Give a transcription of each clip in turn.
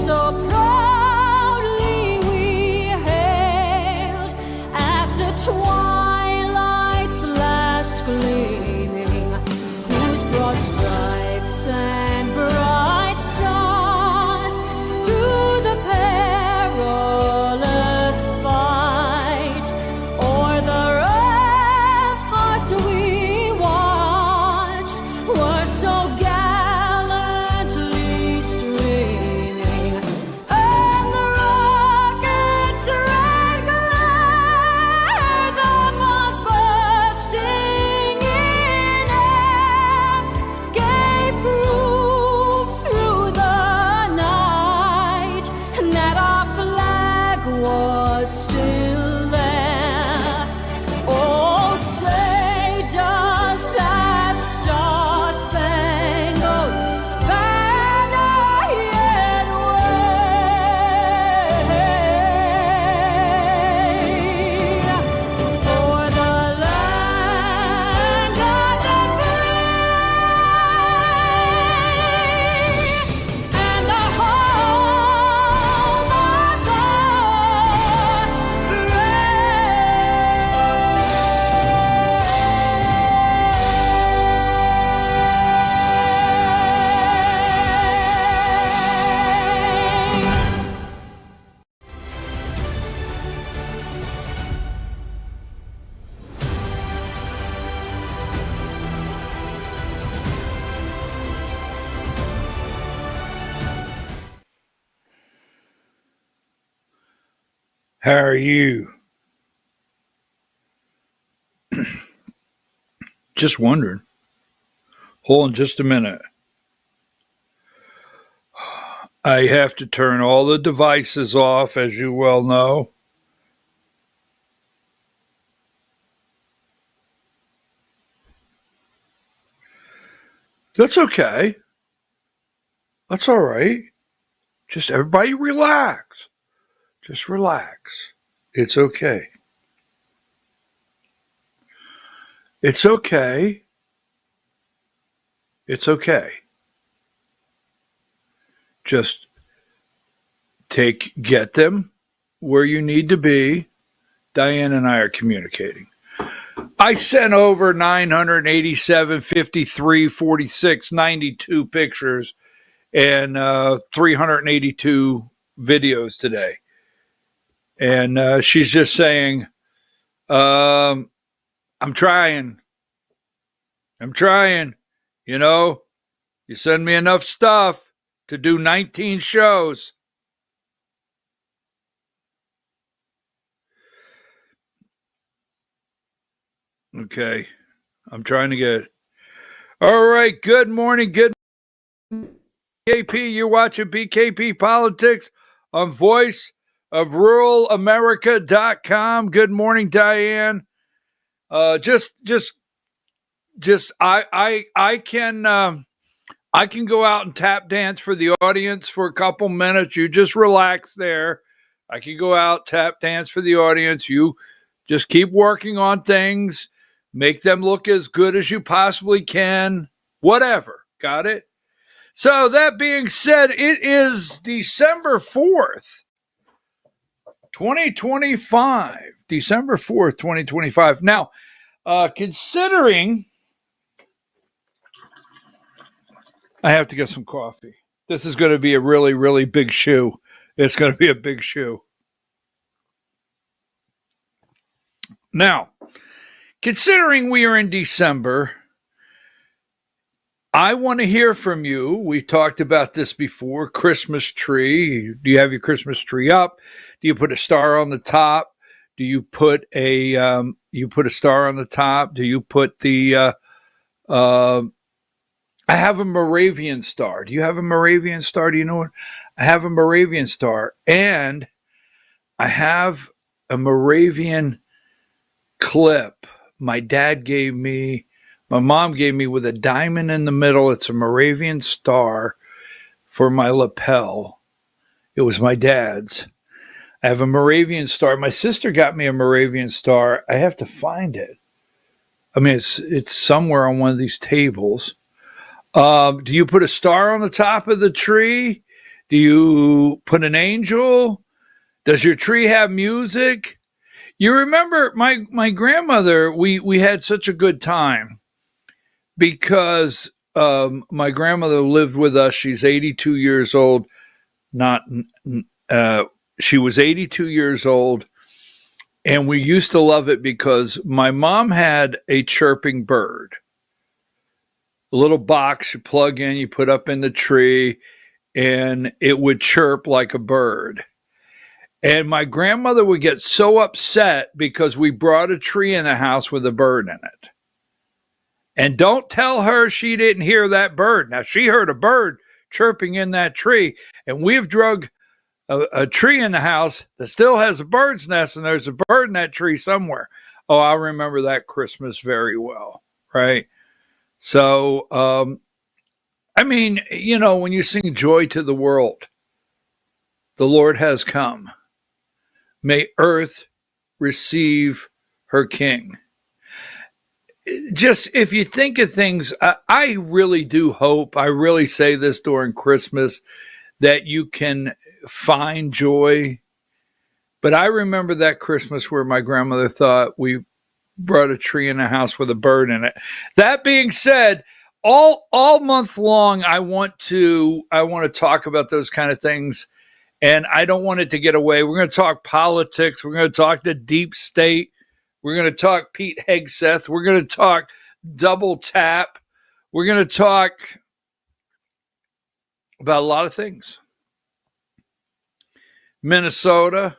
so proudly we hailed at the twilight's last gleaming, whose broad stripes and bright stars through the perilous fight o'er the ramparts we watched were so gallantly streaming, and the rocket's red glare, the bombs bursting in air, gave proof through the night that our flag was still there. Oh, say does that star-spangled banner yet wave o'er the land of the free and the home of the How are you? Just wondering. Hold on just a minute. I have to turn all the devices off, as you well know. That's okay. That's all right. Just everybody relax. Just relax. It's okay. It's okay. It's okay. Just get them where you need to be. Diane and I are communicating. I sent over 987, 53, 46, 92 pictures and 382 videos today. And she's just saying, I'm trying. You know, you send me enough stuff to do 19 shows. Okay. I'm trying to get it. All right. Good morning. Good BKP. You're watching BKP Politics on Voice of RuralAmerica.com. Good morning, Diane. I can go out and tap dance for the audience for a couple minutes. You just relax there. I can go out, tap dance for the audience. You just keep working on things. Make them look as good as you possibly can. Whatever. Got it? So that being said, it is December 4th, 2025. December 4th, 2025. Now, considering I have to get some coffee. This is going to be a really, really big shoe. It's going to be a big shoe. Now, considering we are in December, I want to hear from you. We talked about this before. Christmas tree. Do you have your Christmas tree up? Do you put a star on the top? Do you put a star on the top? Do you put the I have a Moravian star. Do you have a Moravian star? Do you know what? I have a Moravian star. And I have a Moravian clip my dad gave me. My mom gave me with a diamond in the middle. It's a Moravian star for my lapel. It was my dad's. I have a Moravian star. My sister got me a Moravian star. I have to find it. I mean, it's somewhere on one of these tables. Do you put a star on the top of the tree? Do you put an angel? Does your tree have music? You remember my grandmother, we had such a good time because my grandmother lived with us. She's 82 years old. Not She was 82 years old. And we used to love it because my mom had a chirping bird, a little box you plug in, you put up in the tree, and it would chirp like a bird. And my grandmother would get so upset because we brought a tree in the house with a bird in it. And don't tell her she didn't hear that bird. Now, she heard a bird chirping in that tree, and we've drug a tree in the house that still has a bird's nest, and there's a bird in that tree somewhere. Oh, I remember that Christmas very well, right? So, I mean, you know, when you sing Joy to the World, the Lord has come. May earth receive her King. Just if you think of things, I really do hope, I really say this during Christmas, that you can find joy. But I remember that Christmas where my grandmother thought we brought a tree in the house with a bird in it. That being said, all month long, I want to talk about those kind of things, and I don't want it to get away. We're going to talk politics. We're going to talk the deep state. We're going to talk Pete Hegseth. We're going to talk double tap. We're going to talk about a lot of things. Minnesota,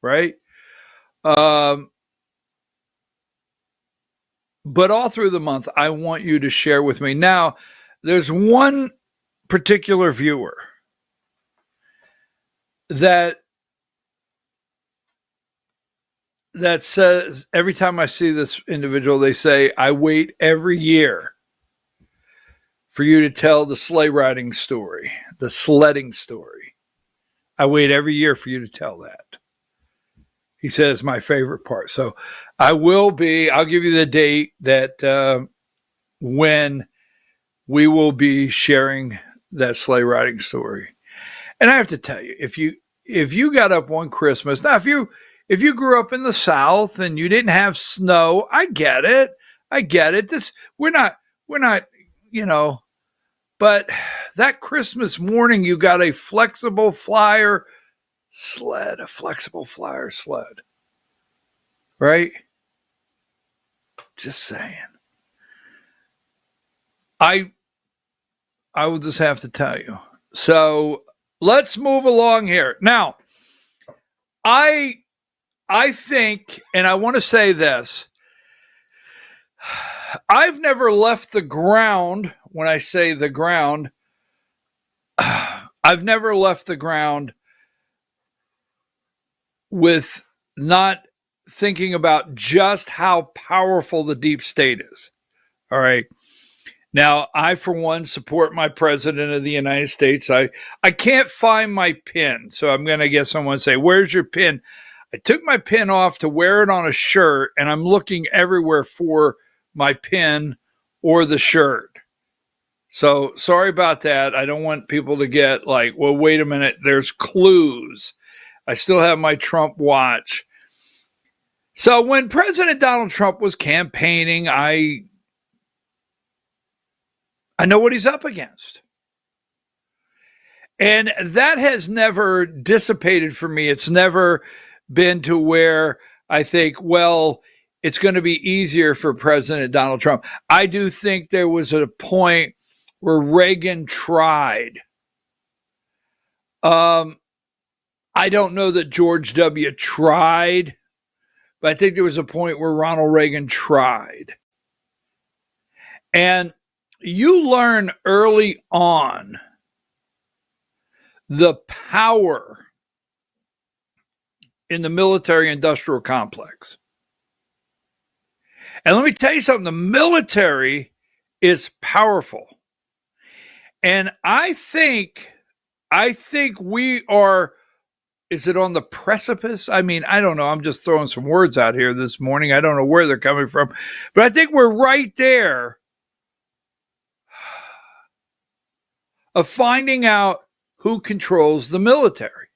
right? But all through the month, I want you to share with me. Now, there's one particular viewer that says, every time I see this individual, they say, I wait every year for you to tell the sleigh riding story, the sledding story. I wait every year for you to tell that. He says, my favorite part. So I'll give you the date that when we will be sharing that sleigh riding story. And I have to tell you, if you got up one Christmas, now if you grew up in the South and you didn't have snow, I get it. We're not, you know, but that Christmas morning, you got a flexible flyer sled, right? Just saying. I will just have to tell you. So let's move along here. Now, I think, and I want to say this, I've never left the ground. When I say the ground, I've never left the ground with not thinking about just how powerful the deep state is. All right. Now, I, for one, support my president of the United States. I can't find my pin, so I'm going to get someone to say, where's your pin? I took my pin off to wear it on a shirt, and I'm looking everywhere for my pin or the shirt. So sorry about that. I don't want people to get like, well, wait a minute, there's clues. I still have my Trump watch. So when President Donald Trump was campaigning, I know what he's up against. And that has never dissipated for me. It's never been to where I think, well, it's going to be easier for President Donald Trump. I do think there was a point where Reagan tried. I don't know that George W. tried, but I think there was a point where Ronald Reagan tried. And you learn early on the power in the military-industrial complex. And let me tell you something, the military is powerful. And I think we are, is it on the precipice? I mean, I don't know. I'm just throwing some words out here this morning. I don't know where they're coming from. But I think we're right there of finding out who controls the military.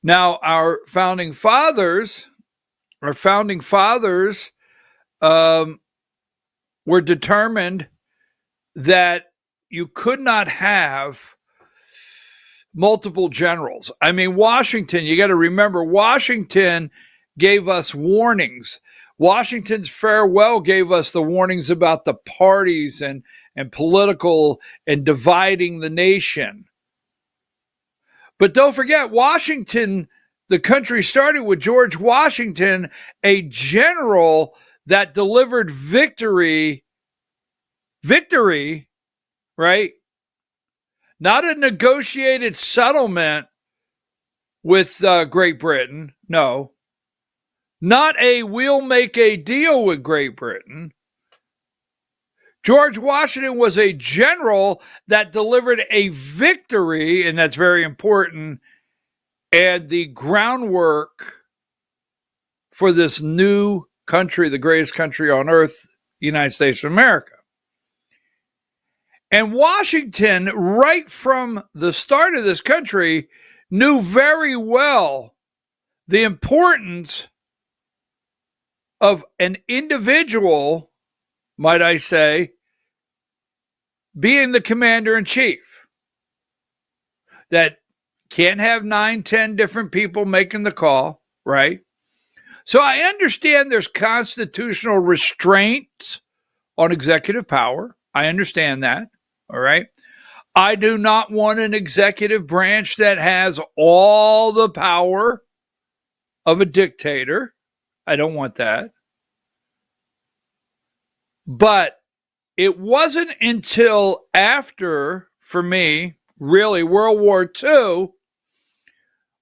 Now, our founding fathers were determined that you could not have multiple generals. I mean, Washington, you got to remember, Washington gave us warnings. Washington's farewell gave us the warnings about the parties and political and dividing the nation. But don't forget, Washington, the country started with George Washington, a general that delivered victory, right? Not a negotiated settlement with Great Britain. No. Not a we'll make a deal with Great Britain. George Washington was a general that delivered a victory, and that's very important, and the groundwork for this new country, the greatest country on earth, the United States of America. And Washington, right from the start of this country, knew very well the importance of an individual, might I say, being the commander-in-chief. That can't have 9, 10 different people making the call, right? So I understand there's constitutional restraints on executive power. I understand that, all right? I do not want an executive branch that has all the power of a dictator. I don't want that. But it wasn't until after, for me, really World War II,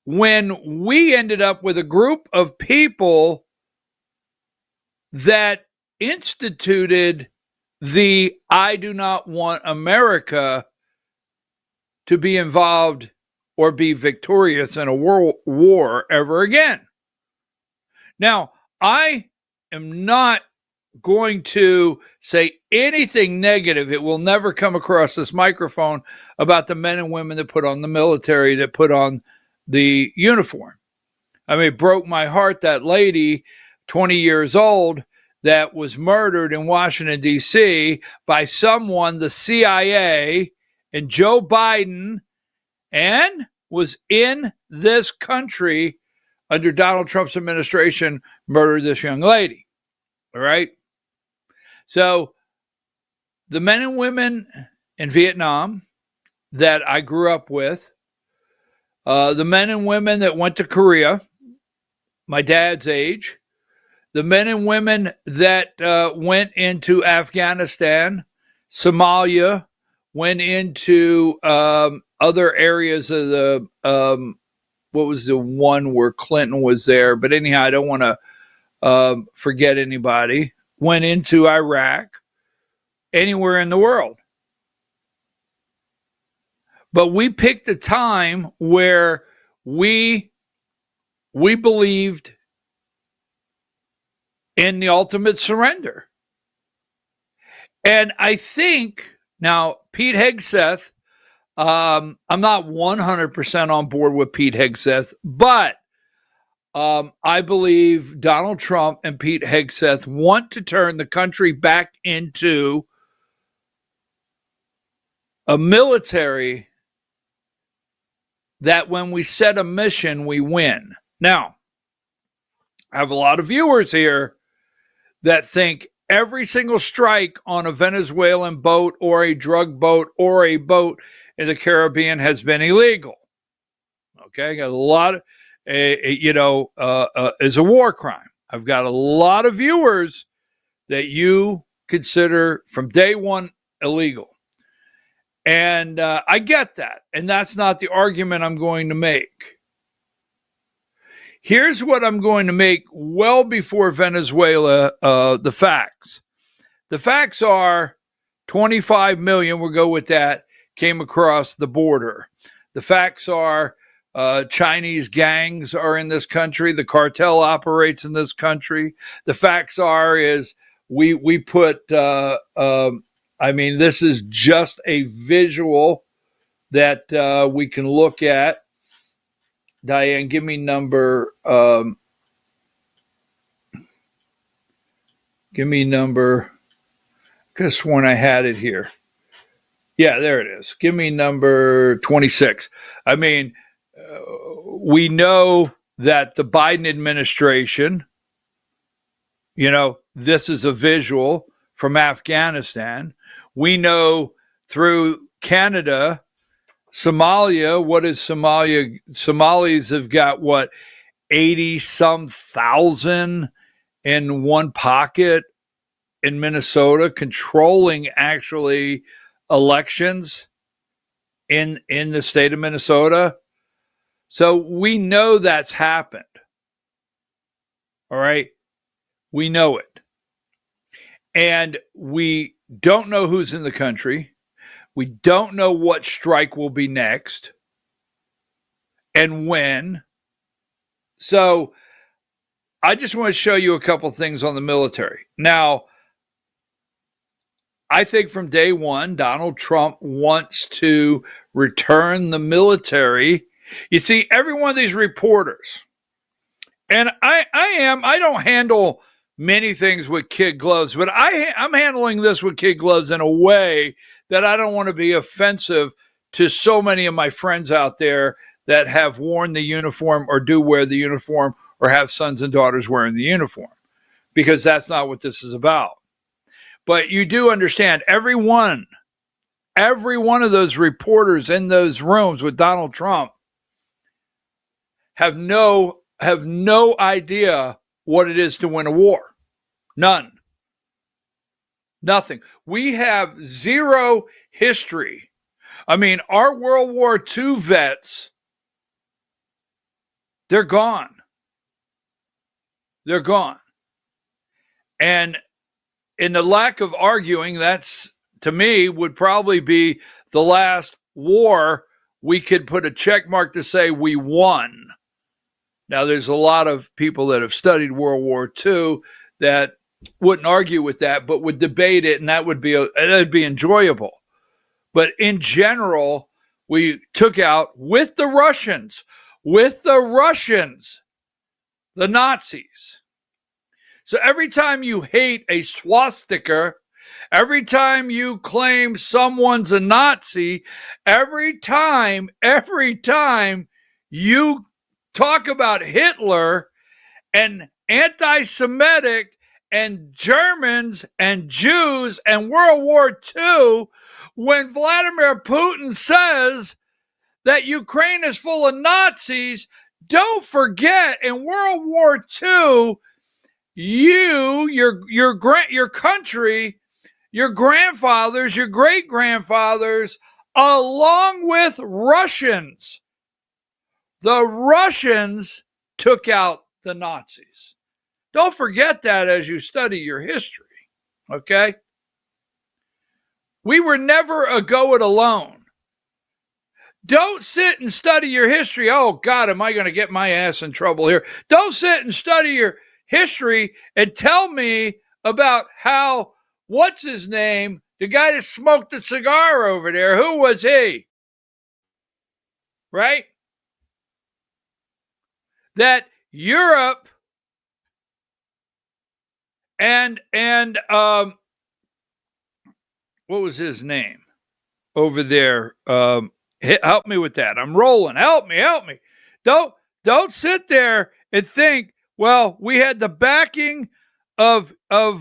when we ended up with a group of people that instituted the I do not want America to be involved or be victorious in a world war ever again. Now, I am not going to say anything negative. It will never come across this microphone about the men and women that put on the military, that put on the uniform. I mean, it broke my heart, that lady, 20 years old, that was murdered in Washington, D.C. by someone, the CIA, and Joe Biden, and was in this country under Donald Trump's administration, murdered this young lady. All right? So the men and women in Vietnam that I grew up with, the men and women that went to Korea, my dad's age, the men and women that went into Afghanistan, Somalia, went into other areas of the, what was the one where Clinton was there? But anyhow, I don't want to forget anybody. Went into Iraq, anywhere in the world. But we picked a time where we believed in the ultimate surrender. And I think, now, Pete Hegseth, I'm not 100% on board with Pete Hegseth, but I believe Donald Trump and Pete Hegseth want to turn the country back into a military that when we set a mission, we win. Now, I have a lot of viewers here that think every single strike on a Venezuelan boat or a drug boat or a boat in the Caribbean has been illegal. Okay, got a lot of, is a war crime. I've got a lot of viewers that you consider from day one illegal. And I get that. And that's not the argument I'm going to make. Here's what I'm going to make well before Venezuela, the facts. The facts are 25 million, we'll go with that, came across the border. The facts are Chinese gangs are in this country. The cartel operates in this country. The facts are is we put I mean, this is just a visual that we can look at. Diane, give me number. Guess when I had it here. Yeah, there it is. Give me number 26. I mean, we know that the Biden administration, this is a visual from Afghanistan. We know through Canada, Somalia, what is Somalia? Somalis have got 80 some thousand in one pocket in Minnesota, controlling actually elections in the state of Minnesota. So we know that's happened. All right. We know it. And we don't know who's in the country. We don't know what strike will be next and when. So I just want to show you a couple things on the military. Now, I think from day one, Donald Trump wants to return the military. You see, every one of these reporters, and I don't handle many things with kid gloves, but I'm handling this with kid gloves in a way that I don't want to be offensive to so many of my friends out there that have worn the uniform or do wear the uniform or have sons and daughters wearing the uniform, because that's not what this is about. But you do understand every one of those reporters in those rooms with Donald Trump have no idea what it is to win a war. None. Nothing. We have zero history. I mean, our World War II vets, they're gone. They're gone. And in the lack of arguing, that's, to me, would probably be the last war we could put a check mark to say we won. Now, there's a lot of people that have studied World War II that wouldn't argue with that, but would debate it, and that'd be enjoyable. But in general, we took out with the Russians, the Nazis. So every time you hate a swastika, every time you claim someone's a Nazi, every time you talk about Hitler and anti-Semitic and Germans and Jews and World War II, when Vladimir Putin says that Ukraine is full of Nazis, don't forget in World War II, your country, your grandfathers, your great-grandfathers, along with Russians, the Russians took out the Nazis. Don't forget that as you study your history, okay? We were never a go it alone. Don't sit and study your history. Oh, God, am I going to get my ass in trouble here? Don't sit and study your history and tell me about how, what's his name, the guy that smoked the cigar over there, who was he? Right? That Europe and what was his name over there? Help me with that. I'm rolling. Help me. Don't sit there and think, well, we had the backing of oh,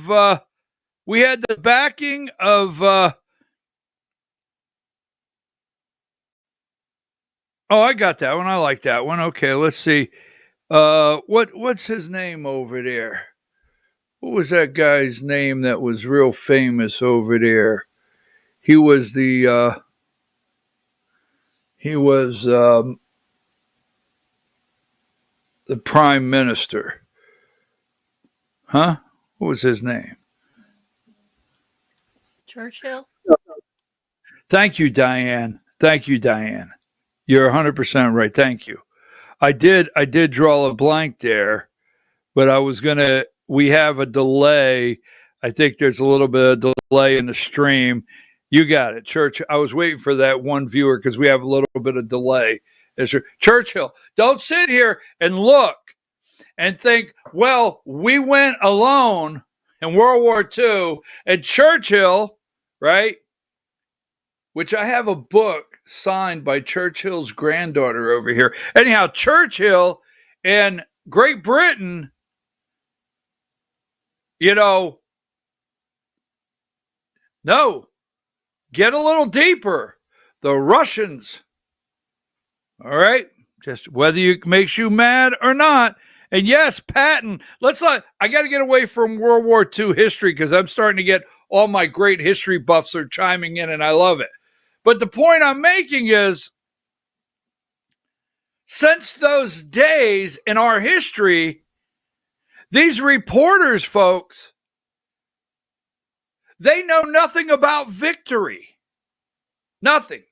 I got that one. I like that one. Okay, let's see. What's his name over there? What was that guy's name that was real famous over there? He was the prime minister. Huh? What was his name? Churchill. Thank you, Diane. You're 100% right. Thank you. I did draw a blank there, but we have a delay. I think there's a little bit of delay in the stream. You got it, Church. I was waiting for that one viewer because we have a little bit of delay. Churchill, don't sit here and look and think, well, we went alone in World War II, and Churchill, right, which I have a book signed by Churchill's granddaughter over here. Anyhow, Churchill in Great Britain, no, get a little deeper. The Russians, all right, just whether it makes you mad or not. And yes, Patton, I got to get away from World War II history because I'm starting to get all my great history buffs are chiming in and I love it. But the point I'm making is, since those days in our history, these reporters, folks, they know nothing about victory. Nothing.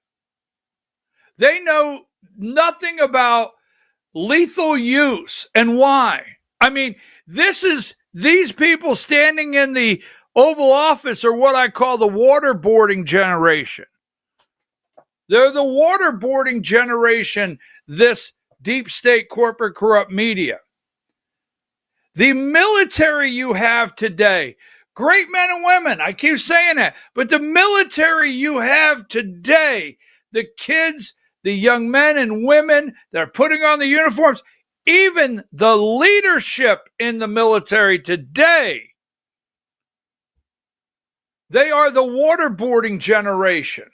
They know nothing about lethal use and why. I mean, these people standing in the Oval Office are what I call the waterboarding generation. They're the waterboarding generation, this deep state corporate corrupt media. The military you have today, great men and women, I keep saying that, but the military you have today, the kids, the young men and women that are putting on the uniforms, even the leadership in the military today, they are the waterboarding generation.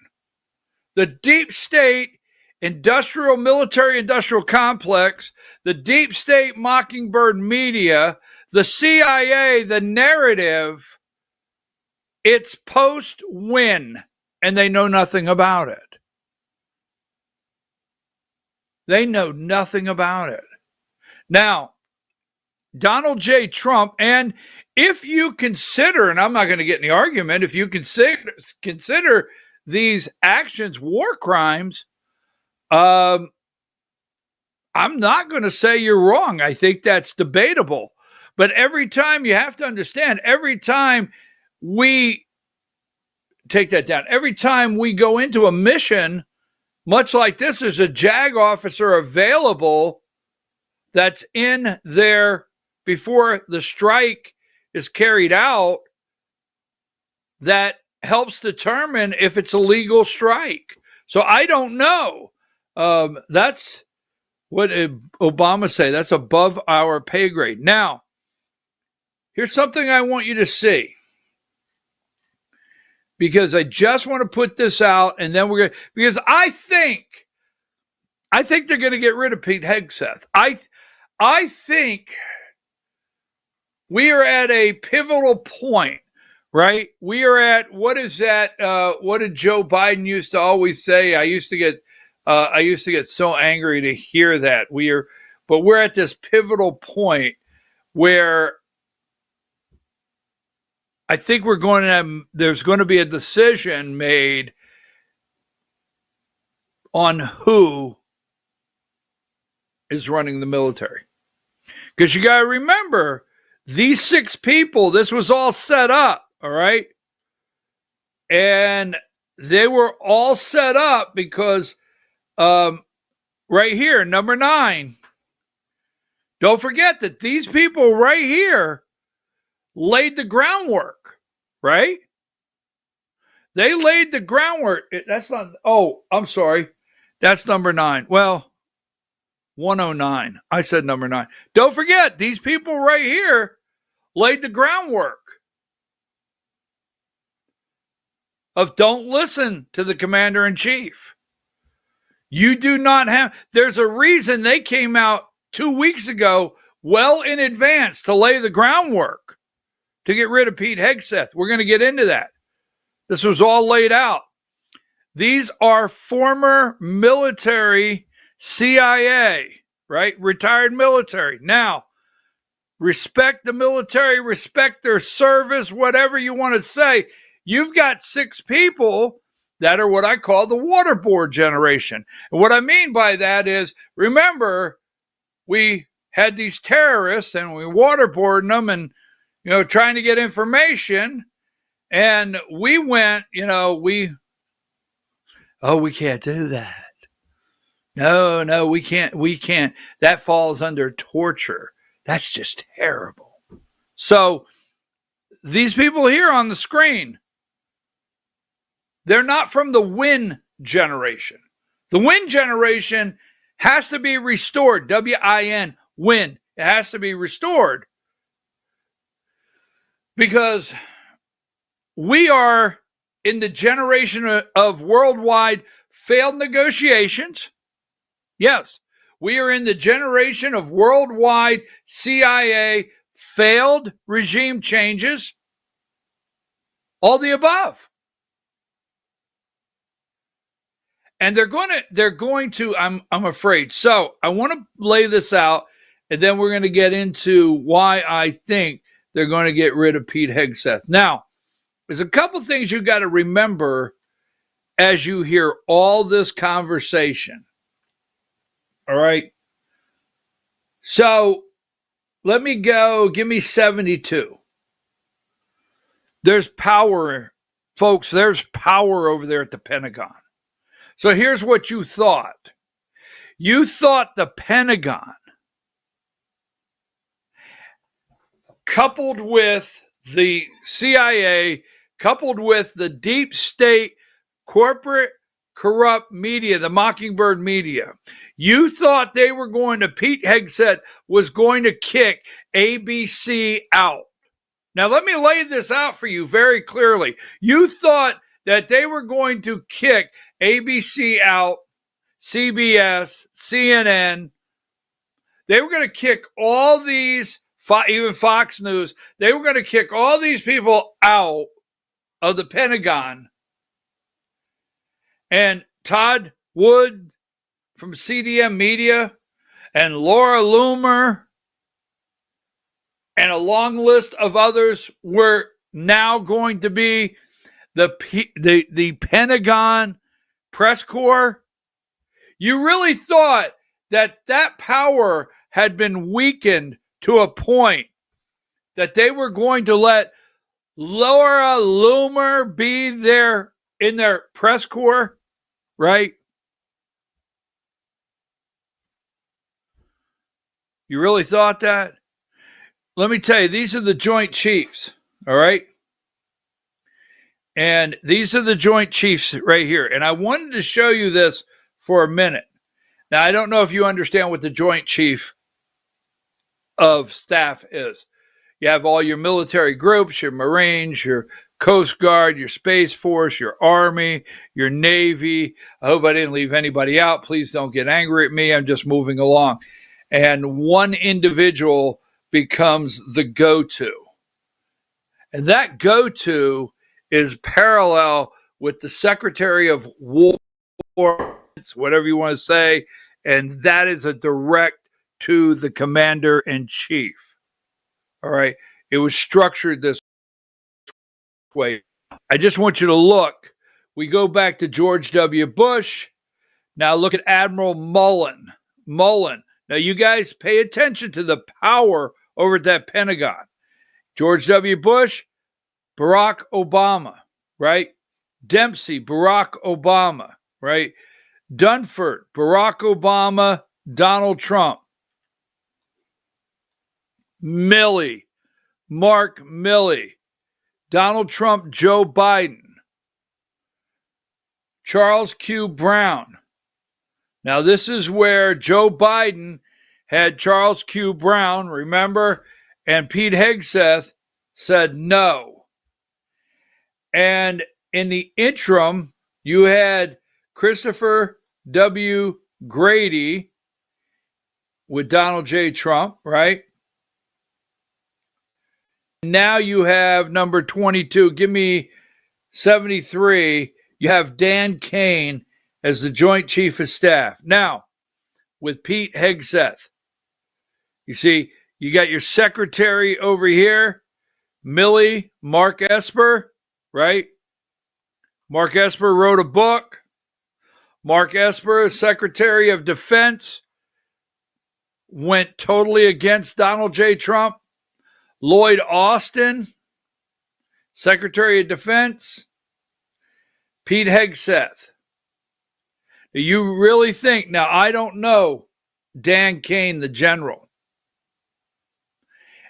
The deep state military industrial complex, the deep state mockingbird media, the CIA, the narrative, it's post-win, and they know nothing about it. They know nothing about it. Now, Donald J. Trump, and if you consider, and I'm not going to get in the argument, if you consider these actions war crimes, I'm not going to say you're wrong. I think that's debatable. But every time, you have to understand, every time we take that down, every time we go into a mission, much like this, there's a JAG officer available that's in there before the strike is carried out that helps determine if it's a legal strike. So I don't know. That's what Obama say. That's above our pay grade. Now, here's something I want you to see, because I just want to put this out, and then we're going to, because I think they're going to get rid of Pete Hegseth. I think we are at a pivotal point, right? We are at, what is that? What did Joe Biden used to always say? I used to get so angry to hear that. But we're at this pivotal point where I think there's going to be a decision made on who is running the military. Because you got to remember, these 6 people, this was all set up, all right? And they were all set up because right here, number 9, don't forget that these people right here laid the groundwork, right? They laid the groundwork. That's not, I'm sorry. That's number 9. Well, 109. I said number 9. Don't forget, these people right here laid the groundwork of don't listen to the commander-in-chief. You do not have, there's a reason they came out 2 weeks ago well in advance to lay the groundwork to get rid of Pete Hegseth. We're going to get into that. This was all laid out. These are former military, CIA, right? Retired military. Now, respect the military, respect their service, whatever you want to say. You've got 6 people that are what I call the waterboard generation. And what I mean by that is, remember, we had these terrorists and we waterboarded them, and trying to get information. And we went, we can't do that. No, we can't. That falls under torture. That's just terrible. So these people here on the screen, they're not from the win generation. The win generation has to be restored. W-I-N, win. It has to be restored. Because we are in the generation of worldwide failed negotiations. Yes, we are in the generation of worldwide CIA failed regime changes. All the above. And they're going to, I'm afraid. So I want to lay this out, and then we're going to get into why I think they're going to get rid of Pete Hegseth. Now, there's a couple things you got to remember as you hear all this conversation. All right. So let me go. Give me 72. There's power, folks. There's power over there at the Pentagon. So here's what you thought. You thought the Pentagon, coupled with the CIA, coupled with the deep state corporate corrupt media, the Mockingbird media, you thought they were going to, Pete Hegseth was going to kick ABC out. Now, let me lay this out for you very clearly. You thought that they were going to kick ABC out, CBS, CNN. They were going to kick all these, even Fox News, they were going to kick all these people out of the Pentagon. And Todd Wood from CDM Media and Laura Loomer and a long list of others were now going to be the Pentagon press corps. You really thought that power had been weakened to a point that they were going to let Laura Loomer be there in their press corps, right? You really thought that? Let me tell you, these are the Joint Chiefs, all right? And these are the Joint Chiefs right here. And I wanted to show you this for a minute. Now, I don't know if you understand what the Joint Chief of Staff is. You have all your military groups, your Marines, your Coast Guard, your Space Force, your Army, your Navy. I hope I didn't leave anybody out. Please don't get angry at me. I'm just moving along. And one individual becomes the go-to. And that go-to is parallel with the Secretary of War, whatever you want to say, and that is a direct to the Commander-in-Chief. All right? It was structured this way. I just want you to look. We go back to George W. Bush. Now look at Admiral Mullen. Now you guys pay attention to the power over at that Pentagon. George W. Bush, Barack Obama, right? Dempsey, Barack Obama, right? Dunford, Barack Obama, Donald Trump. Milley, Mark Milley, Donald Trump, Joe Biden, Charles Q. Brown. Now, this is where Joe Biden had Charles Q. Brown, remember? And Pete Hegseth said no. And in the interim, you had Christopher W. Grady with Donald J. Trump, right? Now you have number 22. Give me 73. You have Dan Kane as the Joint Chief of Staff. Now, with Pete Hegseth, you see, you got your secretary over here, Milley, Mark Esper, right? Mark Esper wrote a book. Mark Esper, Secretary of Defense, went totally against Donald J. Trump. Lloyd Austin, Secretary of Defense, Pete Hegseth. Do you really think, now I don't know Dan Kane, the general.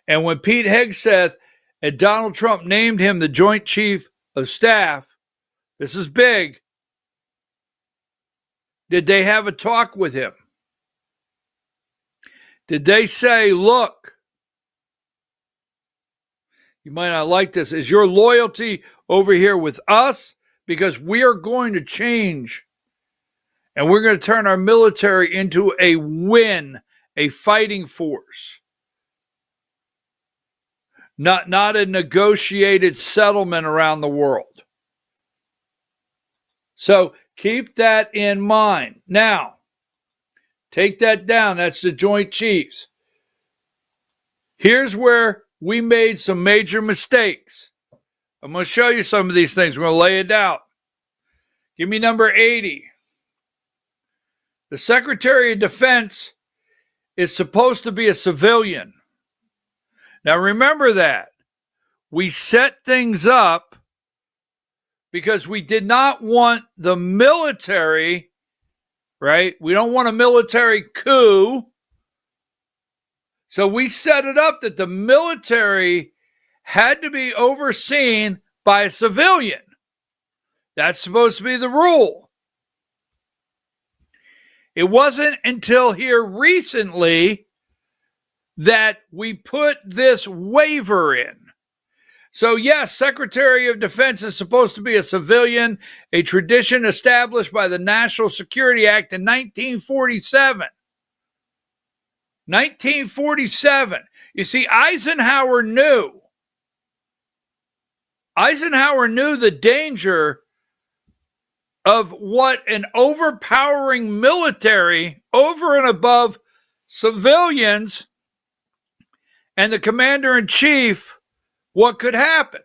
And when Pete Hegseth and Donald Trump named him the Joint Chief of Staff, this is big, did they have a talk with him? Did they say, look, you might not like this, is your loyalty over here with us? Because we are going to change and we're going to turn our military into a fighting force. Not a negotiated settlement around the world. So keep that in mind. Now, take that down. That's the Joint Chiefs. Here's where we made some major mistakes. I'm going to show you some of these things. We're going to lay it out. Give me number 80. The Secretary of Defense is supposed to be a civilian. Now remember that. We set things up because we did not want the military, right? We don't want a military coup. So we set it up that the military had to be overseen by a civilian. That's supposed to be the rule. It wasn't until here recently that we put this waiver in. So yes, Secretary of Defense is supposed to be a civilian, a tradition established by the National Security Act in 1947. 1947. You see, Eisenhower knew the danger of what an overpowering military over and above civilians and the commander-in-chief, what could happen.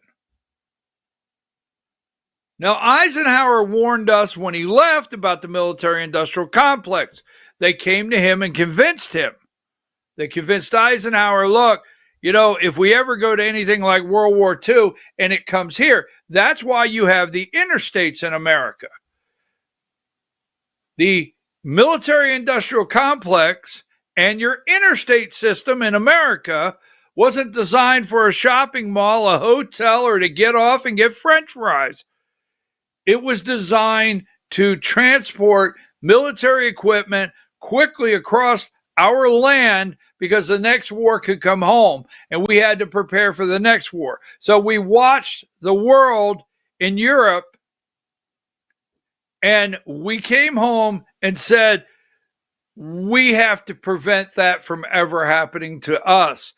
Now, Eisenhower warned us when he left about the military-industrial complex. They came to him and convinced him. They convinced Eisenhower, look, if we ever go to anything like World War II and it comes here, that's why you have the interstates in America. The military-industrial complex and your interstate system in America wasn't designed for a shopping mall, a hotel, or to get off and get French fries. It was designed to transport military equipment quickly across our land because the next war could come home and we had to prepare for the next war. So we watched the world in Europe and we came home and said, we have to prevent that from ever happening to us.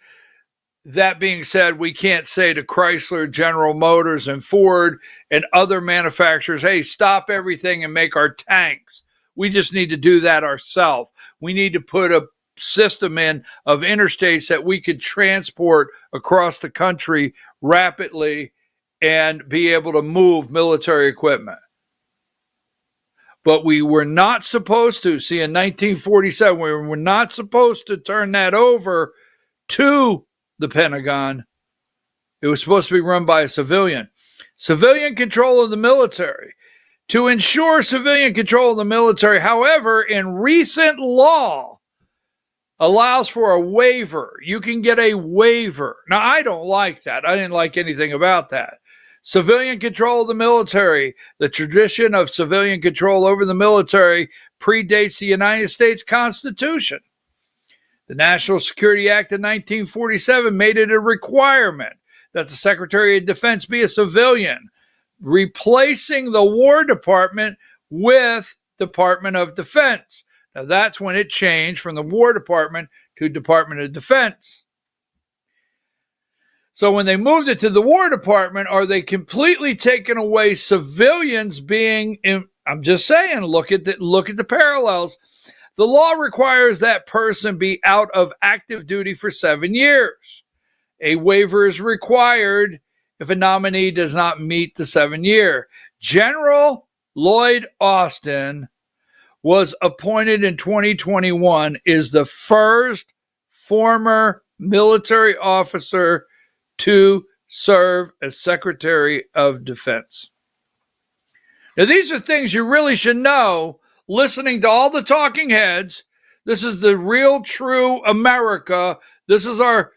That being said, we can't say to Chrysler, General Motors, and Ford and other manufacturers, hey, stop everything and make our tanks. We just need to do that ourselves. We need to put a system in of interstates that we could transport across the country rapidly and be able to move military equipment. But we were not supposed to, see, in 1947, we were not supposed to turn that over to the Pentagon. It was supposed to be run by a civilian. Civilian control of the military. To ensure civilian control of the military, however, in recent law, allows for a waiver. You can get a waiver. Now, I don't like that. I didn't like anything about that. Civilian control of the military. The tradition of civilian control over the military predates the United States Constitution. The National Security Act of 1947 made it a requirement that the Secretary of Defense be a civilian, replacing the War Department with Department of Defense. Now that's when it changed from the War Department to Department of Defense. So when they moved it to the War Department, are they completely taking away civilians being in? I'm just saying, look at the parallels. The law requires that person be out of active duty for 7 years. A waiver is required if a nominee does not meet the 7-year. General Lloyd Austin was appointed in 2021, is the first former military officer to serve as Secretary of Defense. Now, these are things you really should know listening to all the talking heads. This is the real, true America. This is the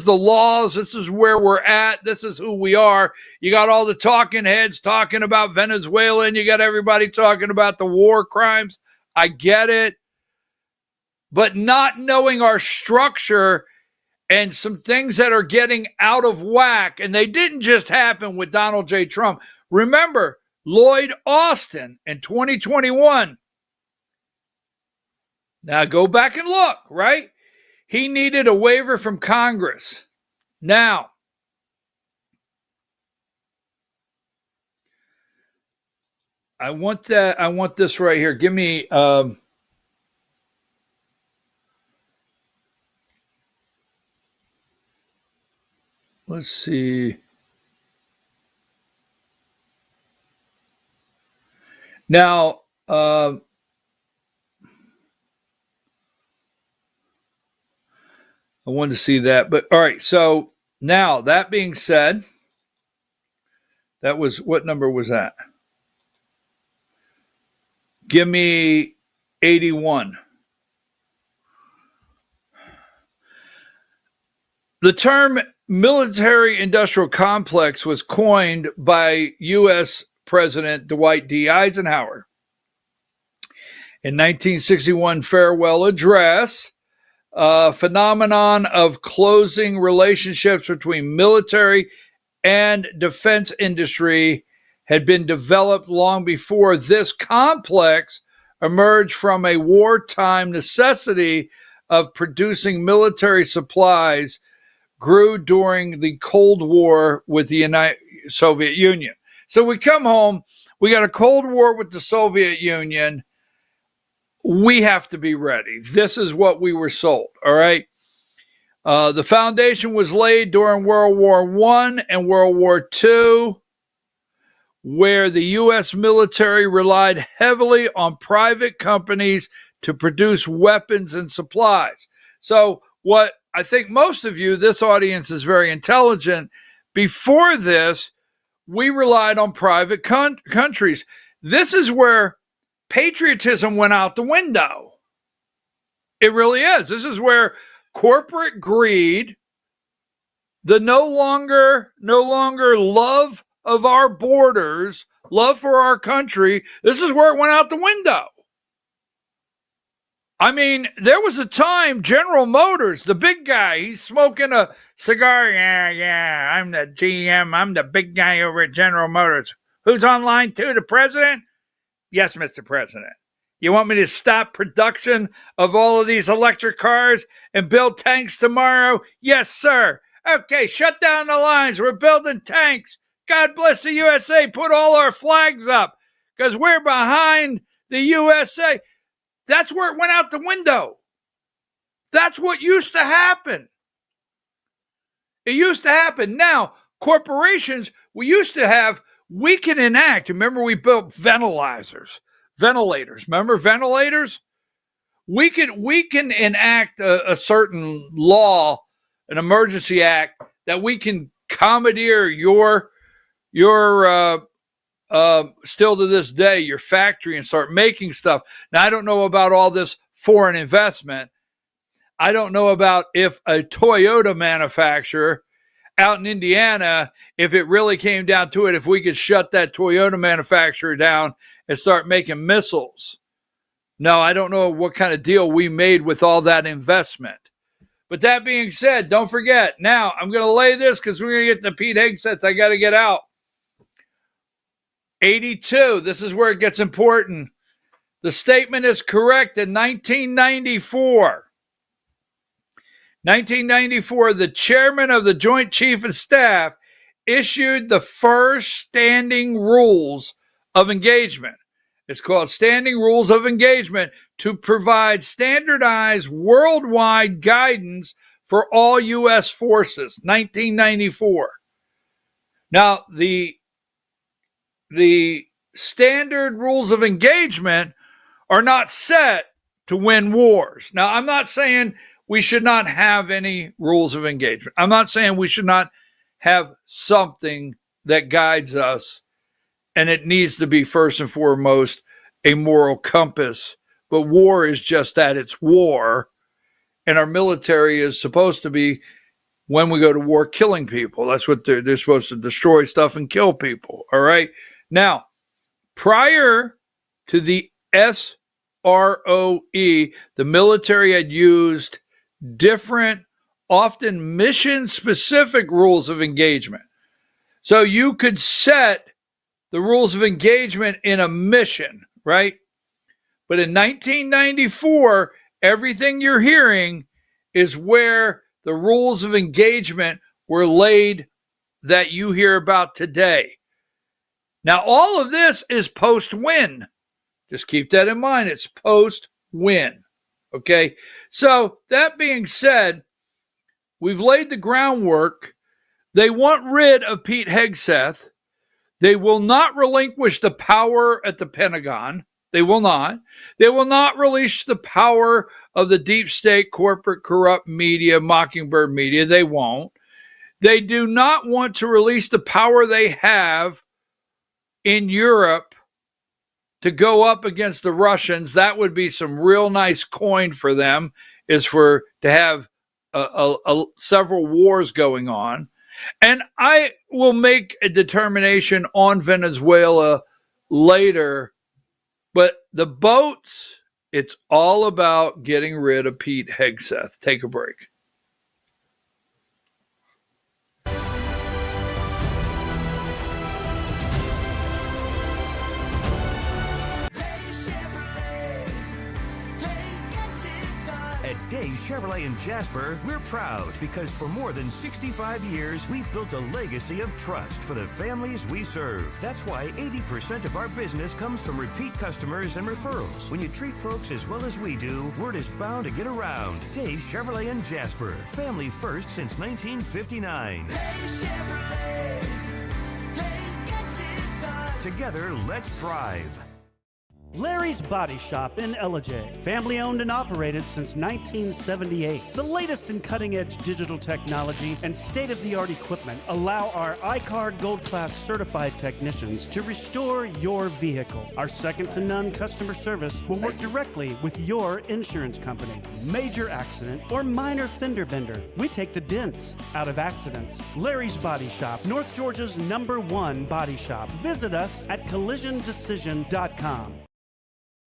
laws. This is where we're at. This is who we are. You got all the talking heads talking about Venezuela, and you got everybody talking about the war crimes. I get it. But not knowing our structure and some things that are getting out of whack, and they didn't just happen with Donald J. Trump. Remember, Lloyd Austin in 2021. Now go back and look, right? He needed a waiver from Congress. Now, I want this right here. Give me let's see. Now, I wanted to see that. But all right, so now that being said, that was, what number was that? Give me 81. The term military industrial complex was coined by U.S. President Dwight D. Eisenhower in 1961 farewell address. Phenomenon of closing relationships between military and defense industry had been developed long before this complex emerged from a wartime necessity of producing military supplies grew during the Cold War with the Soviet Union. So we come home, we got a Cold War with the Soviet Union. We have to be ready. This is what we were sold, all right? The foundation was laid during World War I and World War II, where the U.S. military relied heavily on private companies to produce weapons and supplies. So what I think most of you, this audience is very intelligent. Before this, we relied on private countries. This is where patriotism went out the window. It really is. This is where corporate greed, the no longer love of our borders, love for our country, this is where it went out the window. I mean, there was a time General Motors, the big guy, he's smoking a cigar. Yeah, I'm the GM. I'm the big guy over at General Motors. Who's on line two? The president? Yes, Mr. President. You want me to stop production of all of these electric cars and build tanks tomorrow? Yes, sir. Okay, shut down the lines. We're building tanks. God bless the USA. Put all our flags up because we're behind the USA. That's where it went out the window. That's what used to happen. It used to happen. Now, corporations, we can enact. Remember, we built ventilators. Remember ventilators? We can enact a certain law, an emergency act, that we can commandeer your still to this day, your factory and start making stuff. Now, I don't know about all this foreign investment. I don't know about if a Toyota manufacturer out in Indiana, if it really came down to it, if we could shut that Toyota manufacturer down and start making missiles. No, I don't know what kind of deal we made with all that investment. But that being said, don't forget, now I'm going to lay this because we're going to get the Pete Hegseth. I got to get out. 82, this is where it gets important. The statement is correct in 1994. 1994, the chairman of the Joint Chief of Staff issued the first standing rules of engagement. It's called Standing Rules of Engagement to provide standardized worldwide guidance for all U.S. forces, 1994. Now, the standard rules of engagement are not set to win wars. Now, I'm not saying we should not have any rules of engagement. I'm not saying we should not have something that guides us, and it needs to be first and foremost a moral compass. But war is just that, it's war. And our military is supposed to be, when we go to war, killing people. That's what they're supposed to destroy stuff and kill people. All right. Now, prior to the SROE, the military had used different, often mission-specific rules of engagement. So you could set the rules of engagement in a mission, right? But in 1994, everything you're hearing is where the rules of engagement were laid that you hear about today. Now, all of this is post-win. Just keep that in mind. It's post-win. Okay? So, that being said, we've laid the groundwork. They want rid of Pete Hegseth. They will not relinquish the power at the Pentagon. They will not. They will not release the power of the deep state, corporate, corrupt media, Mockingbird media. They won't. They do not want to release the power they have in Europe to go up against the Russians. That would be some real nice coin for them, is for to have several wars going on. And I will make a determination on Venezuela later. But the boats, it's all about getting rid of Pete Hegseth. Take a break. At Days Chevrolet in Jasper, we're proud because for more than 65 years, we've built a legacy of trust for the families we serve. That's why 80% of our business comes from repeat customers and referrals. When you treat folks as well as we do, word is bound to get around. Days Chevrolet in Jasper, family first since 1959. Days Chevrolet, Days gets it done. Together, let's drive. Larry's Body Shop in Ellijay. Family owned and operated since 1978. The latest in cutting-edge digital technology and state-of-the-art equipment allow our iCard Gold Class certified technicians to restore your vehicle. Our second-to-none customer service will work directly with your insurance company. Major accident or minor fender bender, we take the dents out of accidents. Larry's Body Shop, North Georgia's #1 body shop. Visit us at collisiondecision.com.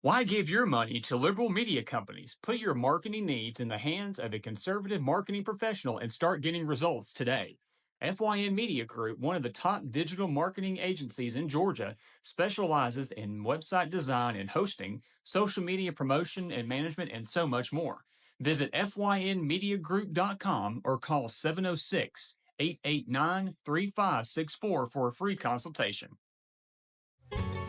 Why give your money to liberal media companies? Put your marketing needs in the hands of a conservative marketing professional and start getting results today. FYN Media Group, one of the top digital marketing agencies in Georgia, specializes in website design and hosting, social media promotion and management, and so much more. Visit FYNmediagroup.com or call 706-889-3564 for a free consultation.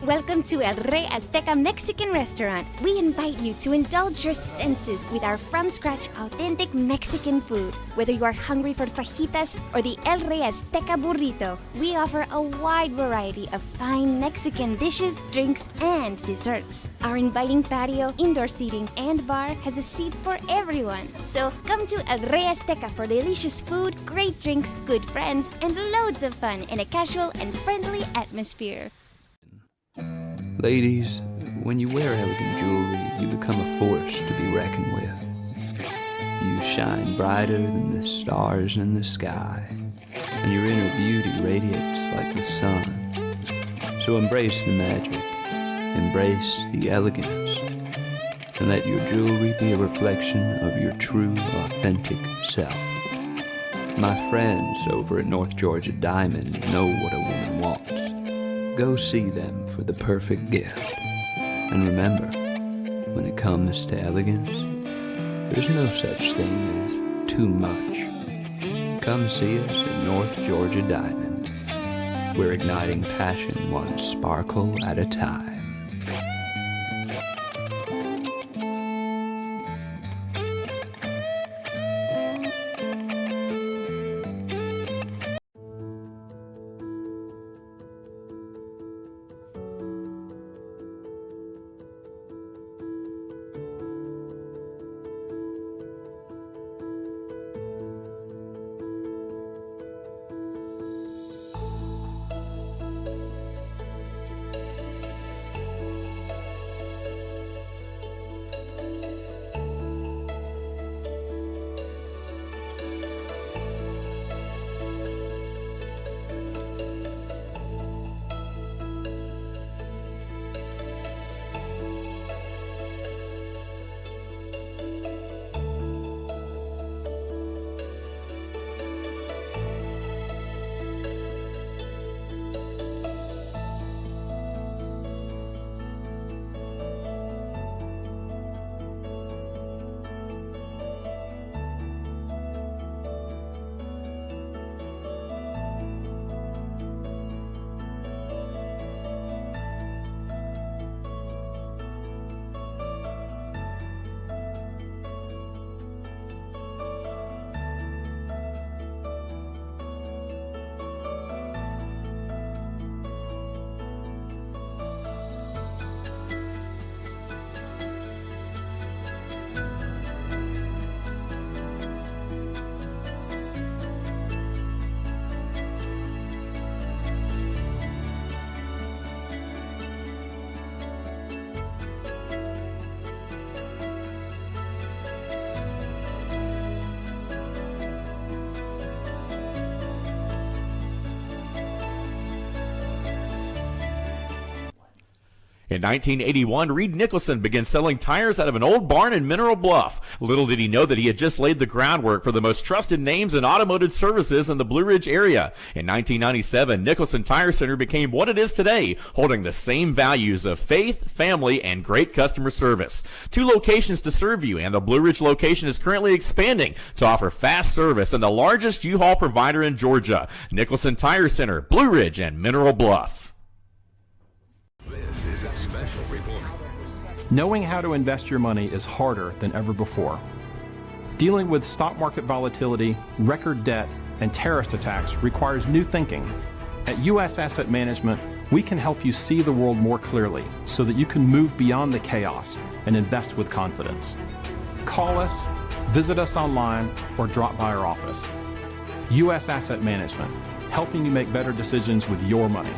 Welcome to El Rey Azteca Mexican Restaurant. We invite you to indulge your senses with our from-scratch authentic Mexican food. Whether you are hungry for fajitas or the El Rey Azteca burrito, we offer a wide variety of fine Mexican dishes, drinks, and desserts. Our inviting patio, indoor seating, and bar has a seat for everyone. So come to El Rey Azteca for delicious food, great drinks, good friends, and loads of fun in a casual and friendly atmosphere. Ladies, when you wear elegant jewelry, you become a force to be reckoned with. You shine brighter than the stars in the sky, and your inner beauty radiates like the sun. So embrace the magic, embrace the elegance, and let your jewelry be a reflection of your true, authentic self. My friends over at North Georgia Diamond know what a woman wants. Go see them for the perfect gift. And remember, when it comes to elegance, there's no such thing as too much. Come see us at North Georgia Diamond. We're igniting passion one sparkle at a time. In 1981, Reed Nicholson began selling tires out of an old barn in Mineral Bluff. Little did he know that he had just laid the groundwork for the most trusted names in automotive services in the Blue Ridge area. In 1997, Nicholson Tire Center became what it is today, holding the same values of faith, family, and great customer service. 2 locations to serve you, and the Blue Ridge location is currently expanding to offer fast service and the largest U-Haul provider in Georgia. Nicholson Tire Center, Blue Ridge, and Mineral Bluff. This is a special report. Knowing how to invest your money is harder than ever before. Dealing with stock market volatility, record debt, and terrorist attacks requires new thinking. At U.S. Asset Management, we can help you see the world more clearly so that you can move beyond the chaos and invest with confidence. Call us, visit us online, or drop by our office. U.S. Asset Management, helping you make better decisions with your money.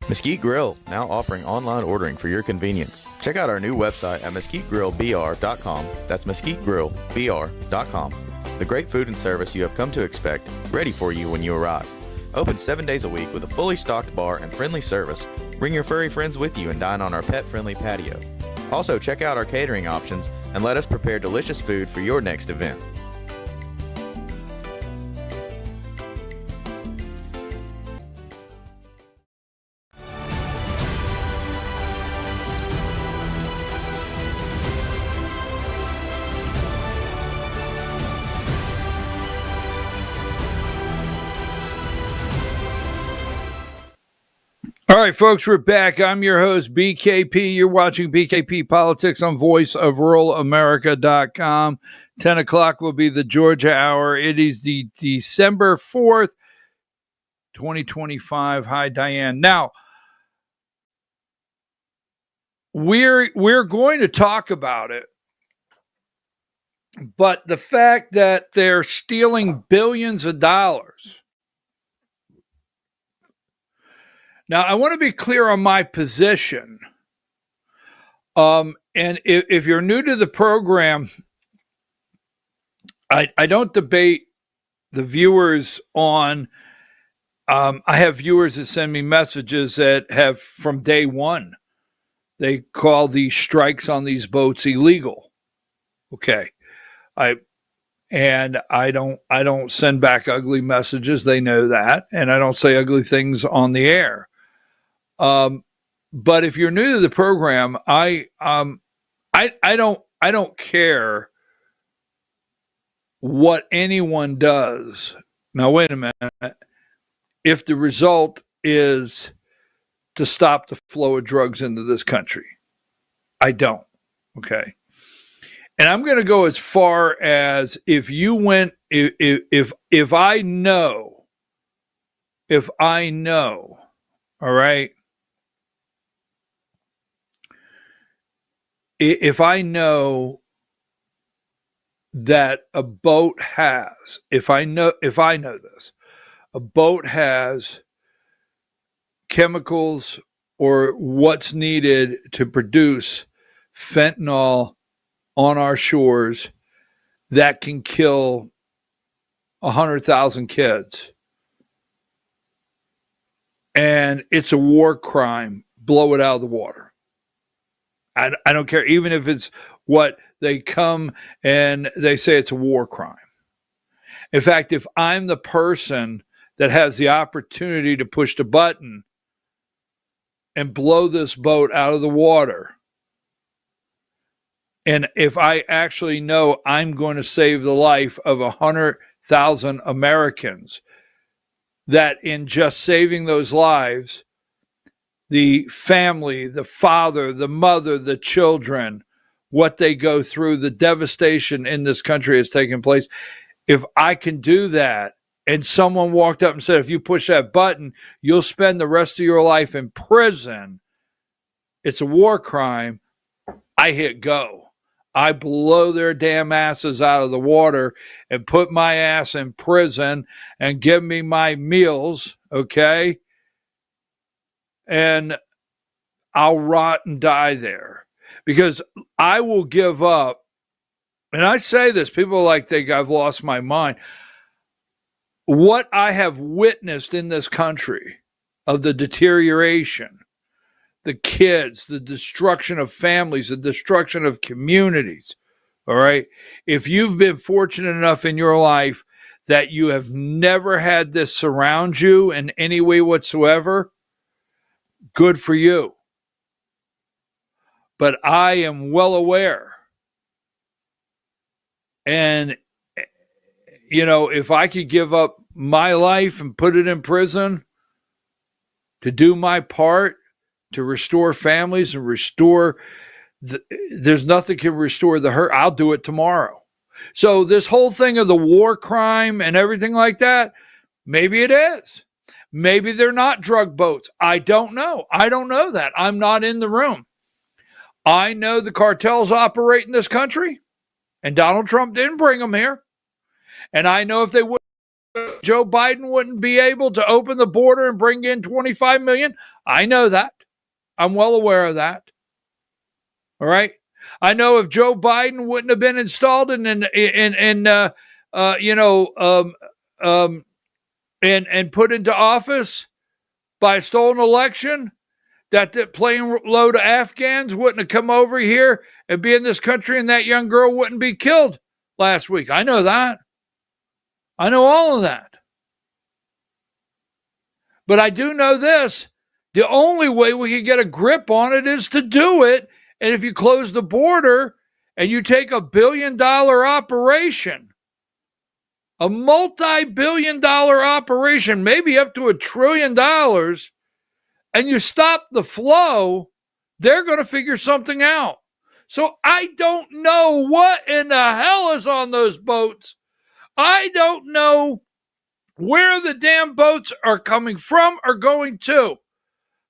Mesquite Grill, now offering online ordering for your convenience. Check out our new website at mesquitegrillbr.com. That's mesquitegrillbr.com. The great food and service you have come to expect, ready for you when you arrive. Open 7 days a week with a fully stocked bar and friendly service. Bring your furry friends with you and dine on our pet-friendly patio. Also, check out our catering options and let us prepare delicious food for your next event. All right, folks, we're back. I'm your host, BKP. You're watching BKP Politics on voiceofruralamerica.com. 10 o'clock will be the Georgia Hour. It is the December 4th, 2025. Hi, Diane. Now, we're going to talk about it, but the fact that they're stealing billions of dollars. Now, I want to be clear on my position. And if you're new to the program, I don't debate the viewers on. I have viewers that send me messages that have from day one. They call these strikes on these boats illegal. Okay. I don't send back ugly messages. They know that. And I don't say ugly things on the air. But if you're new to the program, I don't care what anyone does. Now, wait a minute. If the result is to stop the flow of drugs into this country, I don't. Okay. And I'm going to go as far as if you went, if I know, all right. If I know that a boat has, if I know this, a boat has chemicals or what's needed to produce fentanyl on our shores that can kill 100,000 kids, and it's a war crime, blow it out of the water. I don't care, even if it's what they come and they say it's a war crime. In fact, if I'm the person that has the opportunity to push the button and blow this boat out of the water, and if I actually know I'm going to save the life of 100,000 Americans, that in just saving those lives, the family, the father, the mother, the children, what they go through, the devastation in this country has taken place. If I can do that, and someone walked up and said, if you push that button, you'll spend the rest of your life in prison, it's a war crime, I hit go. I blow their damn asses out of the water and put my ass in prison and give me my meals, okay? And I'll rot and die there, because I will give up. And I say this, people think I've lost my mind. What I have witnessed in this country of the deterioration the kids, the destruction of families, the destruction of communities. All right. If you've been fortunate enough in your life that you have never had this surround you in any way whatsoever, good for you. But I am well aware. And, you know, if I could give up my life and put it in prison to do my part to restore families and restore, there's nothing can restore the hurt. I'll do it tomorrow. So this whole thing of the war crime and everything like that, maybe it is. Maybe they're not drug boats. I don't know. I don't know that. I'm not in the room. I know the cartels operate in this country, and Donald Trump didn't bring them here. And I know if they would, Joe Biden wouldn't be able to open the border and bring in 25 million. I know that. I'm well aware of that. All right. I know if Joe Biden wouldn't have been installed and put into office by a stolen election, that plane load of Afghans wouldn't have come over here and be in this country, and that young girl wouldn't be killed last week. I know that. I know all of that. But I do know this. The only way we can get a grip on it is to do it. And if you close the border and you take $1 billion operation, a multi-billion dollar operation, maybe up to $1 trillion, and you stop the flow, they're going to figure something out. So I don't know what in the hell is on those boats. I don't know where the damn boats are coming from or going to.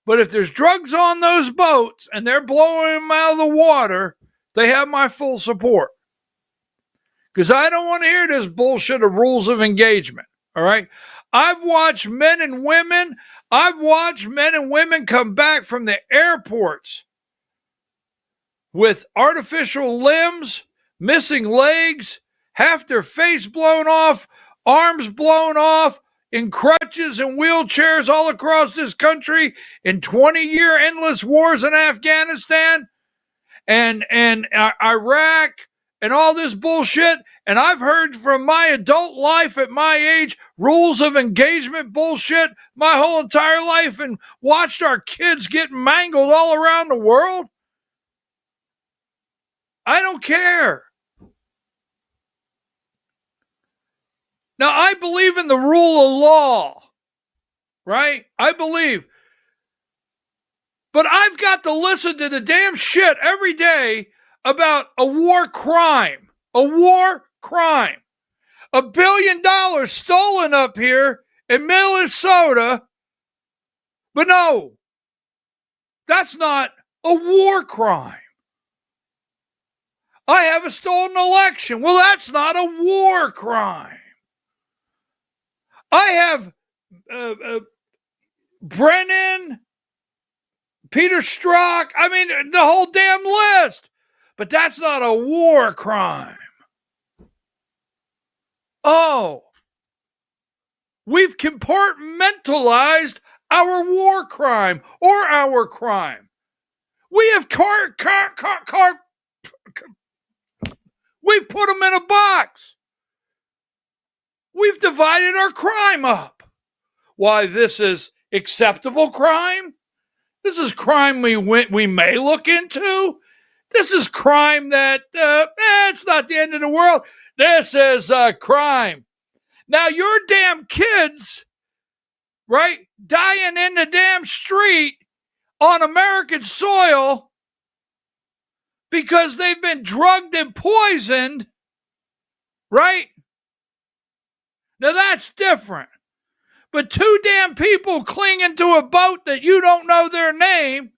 But if there's drugs on those boats and they're blowing them out of the water, they have my full support. Because I don't want to hear this bullshit of rules of engagement. All right? I've watched men and women come back from the airports with artificial limbs, missing legs, half their face blown off, arms blown off, in crutches and wheelchairs all across this country, in 20-year endless wars in Afghanistan and Iraq and all this bullshit. And I've heard from my adult life at my age, rules of engagement bullshit my whole entire life, and watched our kids get mangled all around the world. I don't care. Now, I believe in the rule of law, right? I believe. But I've got to listen to the damn shit every day about a war crime. A war crime. $1 billion stolen up here in Minnesota. But no, that's not a war crime. I have a stolen election. Well, that's not a war crime. I have Brennan, Peter Strzok, I mean, the whole damn list. But that's not a war crime. Oh, we've compartmentalized our war crime or our crime. We have we put them in a box. We've divided our crime up. Why, this is acceptable crime? This is crime we may look into. This is crime that, it's not the end of the world. This is crime. Now, your damn kids, right, dying in the damn street on American soil because they've been drugged and poisoned, right? Now, that's different. But two damn people clinging to a boat that you don't know their name,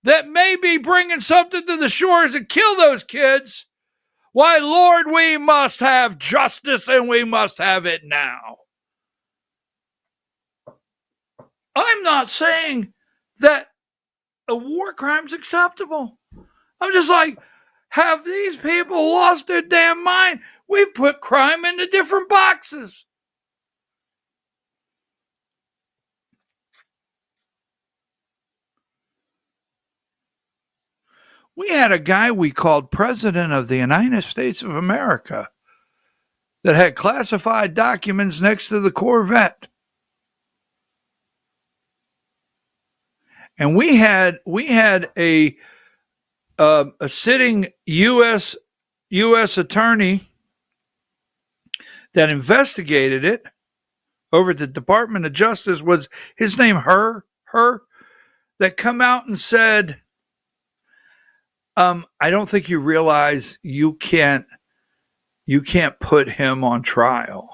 that may be bringing something to the shores to kill those kids, why, Lord, we must have justice, and we must have it now. I'm not saying that a war crime's acceptable. I'm just like, have these people lost their damn mind? We've put crime into different boxes. We had a guy we called President of the United States of America that had classified documents next to the Corvette. And we had a sitting U.S. attorney that investigated it over at the Department of Justice. Was his name her that come out and said, I don't think you realize you can't put him on trial.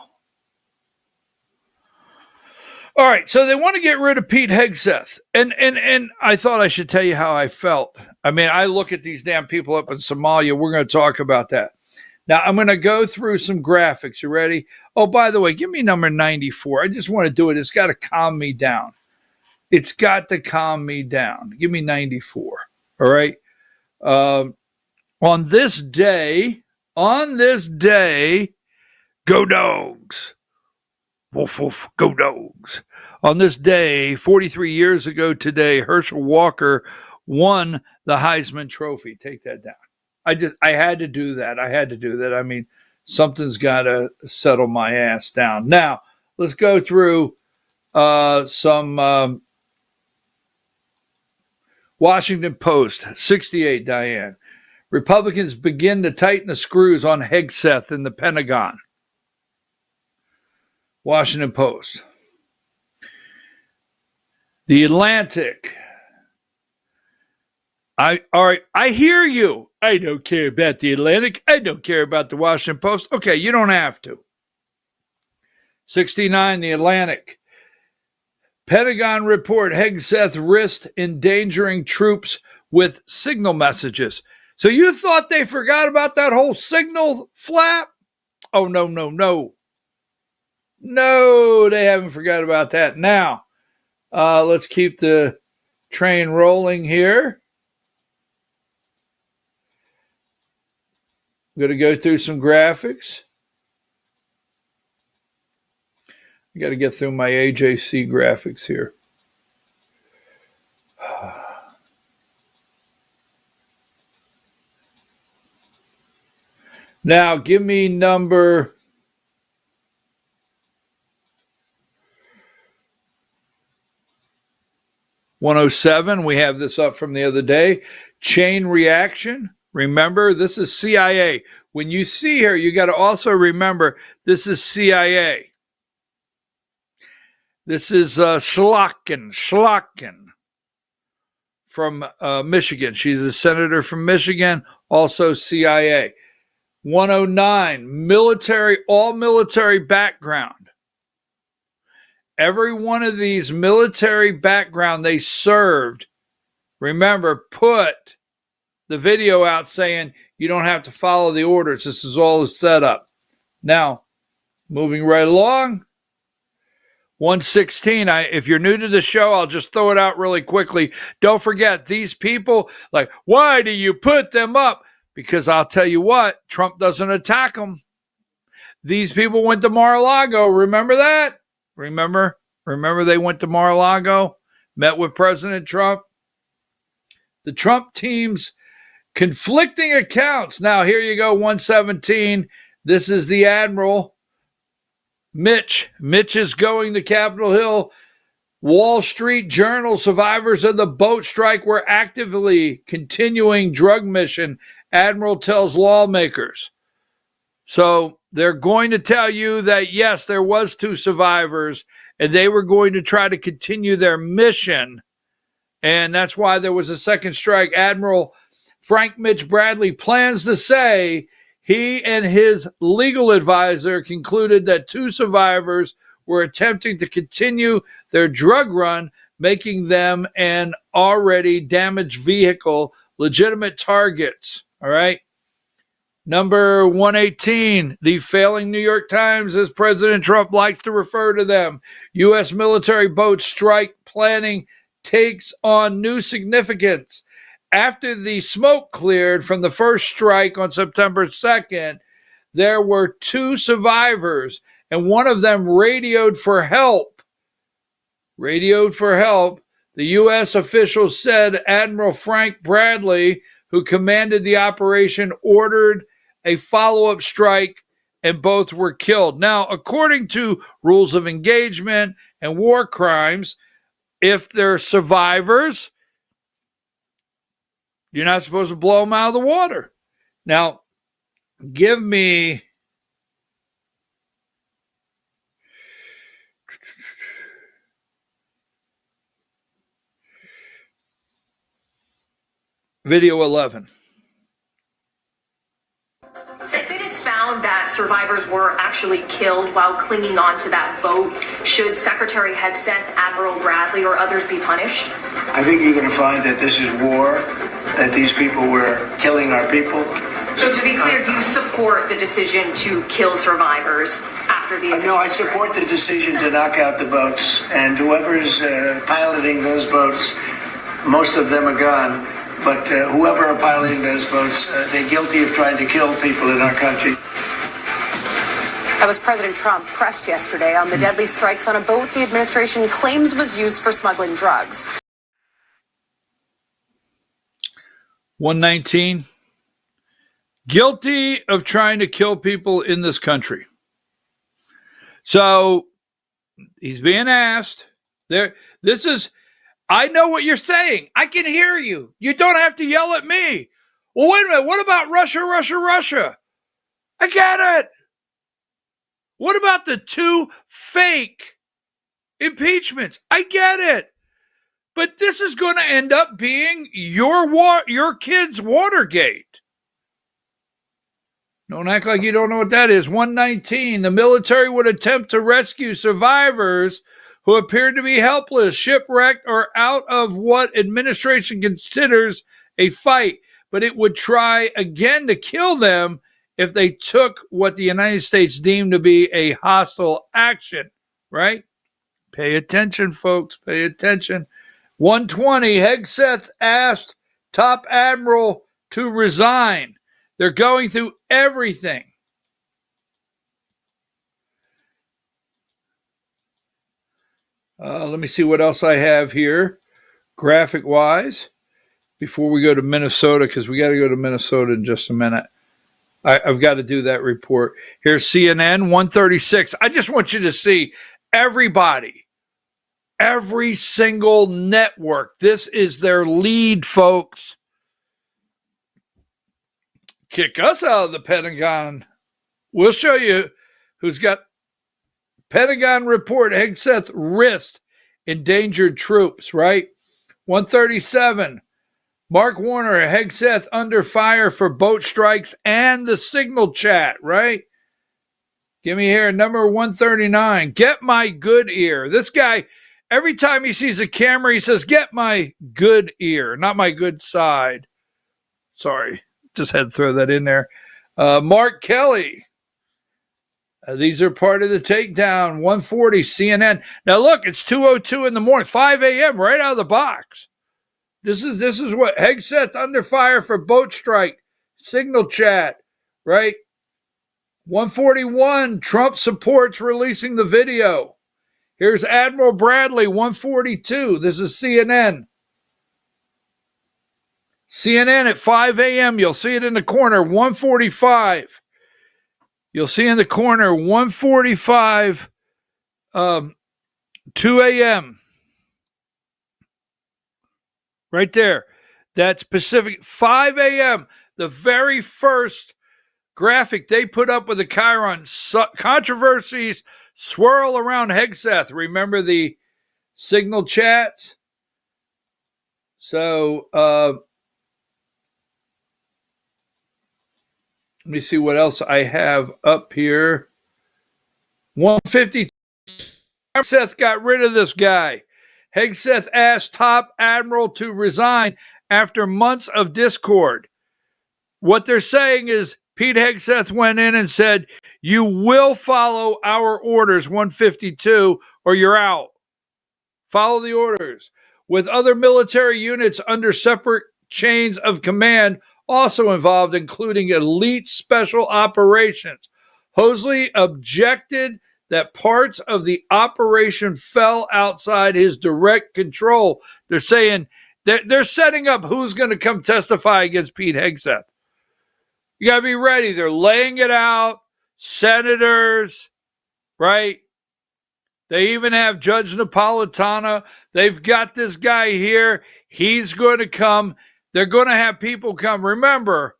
All right, so they want to get rid of Pete Hegseth. And I thought I should tell you how I felt. I mean, I look at these damn people up in Somalia. We're going to talk about that. Now, I'm going to go through some graphics. You ready? Oh, by the way, give me number 94. I just want to do it. It's got to calm me down. It's got to calm me down. Give me 94. All right? On this day, go Dogs. Woof, woof, go Dogs. On this day, 43 years ago today, Herschel Walker won the Heisman Trophy. Take that down. I had to do that. I mean, something's got to settle my ass down. Now, let's go through some Washington Post, 68, Diane. Republicans begin to tighten the screws on Hegseth in the Pentagon. Washington Post. The Atlantic. All right, I hear you. I don't care about the Atlantic. I don't care about the Washington Post. Okay, you don't have to. 69, The Atlantic. Pentagon report, Hegseth risked endangering troops with signal messages. So you thought they forgot about that whole signal flap? Oh, no. No, they haven't forgot about that. Now, let's keep the train rolling here. I'm going to go through some graphics. I got to get through my AJC graphics here. Now, give me number 107. We have this up from the other day. Chain reaction. Remember, this is CIA. When you see here, you got to also remember this is CIA. This is Schlacken from Michigan. She's a senator from Michigan, also CIA. 109, all military background. Every one of these military background they served, remember, put the video out saying you don't have to follow the orders. This is all a setup. Now, moving right along. 116, if you're new to the show, I'll just throw it out really quickly. Don't forget, these people, like, why do you put them up? Because I'll tell you what, Trump doesn't attack them. These people went to Mar-a-Lago. Remember that? Remember they went to Mar-a-Lago, met with President Trump. The Trump team's conflicting accounts. Now, here you go, 117. This is the Admiral. Mitch is going to Capitol Hill. Wall Street Journal, survivors of the boat strike were actively continuing drug mission, Admiral tells lawmakers. So they're going to tell you that, yes, there was 2 survivors, and they were going to try to continue their mission. And that's why there was a second strike. Admiral Frank Mitch Bradley plans to say he and his legal advisor concluded that 2 survivors were attempting to continue their drug run, making them an already damaged vehicle legitimate targets. All right. Number 118, the failing New York Times, as President Trump likes to refer to them. U.S. military boat strike planning takes on new significance. After the smoke cleared from the first strike on September 2nd, there were 2 survivors, and one of them radioed for help. The U.S. official said Admiral Frank Bradley, who commanded the operation, ordered a follow-up strike, and both were killed. Now, according to rules of engagement and war crimes, if they're survivors, you're not supposed to blow them out of the water. Now, give me video 11. If it is found that survivors were actually killed while clinging onto that boat, should Secretary Hegseth, Admiral Bradley, or others be punished? I think you're going to find that this is war, that these people were killing our people. So to be clear, do you support the decision to kill survivors after the... No, I support the decision to knock out the boats, and whoever's piloting those boats, most of them are gone. But whoever are piloting those boats, they're guilty of trying to kill people in our country. That was President Trump pressed yesterday on the deadly strikes on a boat the administration claims was used for smuggling drugs. 119. Guilty of trying to kill people in this country. So he's being asked. I know what you're saying. I can hear you. You don't have to yell at me. Well, wait a minute. What about Russia? I get it. What about the 2 fake impeachments? I get it. But this is going to end up being your kid's Watergate. Don't act like you don't know what that is. 119. The military would attempt to rescue survivors who appeared to be helpless, shipwrecked, or out of what administration considers a fight, but it would try again to kill them if they took what the United States deemed to be a hostile action, right? Pay attention, folks. Pay attention. 120, Hegseth asked Top Admiral to resign. They're going through everything. Let me see what else I have here, graphic-wise, before we go to Minnesota, because we got to go to Minnesota in just a minute. I've got to do that report. Here's CNN, 136. I just want you to see everybody, every single network. This is their lead, folks. Kick us out of the Pentagon. We'll show you who's got Pentagon report, Hegseth wrist endangered troops, right? 137. Mark Warner, Hegseth under fire for boat strikes and the signal chat, right? Give me here, number 139. Get my good ear. This guy, every time he sees a camera, he says, get my good ear, not my good side. Sorry, just had to throw that in there. Mark Kelly. These are part of the takedown. 140 CNN. Now look, it's 2:02 in the morning, 5 a.m. right out of the box. This is what Hegseth under fire for boat strike, signal chat, right? 141. Trump supports releasing the video. Here's Admiral Bradley. 142. This is CNN. CNN at 5 a.m. You'll see it in the corner. 145. You'll see in the corner, 145, 2 a.m. Right there. That's Pacific. 5 a.m. The very first graphic they put up with the Chiron. Controversies swirl around Hegseth. Remember the signal chats? So, let me see what else I have up here. 150. Hegseth got rid of this guy. Hegseth asked Top Admiral to resign after months of discord. What they're saying is Pete Hegseth went in and said, you will follow our orders, 152, or you're out. Follow the orders. With other military units under separate chains of command also involved, including elite special operations. Hosley objected that parts of the operation fell outside his direct control. They're saying They're setting up who's going to come testify against Pete Hegseth. You got to be ready. They're laying it out. Senators, right? They even have Judge Napolitano. They've got this guy here. He's going to come. They're going to have people come. Remember,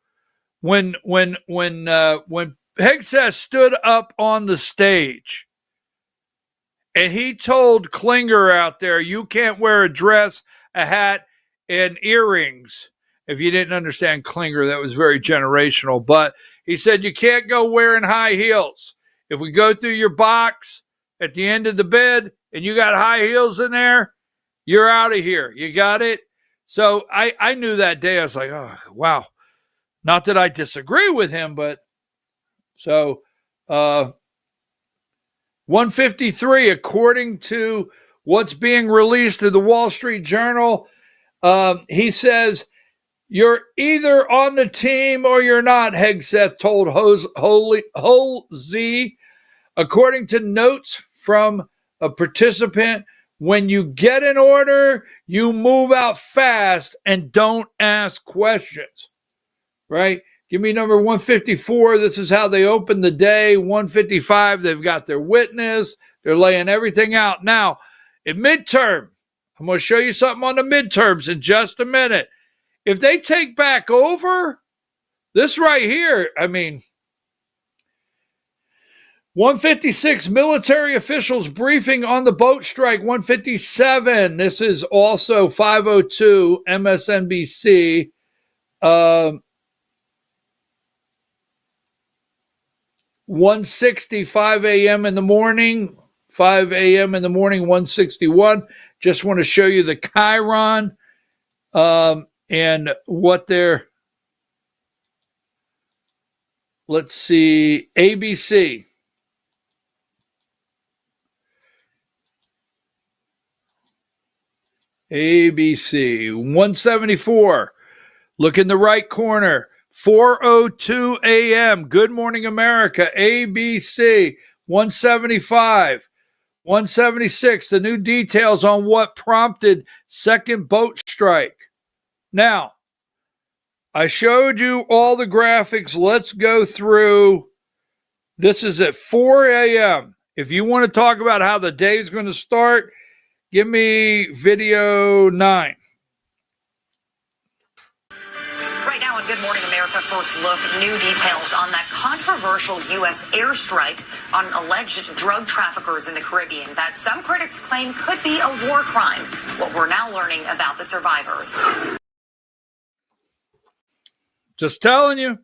when Hegseth stood up on the stage and he told Klinger out there, you can't wear a dress, a hat, and earrings. If you didn't understand Klinger, that was very generational. But he said, you can't go wearing high heels. If we go through your box at the end of the bed and you got high heels in there, you're out of here. You got it? So I knew that day. I was like, oh, wow. Not that I disagree with him, but so 153, according to what's being released in the Wall Street Journal, he says, you're either on the team or you're not, Hegseth told Holsey. According to notes from a participant, when you get an order, you move out fast and don't ask questions, right? Give me number 154. This is how they open the day. 155, they've got their witness. They're laying everything out. Now, in midterm, I'm going to show you something on the midterms in just a minute. If they take back over, this right here, 156, military officials briefing on the boat strike. 157, this is also 502, MSNBC. 160, 5 a.m. in the morning. 5 a.m. in the morning, 161. Just want to show you the Chiron and what they're, let's see, ABC. ABC, 174. Look in the right corner. 4:02 a.m. Good Morning America, ABC, 175. 176, the new details on what prompted second boat strike. Now, I showed you all the graphics. Let's go through. This is at 4 a.m. If you want to talk about how the day is going to start, give me video 9. Right now on Good Morning America, first look, new details on that controversial U.S. airstrike on alleged drug traffickers in the Caribbean that some critics claim could be a war crime. What we're now learning about the survivors. Just telling you,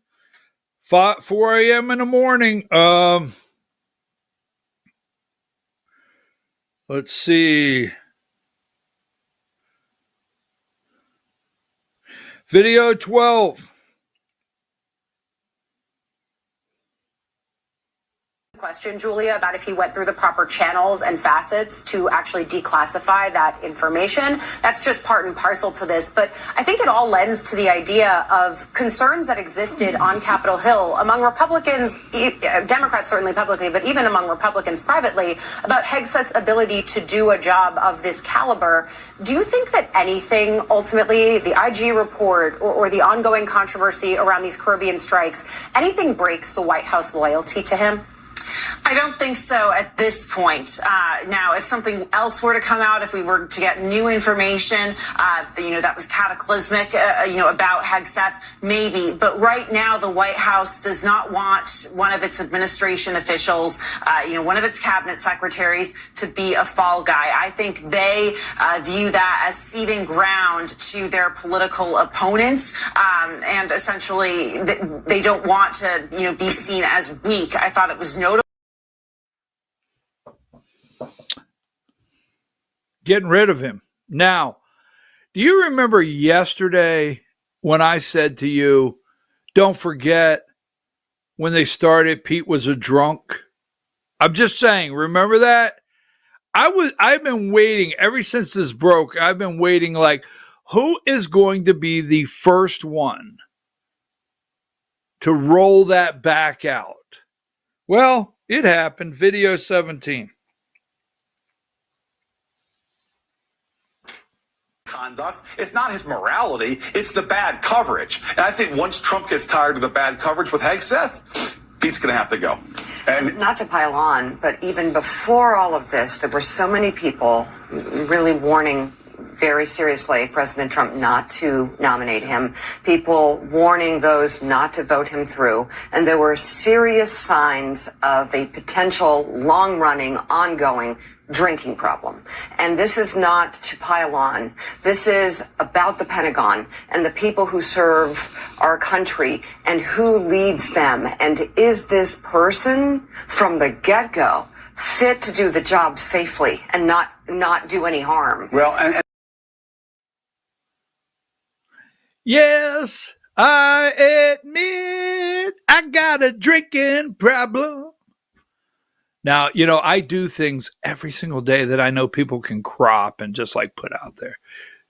4 a.m. in the morning. Let's see. Video 12. Question, Julia, about if he went through the proper channels and facets to actually declassify that information. That's just part and parcel to this. But I think it all lends to the idea of concerns that existed on Capitol Hill among Republicans, Democrats certainly publicly, but even among Republicans privately, about Hegseth's ability to do a job of this caliber. Do you think that anything, ultimately, the IG report or the ongoing controversy around these Caribbean strikes, anything breaks the White House loyalty to him? I don't think so at this point. Now, if something else were to come out, if we were to get new information, that was cataclysmic, about Hegseth, maybe. But right now, the White House does not want one of its administration officials, one of its cabinet secretaries to be a fall guy. I think they view that as ceding ground to their political opponents, and essentially they don't want to, be seen as weak. I thought it was notable. Getting rid of him. Now, do you remember yesterday when I said to you, don't forget when they started, Pete was a drunk? I'm just saying, remember that? I've been waiting ever since this broke. I've been waiting like, who is going to be the first one to roll that back out? Well, it happened. Video 17. misconduct. It's not his morality. It's the bad coverage. And I think once Trump gets tired of the bad coverage with Hegseth, Pete's going to have to go. And not to pile on, but even before all of this, there were so many people really warning very seriously President Trump not to nominate him, people warning those not to vote him through, and there were serious signs of a potential long-running, ongoing drinking problem. And this is not to pile on. This is about the Pentagon and the people who serve our country and who leads them. And is this person from the get-go fit to do the job safely and not do any harm? Well, and yes, I admit I got a drinking problem. Now, you know, I do things every single day that I know people can crop and just like put out there.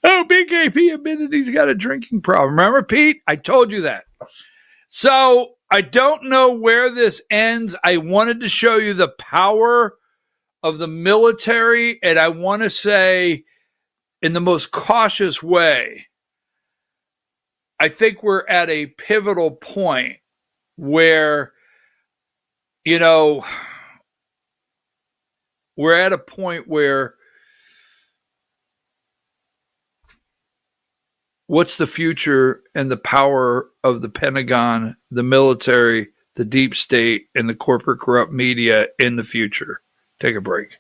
Oh, BKP admitted he's got a drinking problem. Remember, Pete? I told you that. So I don't know where this ends. I wanted to show you the power of the military, and I want to say in the most cautious way, I think we're at a pivotal point where, you know, we're at a point where what's the future and the power of the Pentagon, the military, the deep state, and the corporate corrupt media in the future? Take a break.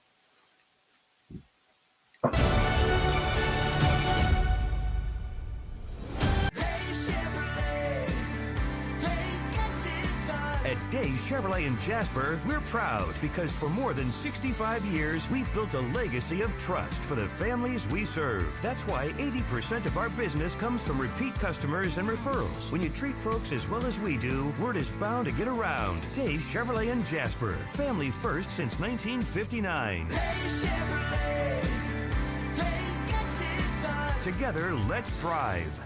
At Days Chevrolet in Jasper, we're proud because for more than 65 years, we've built a legacy of trust for the families we serve. That's why 80% of our business comes from repeat customers and referrals. When you treat folks as well as we do, word is bound to get around. Days Chevrolet in Jasper, family first since 1959. Together, let's drive.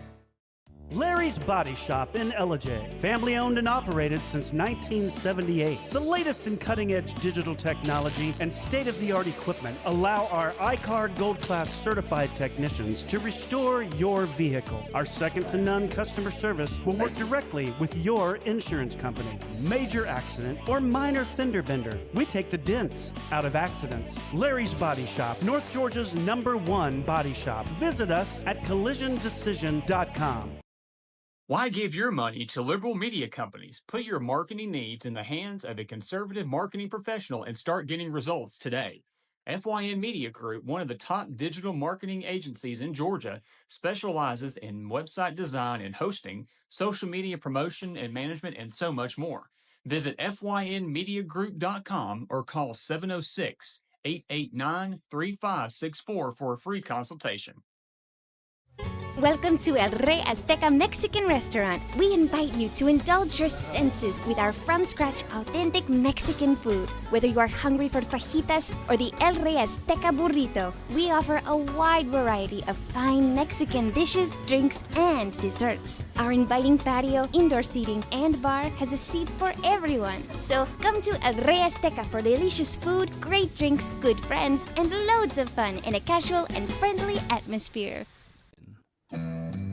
Larry's Body Shop in Ellijay. Family owned and operated since 1978. The latest in cutting-edge digital technology and state-of-the-art equipment allow our iCard Gold Class certified technicians to restore your vehicle. Our second-to-none customer service will work directly with your insurance company. Major accident or minor fender bender, we take the dents out of accidents. Larry's Body Shop, North Georgia's #1 body shop. Visit us at collisiondecision.com. Why give your money to liberal media companies? Put your marketing needs in the hands of a conservative marketing professional and start getting results today. FYN Media Group, one of the top digital marketing agencies in Georgia, specializes in website design and hosting, social media promotion and management, and so much more. Visit FYNmediagroup.com or call 706-889-3564 for a free consultation. Welcome to El Rey Azteca Mexican Restaurant. We invite you to indulge your senses with our from-scratch authentic Mexican food. Whether you are hungry for fajitas or the El Rey Azteca burrito, we offer a wide variety of fine Mexican dishes, drinks, and desserts. Our inviting patio, indoor seating, and bar has a seat for everyone. So come to El Rey Azteca for delicious food, great drinks, good friends, and loads of fun in a casual and friendly atmosphere.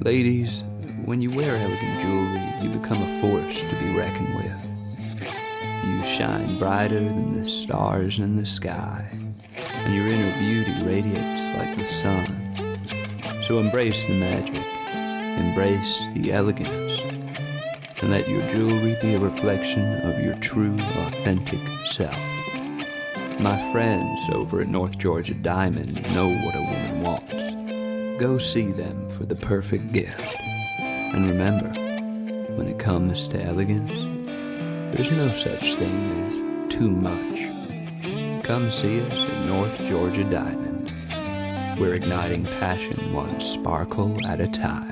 Ladies, when you wear elegant jewelry, you become a force to be reckoned with. You shine brighter than the stars in the sky, and your inner beauty radiates like the sun. So embrace the magic, embrace the elegance, and let your jewelry be a reflection of your true, authentic self. My friends over at North Georgia Diamond know what a woman wants. Go see them for the perfect gift. And remember, when it comes to elegance, there's no such thing as too much. Come see us at North Georgia Diamond. We're igniting passion one sparkle at a time.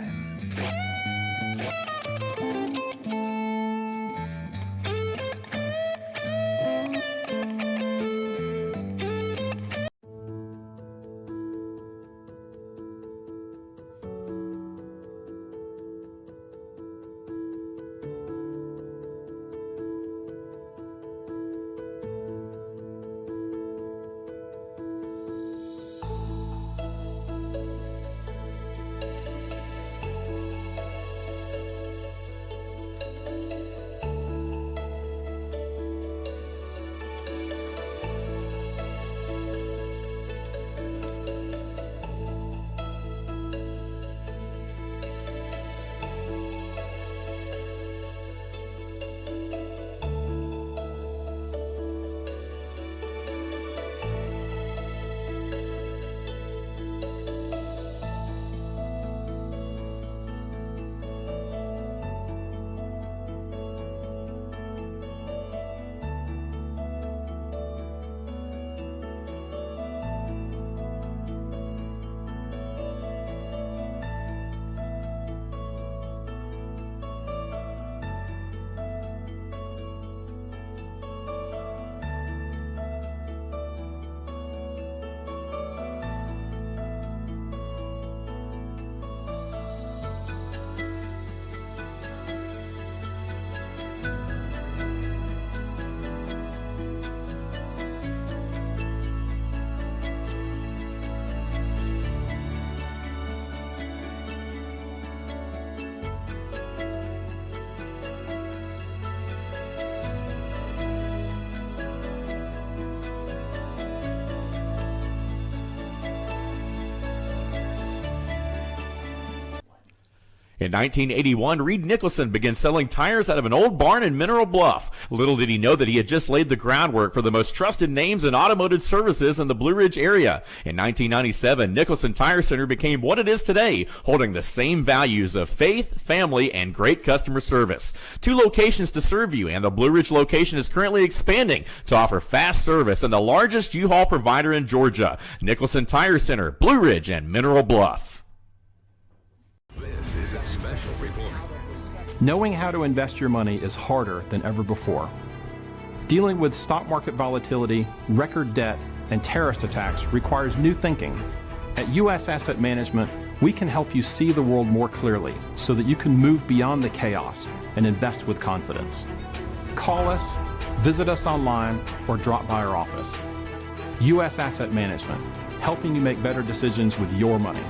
In 1981, Reed Nicholson began selling tires out of an old barn in Mineral Bluff. Little did he know that he had just laid the groundwork for the most trusted names in automotive services in the Blue Ridge area. In 1997, Nicholson Tire Center became what it is today, holding the same values of faith, family, and great customer service. 2 locations to serve you, and the Blue Ridge location is currently expanding to offer fast service and the largest U-Haul provider in Georgia. Nicholson Tire Center, Blue Ridge, and Mineral Bluff. This is a special report. Knowing how to invest your money is harder than ever before. Dealing with stock market volatility, record debt, and terrorist attacks requires new thinking. At U.S. Asset Management, we can help you see the world more clearly so that you can move beyond the chaos and invest with confidence. Call us, visit us online, or drop by our office. U.S. Asset Management, helping you make better decisions with your money.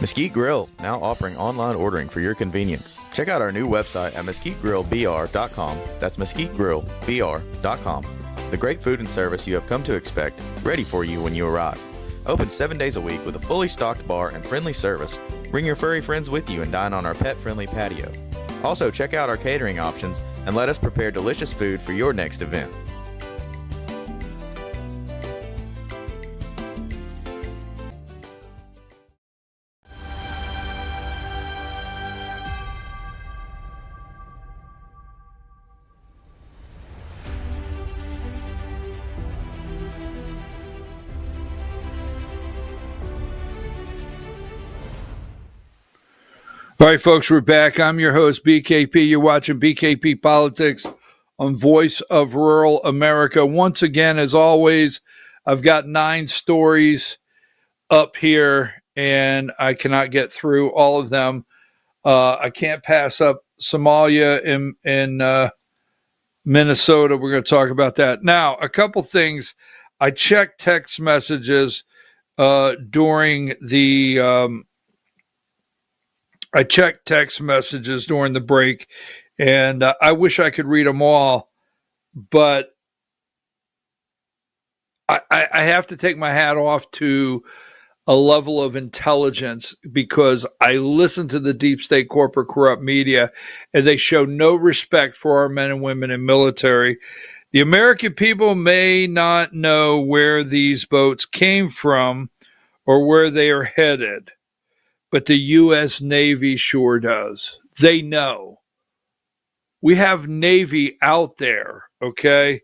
Mesquite Grill, now offering online ordering for your convenience. Check out our new website at mesquitegrillbr.com. That's mesquitegrillbr.com. The great food and service you have come to expect, ready for you when you arrive. Open 7 days a week with a fully stocked bar and friendly service. Bring your furry friends with you and dine on our pet-friendly patio. Also, check out our catering options and let us prepare delicious food for your next event. All right, folks, we're back. I'm your host, BKP. You're watching BKP Politics on Voice of Rural America. Once again, as always, I've got 9 stories up here, and I cannot get through all of them. I can't pass up Somalia in Minnesota. We're going to talk about that. Now, a couple things. I checked text messages during the break, and I wish I could read them all, but I have to take my hat off to a level of intelligence because I listen to the deep state corporate corrupt media, and they show no respect for our men and women in military. The American people may not know where these boats came from or where they are headed, but the U.S. Navy sure does. They know. We have Navy out there, okay?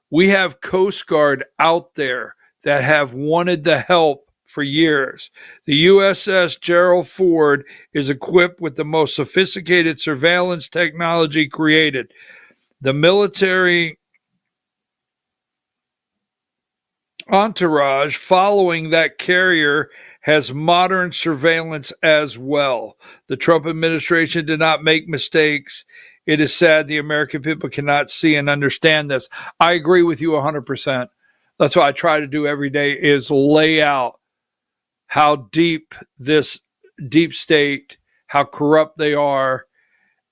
We have Coast Guard out there that have wanted the help for years. The USS Gerald Ford is equipped with the most sophisticated surveillance technology created. The military entourage following that carrier has modern surveillance as well. The Trump administration did not make mistakes. It is sad the American people cannot see and understand this. I agree with you 100%. That's what I try to do every day is lay out how deep this deep state, how corrupt they are,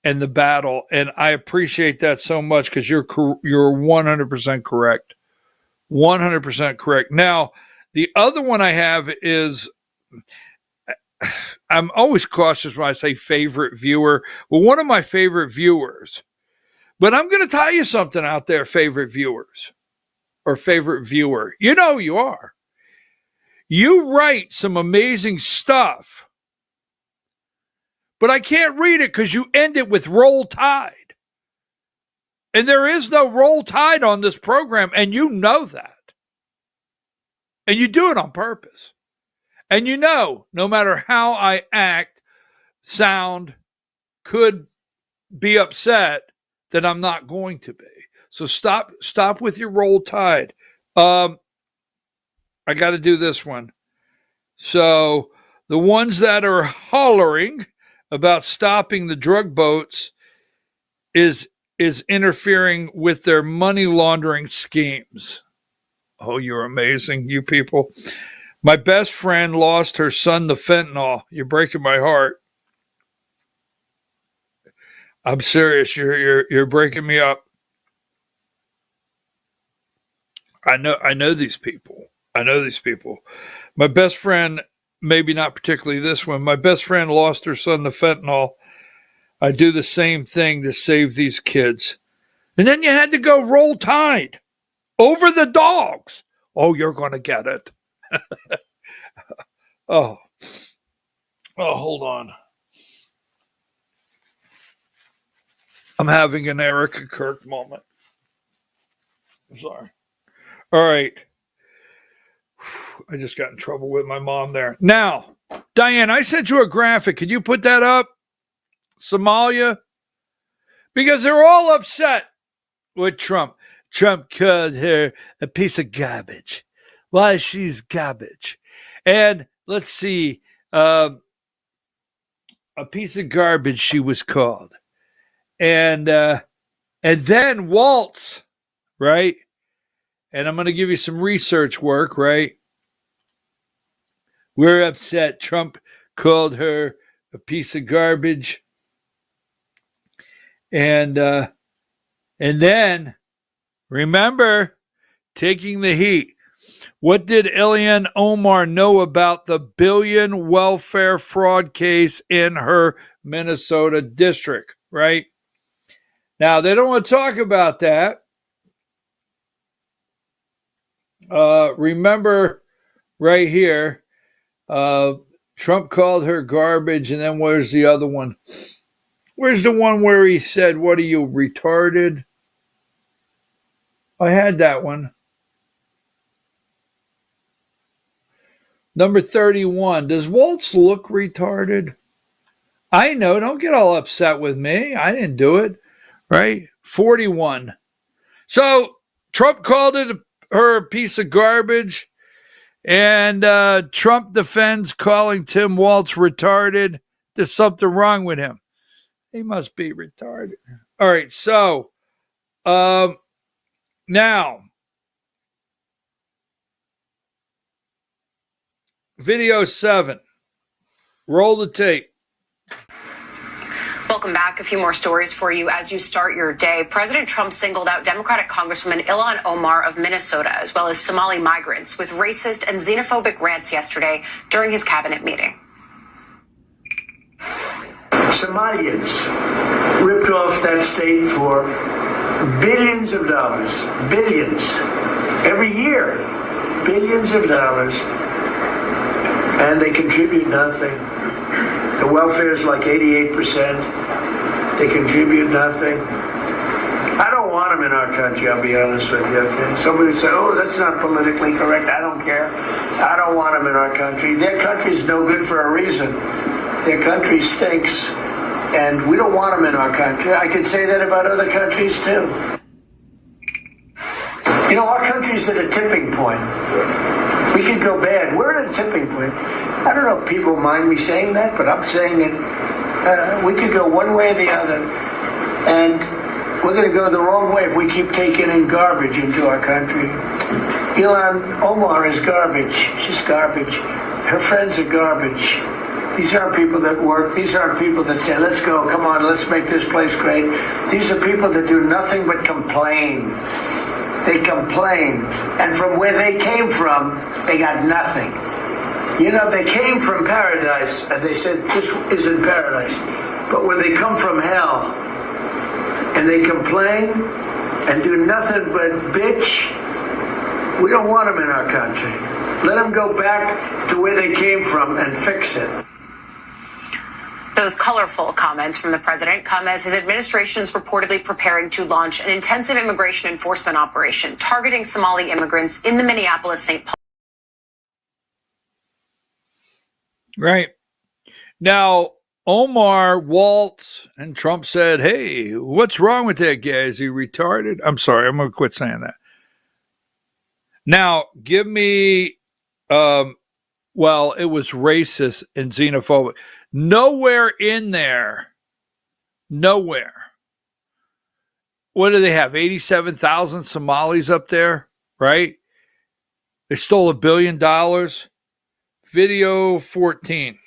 and the battle. And I appreciate that so much because you're 100% correct. 100% correct. Now, the other one I have is, I'm always cautious when I say favorite viewer. Well, one of my favorite viewers, but I'm going to tell you something out there, favorite viewers or favorite viewer. You know you are. You write some amazing stuff, but I can't read it because you end it with Roll Tide. And there is no Roll Tide on this program, and you know that. And you do it on purpose. And you know, no matter how I act, sound, could be upset, that I'm not going to be. So stop with your Roll Tide. I got to do this one. So the ones that are hollering about stopping the drug boats is interfering with their money laundering schemes. Oh, you're amazing, you people. My best friend lost her son to fentanyl. You're breaking my heart. I'm serious. You're breaking me up. I know these people. My best friend maybe not particularly this one. My best friend lost her son to fentanyl. I do the same thing to save these kids. And then you had to go Roll Tide over the dogs. Oh, you're going to get it. Oh, hold on. I'm having an Erica Kirk moment. I'm sorry. All right. I just got in trouble with my mom there. Now, Diane, I sent you a graphic. Can you put that up? Somalia? Because they're all upset with Trump. Trump called her a piece of garbage. Why, she's garbage. And let's see, a piece of garbage she was called. And then Waltz, right? And I'm going to give you some research work, right? We're upset. Trump called her a piece of garbage. And then, remember, taking the heat. What did Ilhan Omar know about the billion welfare fraud case in her Minnesota district, right? Now, they don't want to talk about that. Remember, right here, Trump called her garbage, and then where's the other one? Where's the one where he said, what are you, retarded? I had that one. Number 31. Does Waltz look retarded? I know. Don't get all upset with me. I didn't do it. Right? 41. So Trump called her a piece of garbage. And Trump defends calling Tim Waltz retarded. There's something wrong with him. He must be retarded. All right. So now, video 7. Roll the tape. Welcome back. A few more stories for you as you start your day. President Trump singled out Democratic Congresswoman Ilhan Omar of Minnesota, as well as Somali migrants, with racist and xenophobic rants yesterday during his cabinet meeting. Somalians ripped off that state for billions of dollars. Billions. Every year. Billions of dollars. And they contribute nothing. The welfare is like 88%. They contribute nothing. I don't want them in our country, I'll be honest with you. Okay? Somebody say, oh, that's not politically correct. I don't care. I don't want them in our country. Their country is no good for a reason. Their country stinks. And we don't want them in our country. I could say that about other countries, too. You know, our country's at a tipping point. We could go bad. We're at a tipping point. I don't know if people mind me saying that, but I'm saying it. We could go one way or the other. And we're going to go the wrong way if we keep taking in garbage into our country. Ilhan Omar is garbage. She's garbage. Her friends are garbage. These aren't people that work. These aren't people that say, let's go, come on, let's make this place great. These are people that do nothing but complain. They complain. And from where they came from, they got nothing. You know, they came from paradise, and they said, this isn't paradise. But when they come from hell, and they complain, and do nothing but bitch, we don't want them in our country. Let them go back to where they came from and fix it. Those colorful comments from the president come as his administration is reportedly preparing to launch an intensive immigration enforcement operation targeting Somali immigrants in the Minneapolis-St. Paul. Right. Now, Omar, Waltz, and Trump said, hey, what's wrong with that guy? Is he retarded? I'm sorry, I'm going to quit saying that. Now, give me, well, it was racist and xenophobic. Nowhere in there, nowhere. What do they have? 87,000 Somalis up there, right? They stole $1 billion. Video 14.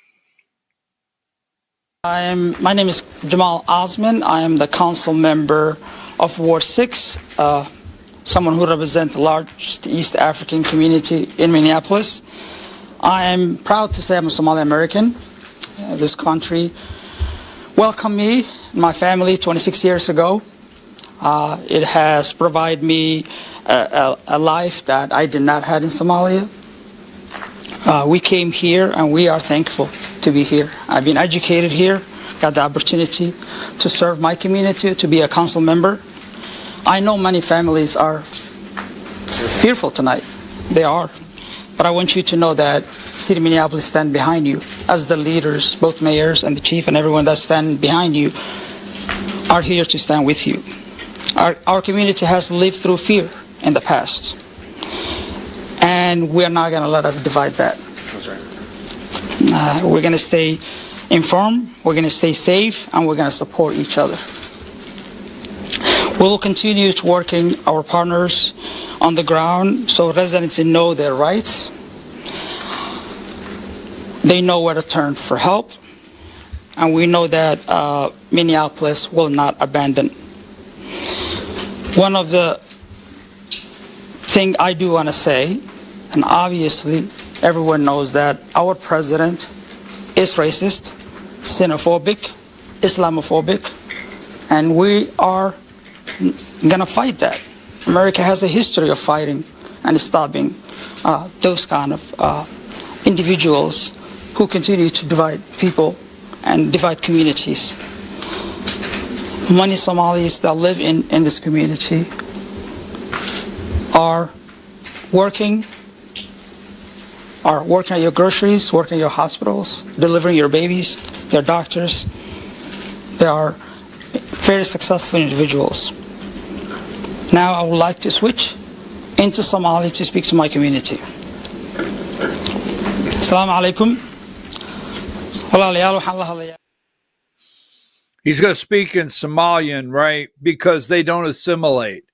My name is Jamal Osman. I am the council member of Ward 6, someone who represents the largest East African community in Minneapolis. I am proud to say I'm a Somali American. This country welcomed me and my family 26 years ago. It has provided me a life that I did not have in Somalia. We came here and we are thankful to be here. I've been educated here, got the opportunity to serve my community, to be a council member. I know many families are fearful tonight. They are. But I want you to know that City of Minneapolis stand behind you as the leaders, both mayors and the chief and everyone that stand behind you are here to stand with you. Our community has lived through fear in the past. And we're not going to let us divide that. That's right. We're going to stay informed, we're going to stay safe, and we're going to support each other. We will continue to working our partners on the ground so residents know their rights. They know where to turn for help. And we know that Minneapolis will not abandon. One of the things I do want to say, and obviously everyone knows that our president is racist, xenophobic, Islamophobic, and we are going to fight that. America has a history of fighting and stopping those kind of individuals who continue to divide people and divide communities. Many Somalis that live in this community are working at your groceries, working at your hospitals, delivering your babies, they're doctors. They are very successful individuals. Now I would like to switch into Somali to speak to my community. Assalamu alaikum. He's going to speak in Somalian, right? Because they don't assimilate.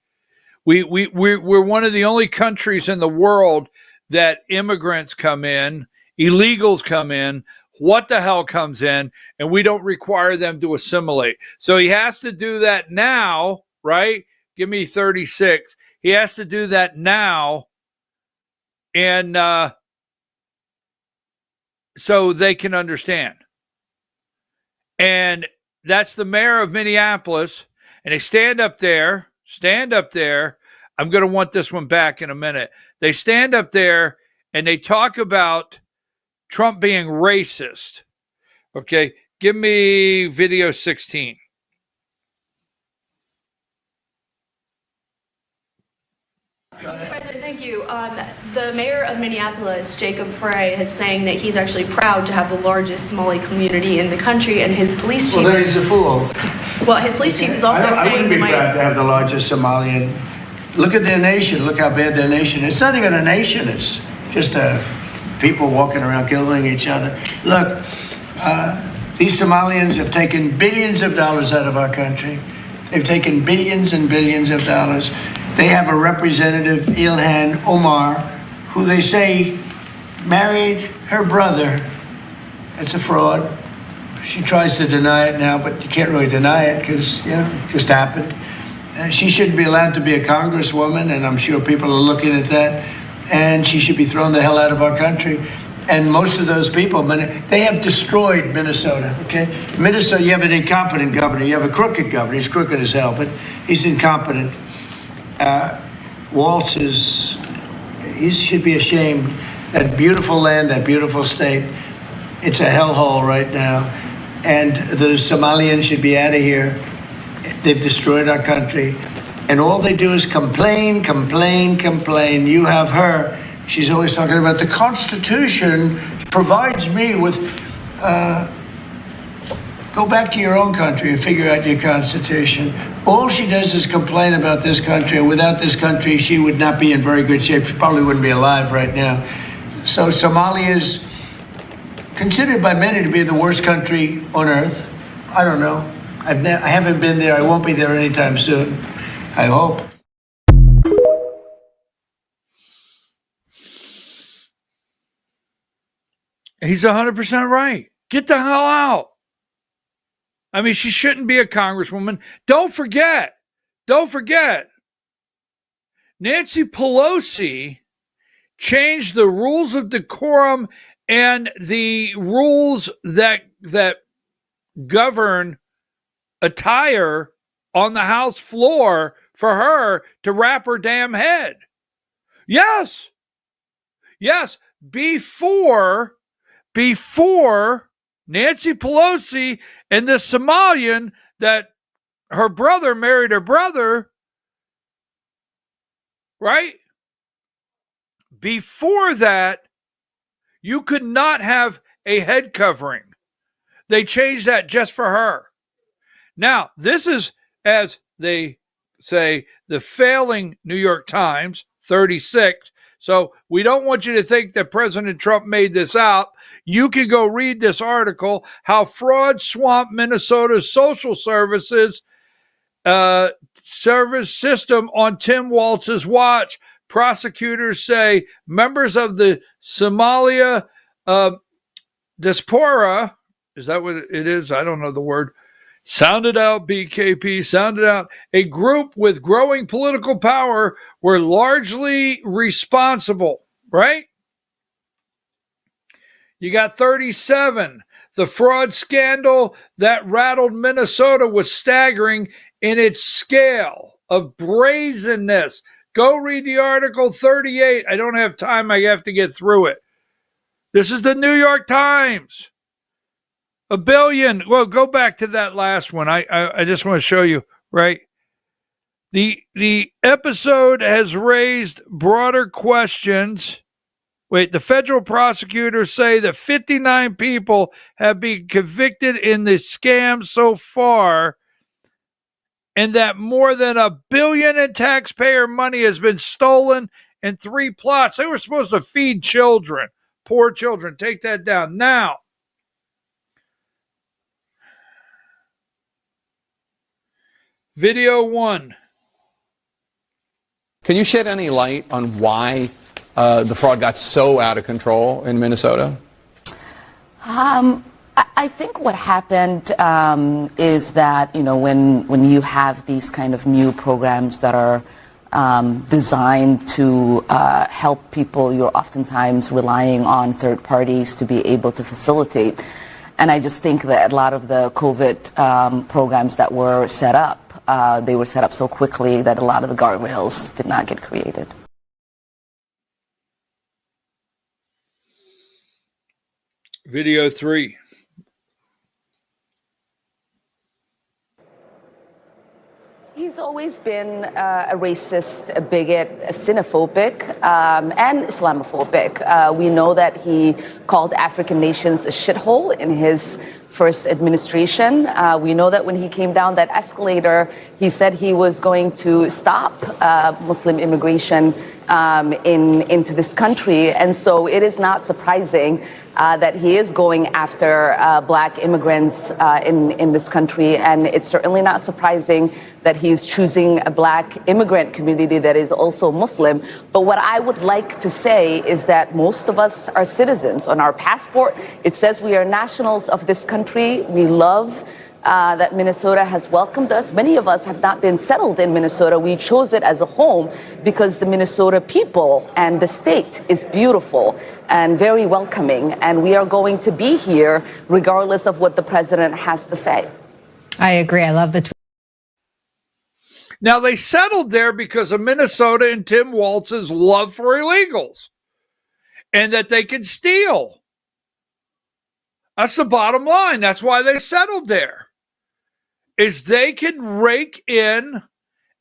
We're one of the only countries in the world that immigrants come in, illegals come in, what the hell comes in, and we don't require them to assimilate. So he has to do that now, right? Give me 36. He has to do that now, and so they can understand. And that's the mayor of Minneapolis, and they stand up there. I'm going to want this one back in a minute. They stand up there and they talk about Trump being racist. Okay, give me video 16. Mr. President, thank you. The mayor of Minneapolis, Jacob Frey, is saying that he's actually proud to have the largest Somali community in the country, and his police chief. Well, then he's a fool. Well, his police chief is also saying I wouldn't be proud to have the largest Somalian. Look at their nation. Look how bad their nation is. It's not even a nation. It's just people walking around killing each other. Look, these Somalians have taken billions of dollars out of our country. They've taken billions and billions of dollars. They have a representative, Ilhan Omar, who they say married her brother. It's a fraud. She tries to deny it now, but you can't really deny it because, it just happened. She shouldn't be allowed to be a congresswoman, and I'm sure people are looking at that. And she should be thrown the hell out of our country. And most of those people, they have destroyed Minnesota, okay? Minnesota, you have an incompetent governor. You have a crooked governor. He's crooked as hell, but he's incompetent. Waltz he should be ashamed. That beautiful land, that beautiful state, it's a hellhole right now. And the Somalians should be out of here. They've destroyed our country. And all they do is complain. You have her. She's always talking about the Constitution provides me with, go back to your own country and figure out your Constitution. All she does is complain about this country. Without this country, she would not be in very good shape. She probably wouldn't be alive right now. So Somalia is considered by many to be the worst country on earth. I don't know. I haven't been there. I won't be there anytime soon. I hope. He's 100% right. Get the hell out. I mean, she shouldn't be a congresswoman. Don't forget. Nancy Pelosi change the rules of decorum and the rules that govern attire on the House floor for her to wrap her damn head. Yes. Before Nancy Pelosi and this Somalian that her brother married her brother, right? Before that, you could not have a head covering. They changed that just for her. Now, this is, as they say, the failing New York Times, 36. So we don't want you to think that President Trump made this out. You can go read this article, how fraud swamped Minnesota's social services service system on Tim Walz's watch. Prosecutors say members of the Somalia diaspora, is that what it is? I don't know the word. Sound it out, BKP, sound it out. A group with growing political power were largely responsible, right? You got 37. The fraud scandal that rattled Minnesota was staggering in its scale of brazenness. Go read the article. 38. I don't have time. I have to get through it. This is the New York Times. $1 billion. Well, go back to that last one. I just want to show you, right? The episode has raised broader questions. Wait, the federal prosecutors say that 59 people have been convicted in the scam so far, and that more than $1 billion in taxpayer money has been stolen in 3 plots. They were supposed to feed children, poor children. Take that down. Now, video 1. Can you shed any light on why the fraud got so out of control in Minnesota? I think what happened is that, when you have these kind of new programs that are designed to help people, you're oftentimes relying on third parties to be able to facilitate. And I just think that a lot of the COVID programs that were set up, they were set up so quickly that a lot of the guardrails did not get created. Video 3. He's always been a racist, a bigot, a xenophobic, and Islamophobic. We know that he called African nations a shithole in his first administration. We know that when he came down that escalator, he said he was going to stop Muslim immigration into this country. And so it is not surprising that he is going after black immigrants in this country. And it's certainly not surprising that he's choosing a black immigrant community that is also Muslim. But what I would like to say is that most of us are citizens. On our passport, it says we are nationals of this country. We love that Minnesota has welcomed us. Many of us have not been settled in Minnesota. We chose it as a home because the Minnesota people and the state is beautiful and very welcoming. And we are going to be here regardless of what the president has to say. I agree. I love the tweet. Now, they settled there because of Minnesota and Tim Walz's love for illegals and that they can steal. That's the bottom line. That's why they settled there, is they can rake in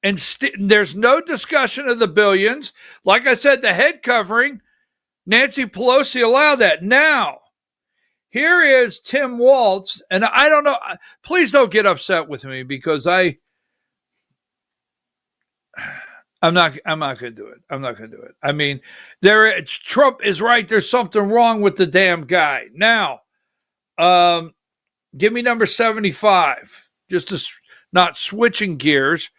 and there's no discussion of the billions. Like I said, the head covering, Nancy Pelosi allowed that. Now, here is Tim Walz, and I don't know, please don't get upset with me because I'm not going to do it. I'm not going to do it. I mean, Trump is right. There's something wrong with the damn guy. Now, give me number 75, just to not switching gears,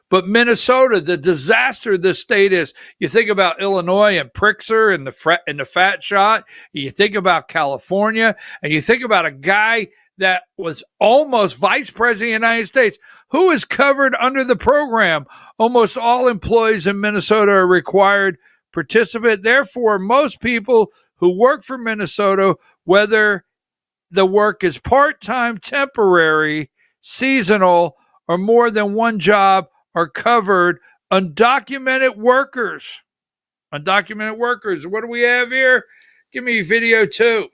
but Minnesota, the disaster this state is. You think about Illinois and Pritzker and the fat shot. You think about California, and you think about a guy that was almost vice president of the United States. Who is covered under the program? Almost all employees in Minnesota are required participant. Therefore, most people who work for Minnesota, whether the work is part-time, temporary, seasonal, or more than one job, are covered. Undocumented workers. Undocumented workers. What do we have here? Give me video 2.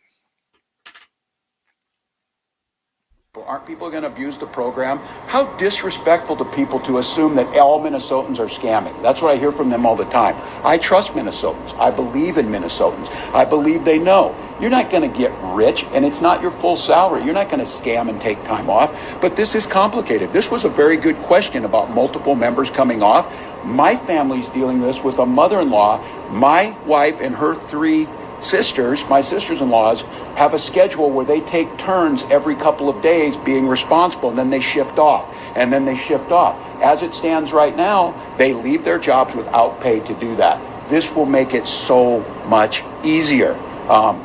Aren't people going to abuse the program? How disrespectful to people to assume that all Minnesotans are scamming. That's what I hear from them all the time. I trust Minnesotans. I believe in Minnesotans. I believe they know. You're not going to get rich, and it's not your full salary. You're not going to scam and take time off. But this is complicated. This was a very good question about multiple members coming off. My family's dealing with this with a mother-in-law. My wife and her 3 sisters, my sisters-in-laws, have a schedule where they take turns every couple of days being responsible, and then they shift off, and then they shift off. As it stands right now, they leave their jobs without pay to do that. This will make it so much easier.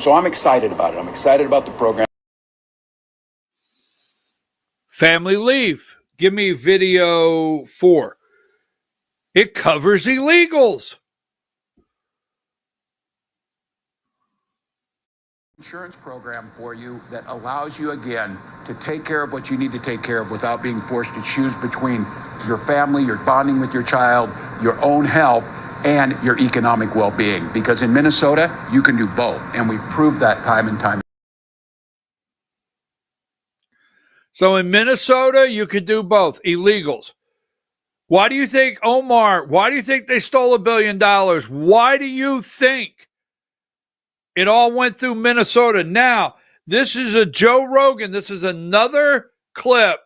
So I'm excited about it. I'm excited about the program. Family leave. Give me video 4. It covers illegals. Insurance program for you that allows you, again, to take care of what you need to take care of without being forced to choose between your family, your bonding with your child, your own health, and your economic well-being. Because in Minnesota, you can do both, and we've proved that time and time. So in Minnesota, you could do both. Illegals. Why do you think, Omar, why do you think they stole $1 billion? Why do you think it all went through Minnesota? Now, this is a Joe Rogan. This is another clip.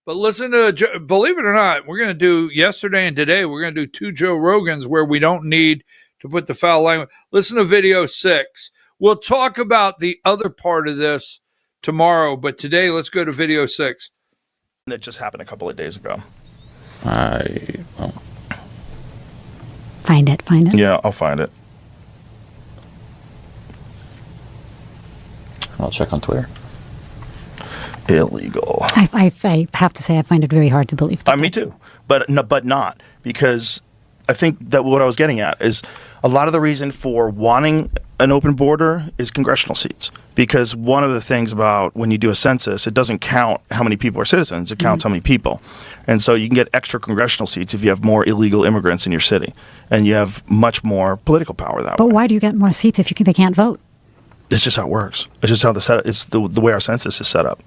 But listen to, believe it or not, we're going to do yesterday and today, we're going to do 2 Joe Rogans where we don't need to put the foul language. Listen to video 6. We'll talk about the other part of this tomorrow, but today let's go to video 6. That just happened a couple of days ago. Find it. Yeah, I'll find it. I'll check on Twitter. Illegal. I have to say I find it very hard to believe. Me too, but not, because I think that what I was getting at is a lot of the reason for wanting an open border is congressional seats. Because one of the things about when you do a census, it doesn't count how many people are citizens, it counts how many people. And so you can get extra congressional seats if you have more illegal immigrants in your city, and you have much more political power that way. But why do you get more seats if they can't vote? It's just how it works. It's just how it's the way our census is set up.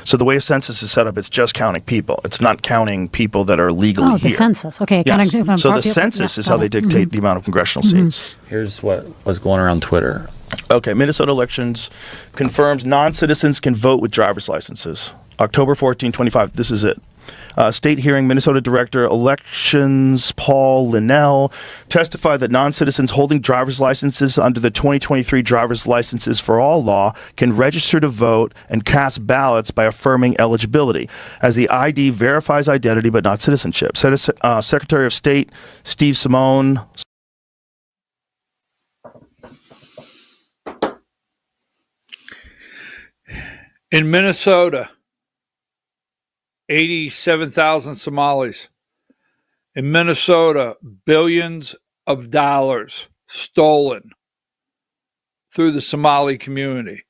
So the way a census is set up, it's just counting people. It's not counting people that are legally here. Oh, the census. Okay. Yes. So the census is how they dictate the amount of congressional seats. Here's what was going around Twitter. Okay, Minnesota elections confirms non-citizens can vote with driver's licenses. October 14, 25. This is it. State hearing, Minnesota Director Elections Paul Linnell testified that non-citizens holding driver's licenses under the 2023 Driver's Licenses for All law can register to vote and cast ballots by affirming eligibility, as the ID verifies identity but not citizenship. Secretary of State Steve Simone. In Minnesota, 87,000 Somalis. In Minnesota, billions of dollars stolen through the Somali community.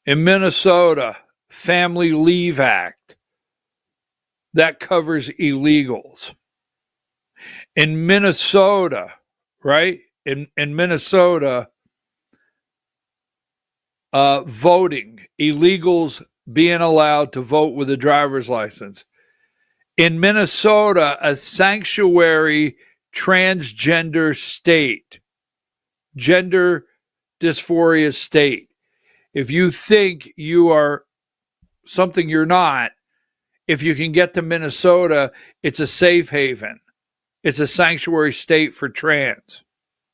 In Minnesota, Family Leave Act that covers illegals. In Minnesota, right? In Minnesota, voting, illegals being allowed to vote with a driver's license. In Minnesota, a sanctuary transgender state, gender dysphoria state. If you think you are something you're not, if you can get to Minnesota, it's a safe haven. It's a sanctuary state for trans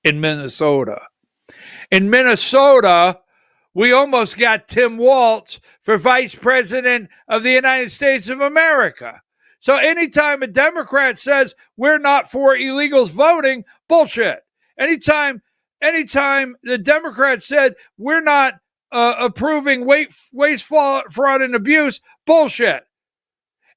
in Minnesota. In Minnesota, we almost got Tim Walz for Vice President of the United States of America. So anytime a Democrat says we're not for illegals voting, bullshit. Anytime the Democrat said we're not approving waste, fraud, and abuse, bullshit.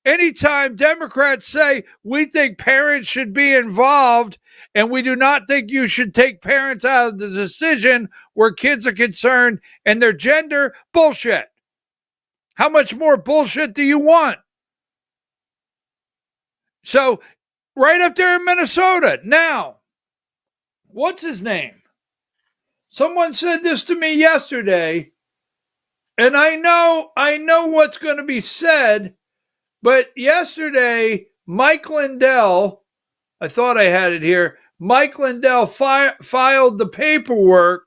anytime Democrats say we think parents should be involved and we do not think you should take parents out of the decision where kids are concerned and their gender, bullshit. How much more bullshit do you want? So, right up there in Minnesota. Now, what's his name? Someone said this to me yesterday, and I know what's going to be said, but yesterday, Mike Lindell, I thought I had it here, Mike Lindell filed the paperwork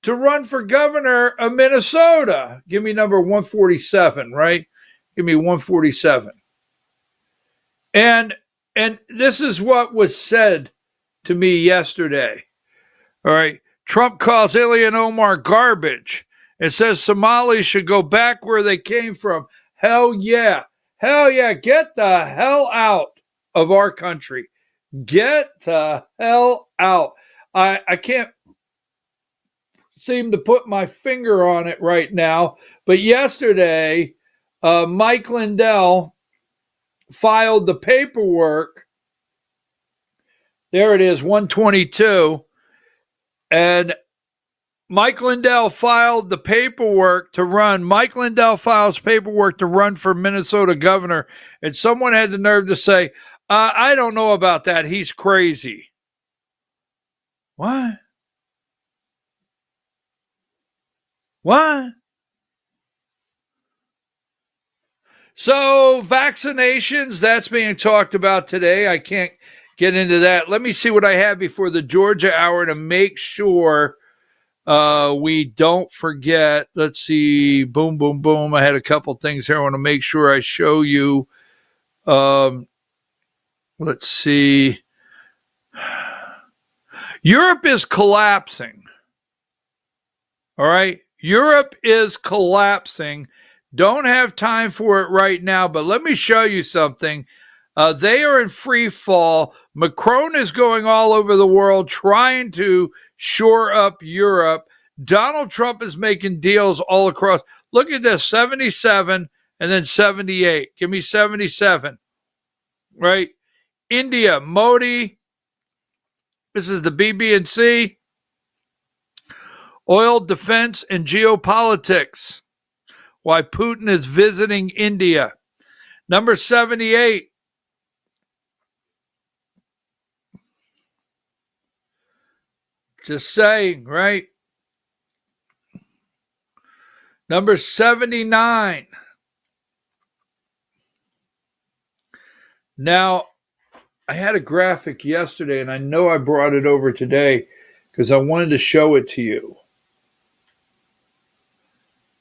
to run for governor of Minnesota. Give me number 147, right? Give me 147. And this is what was said to me yesterday. All right. Trump calls Ilhan Omar garbage. It says Somalis should go back where they came from. Hell yeah. Hell yeah. Get the hell out of our country. Get the hell out. I can't seem to put my finger on it right now, but yesterday, Mike Lindell filed the paperwork. There it is, 122. And Mike Lindell filed the paperwork to run. Mike Lindell files paperwork to run for Minnesota governor. And someone had the nerve to say, I don't know about that. He's crazy. What? What? So vaccinations, that's being talked about today. I can't get into that. Let me see what I have before the Georgia Hour to make sure we don't forget. Let's see. Boom, boom, boom. I had a couple things here I want to make sure I show you. Let's see. Europe is collapsing. All right. Europe is collapsing. Don't have time for it right now, but let me show you something. They are in free fall. Macron is going all over the world trying to shore up Europe. Donald Trump is making deals all across. Look at this, 77 and then 78. Give me 77, right? India, Modi. This is the BB&C. Oil, defense, and geopolitics. Why Putin is visiting India. Number 78. Just saying, right? Number 79. Now, I had a graphic yesterday, and I know I brought it over today because I wanted to show it to you.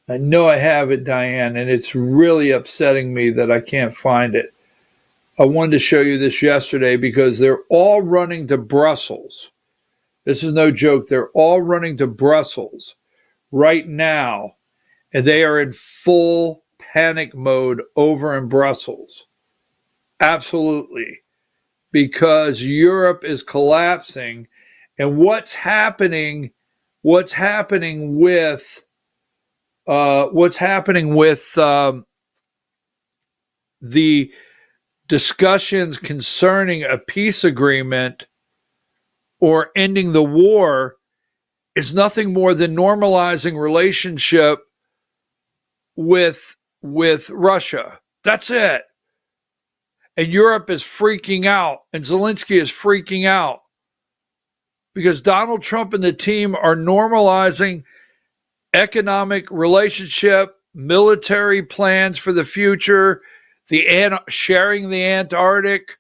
I know I have it, Diane, and it's really upsetting me that I can't find it. I wanted to show you this yesterday because they're all running to Brussels. This is no joke. They're all running to Brussels right now, and they are in full panic mode over in Brussels. Absolutely. Because Europe is collapsing, and what's happening with the discussions concerning a peace agreement or ending the war is nothing more than normalizing relationship with Russia. That's it. And Europe is freaking out, and Zelensky is freaking out because Donald Trump and the team are normalizing economic relationship, military plans for the future, sharing the Antarctic.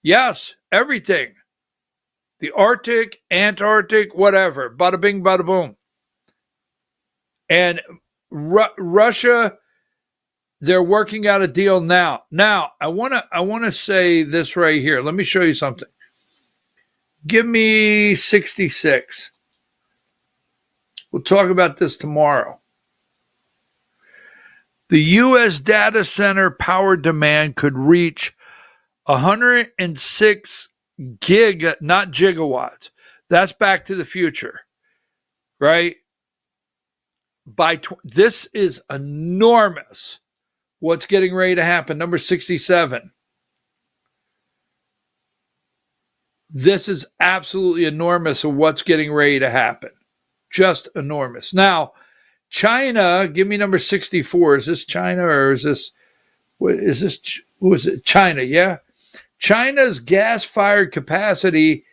Yes, everything. The Arctic, Antarctic, whatever. Bada bing, bada boom. And Russia, they're working out a deal now. Now, I want to say this right here. Let me show you something. Give me 66. We'll talk about this tomorrow. The U.S. data center power demand could reach 106 not gigawatts. That's back to the future, right? This is enormous. what's getting ready to happen. Number 67. This is absolutely enormous of what's getting ready to happen. Just enormous. Now, China, give me number 64. Is this China or is this China? Yeah. China's gas-fired capacity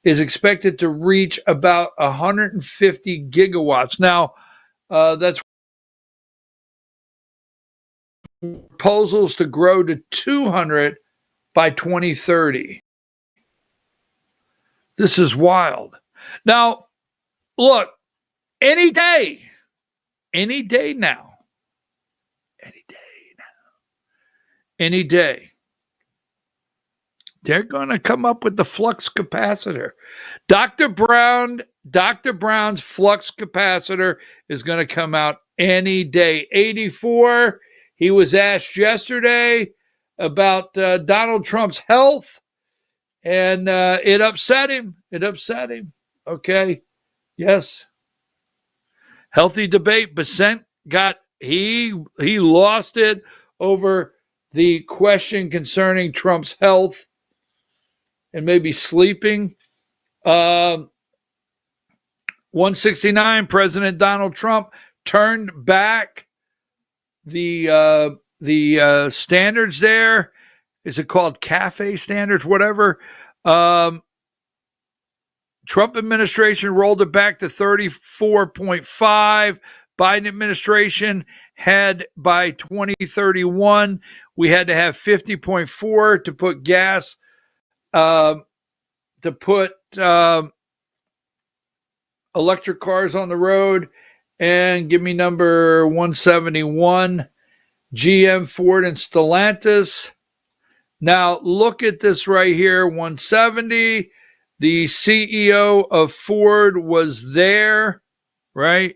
is expected to reach about 150 gigawatts. Now, that's proposals to grow to 200 by 2030. This is wild. Now, look, any day now, they're going to come up with the flux capacitor. Dr. Brown's flux capacitor is going to come out any day. 84, he was asked yesterday about Donald Trump's health, and it upset him. Okay. Yes. Healthy debate. Besant he lost it over the question concerning Trump's health and maybe sleeping. 169, President Donald Trump turned back the standards there. Is it called CAFE standards? Whatever. Trump administration rolled it back to 34.5. Biden administration had by 2031, we had to have 50.4 to put gas, to put electric cars on the road. And give me number 171, GM, Ford, and Stellantis. Now, look at this right here, 170. The CEO of Ford was there, right?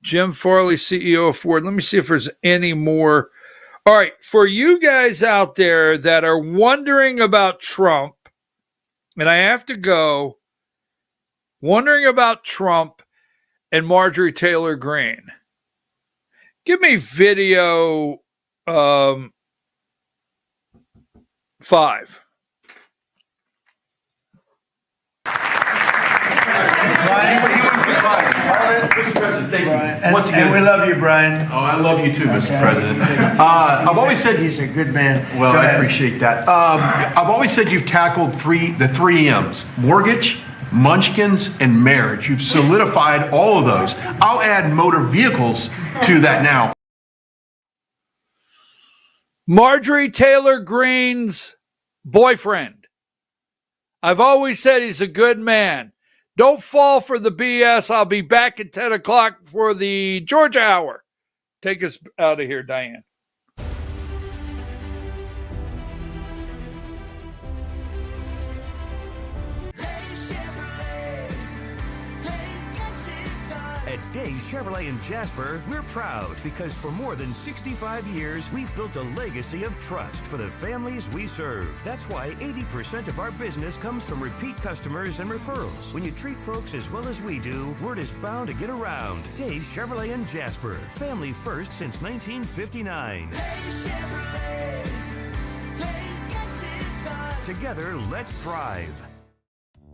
Jim Farley, CEO of Ford. Let me see if there's any more. All right, for you guys out there that are wondering about Trump, and I have to go, wondering about Trump and Marjorie Taylor Greene. Give me video 5. Mr. President, thank you. Once again, we love you, Brian. Oh, I love you too, Mr. President. I've always said he's a good man. Well, I appreciate that. I've always said you've tackled the three M's: mortgage, munchkins, and marriage. You've solidified all of those. I'll add motor vehicles to that now. Marjorie Taylor Greene's boyfriend. I've always said he's a good man. Don't fall for the BS. I'll be back at 10 o'clock for the Georgia Hour. Take us out of here, Diane. At Days Chevrolet in Jasper, we're proud because for more than 65 years, we've built a legacy of trust for the families we serve. That's why 80% of our business comes from repeat customers and referrals. When you treat folks as well as we do, word is bound to get around. Days Chevrolet in Jasper, family first since 1959. Days Chevrolet. Days gets it done. Together, let's drive.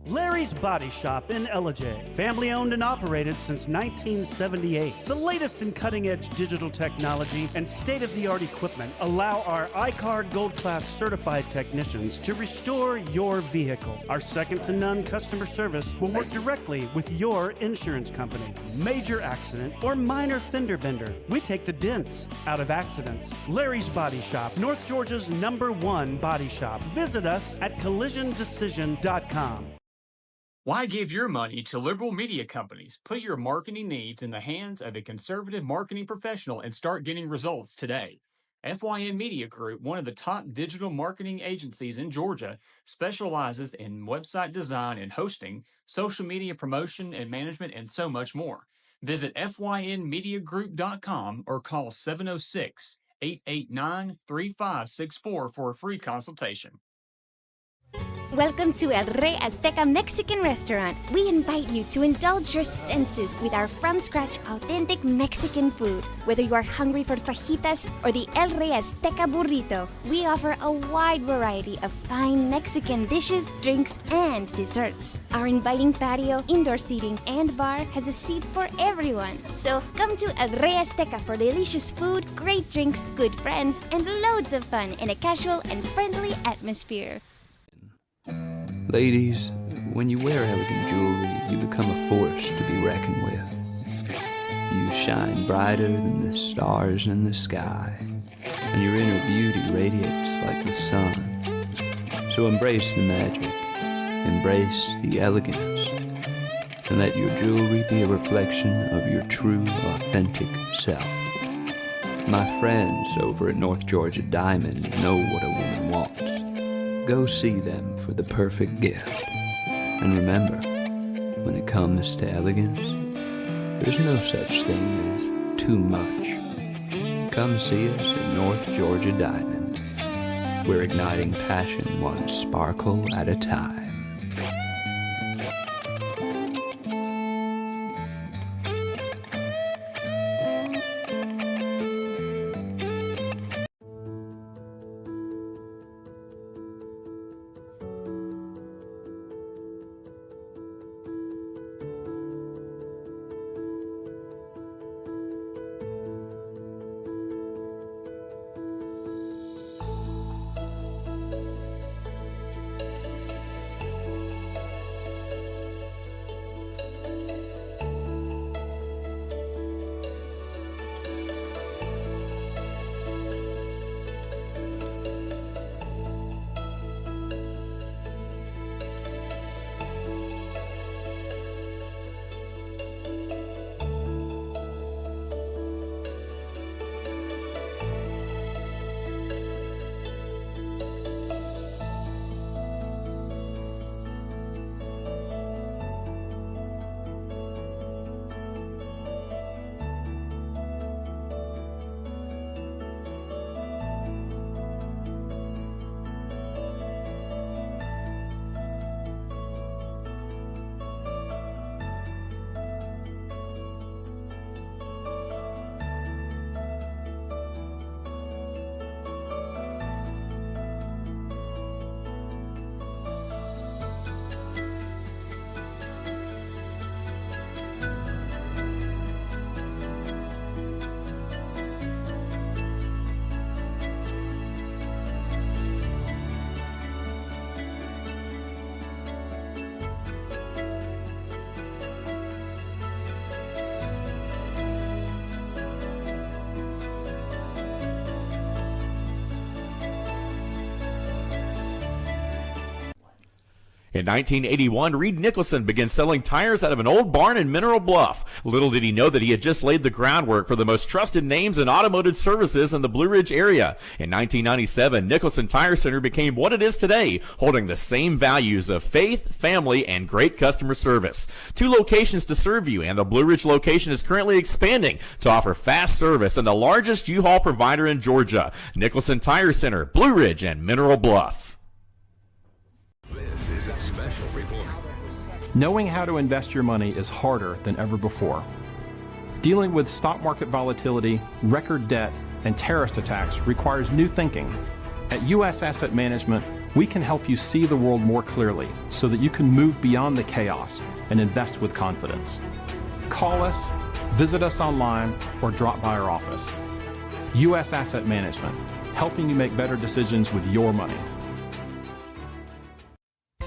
Larry's Body Shop in Ellijay. Family owned and operated since 1978. The latest in cutting-edge digital technology and state-of-the-art equipment allow our iCard Gold Class certified technicians to restore your vehicle. Our second-to-none customer service will work directly with your insurance company. Major accident or minor fender bender. We take the dents out of accidents. Larry's Body Shop, North Georgia's #1 body shop. Visit us at collisiondecision.com. Why give your money to liberal media companies? Put your marketing needs in the hands of a conservative marketing professional and start getting results today. FYN Media Group, one of the top digital marketing agencies in Georgia, specializes in website design and hosting, social media promotion and management, and so much more. Visit FYNmediagroup.com or call 706-889-3564 for a free consultation. Welcome to El Rey Azteca Mexican Restaurant. We invite you to indulge your senses with our from-scratch authentic Mexican food. Whether you are hungry for fajitas or the El Rey Azteca burrito, we offer a wide variety of fine Mexican dishes, drinks, and desserts. Our inviting patio, indoor seating, and bar has a seat for everyone. So come to El Rey Azteca for delicious food, great drinks, good friends, and loads of fun in a casual and friendly atmosphere. Ladies, when you wear elegant jewelry, you become a force to be reckoned with. You shine brighter than the stars in the sky, and your inner beauty radiates like the sun. So embrace the magic, embrace the elegance, and let your jewelry be a reflection of your true, authentic self. My friends over at North Georgia Diamond know what a woman wants. Go see them for the perfect gift. And remember, when it comes to elegance, there's no such thing as too much. Come see us at North Georgia Diamond. We're igniting passion one sparkle at a time. In 1981, Reed Nicholson began selling tires out of an old barn in Mineral Bluff. Little did he know that he had just laid the groundwork for the most trusted names in automotive services in the Blue Ridge area. In 1997, Nicholson Tire Center became what it is today, holding the same values of faith, family, and great customer service. 2 locations to serve you, and the Blue Ridge location is currently expanding to offer fast service and the largest U-Haul provider in Georgia. Nicholson Tire Center, Blue Ridge, and Mineral Bluff. Knowing how to invest your money is harder than ever before. Dealing with stock market volatility, record debt, and terrorist attacks requires new thinking. At U.S. Asset Management, we can help you see the world more clearly so that you can move beyond the chaos and invest with confidence. Call us, visit us online, or drop by our office. U.S. Asset Management, helping you make better decisions with your money.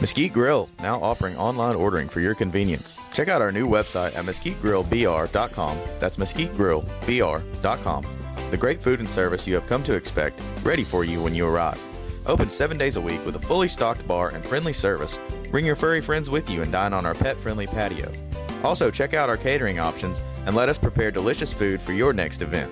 Mesquite Grill, now offering online ordering for your convenience. Check out our new website at mesquitegrillbr.com. That's mesquitegrillbr.com. The great food and service you have come to expect, ready for you when you arrive. Open 7 days a week with a fully stocked bar and friendly service. Bring your furry friends with you and dine on our pet-friendly patio. Also, check out our catering options and let us prepare delicious food for your next event.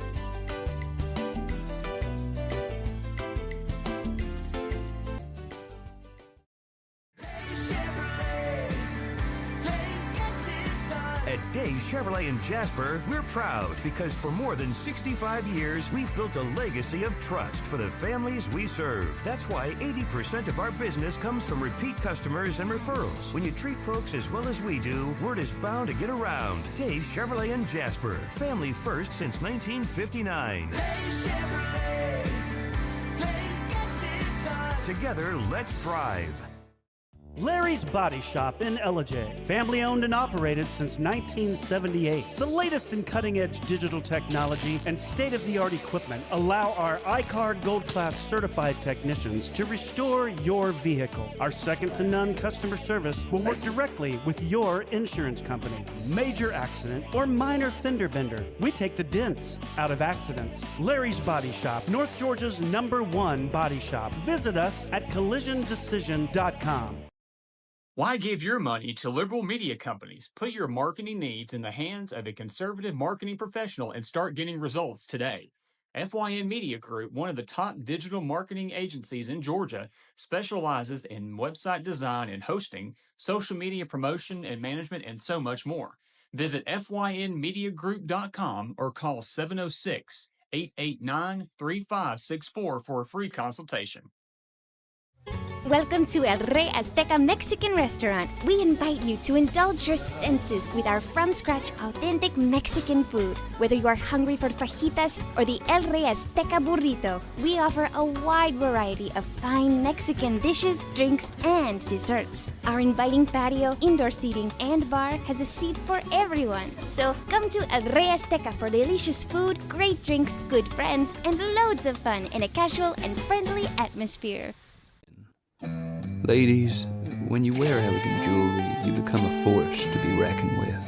At At Days Chevrolet in Jasper, we're proud because for more than 65 years, we've built a legacy of trust for the families we serve. That's why 80% of our business comes from repeat customers and referrals. When you treat folks as well as we do, word is bound to get around. Days Chevrolet in Jasper, family first since 1959. Together, let's drive. Larry's Body Shop in Ellijay. Family owned and operated since 1978. The latest in cutting edge digital technology and state of the art equipment allow our iCard Gold Class certified technicians to restore your vehicle. Our second to none customer service will work directly with your insurance company. Major accident or minor fender bender. We take the dents out of accidents. Larry's Body Shop, North Georgia's #1 body shop. Visit us at collisiondecision.com. Why give your money to liberal media companies? Put your marketing needs in the hands of a conservative marketing professional and start getting results today. FYN Media Group, one of the top digital marketing agencies in Georgia, specializes in website design and hosting, social media promotion and management, and so much more. Visit FYNmediagroup.com or call 706-889-3564 for a free consultation. Welcome to El Rey Azteca Mexican Restaurant. We invite you to indulge your senses with our from-scratch authentic Mexican food. Whether you are hungry for fajitas or the El Rey Azteca burrito, we offer a wide variety of fine Mexican dishes, drinks, and desserts. Our inviting patio, indoor seating, and bar has a seat for everyone. So come to El Rey Azteca for delicious food, great drinks, good friends, and loads of fun in a casual and friendly atmosphere. Ladies, when you wear elegant jewelry, you become a force to be reckoned with.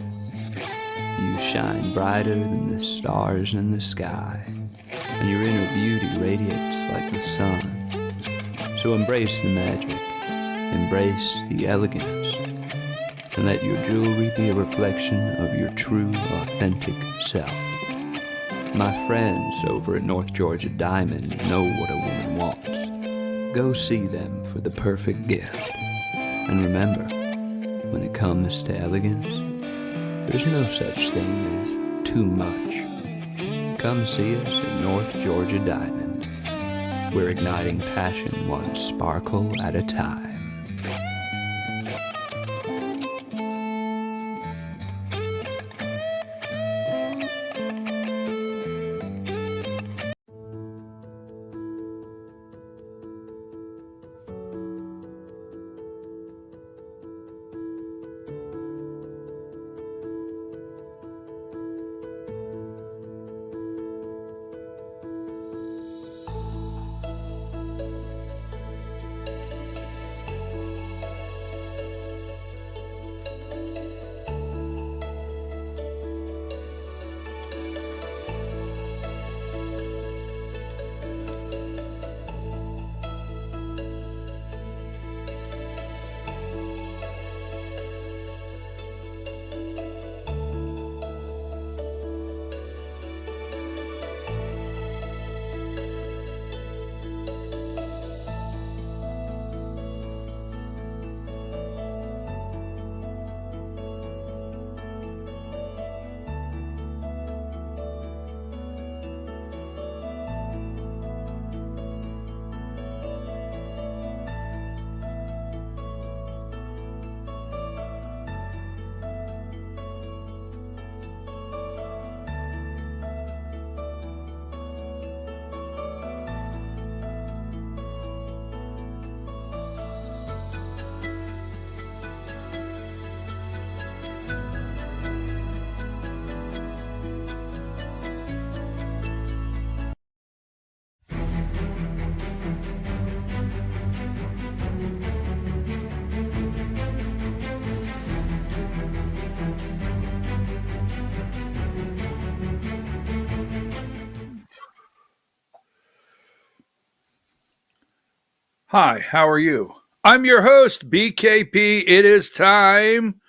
You shine brighter than the stars in the sky, and your inner beauty radiates like the sun. So embrace the magic, embrace the elegance, and let your jewelry be a reflection of your true, authentic self. My friends over at North Georgia Diamond know what a woman wants. Go see them for the perfect gift. And remember, when it comes to elegance, there's no such thing as too much. Come see us at North Georgia Diamond. We're igniting passion one sparkle at a time. Hi, how are you? I'm your host, BKP. It is time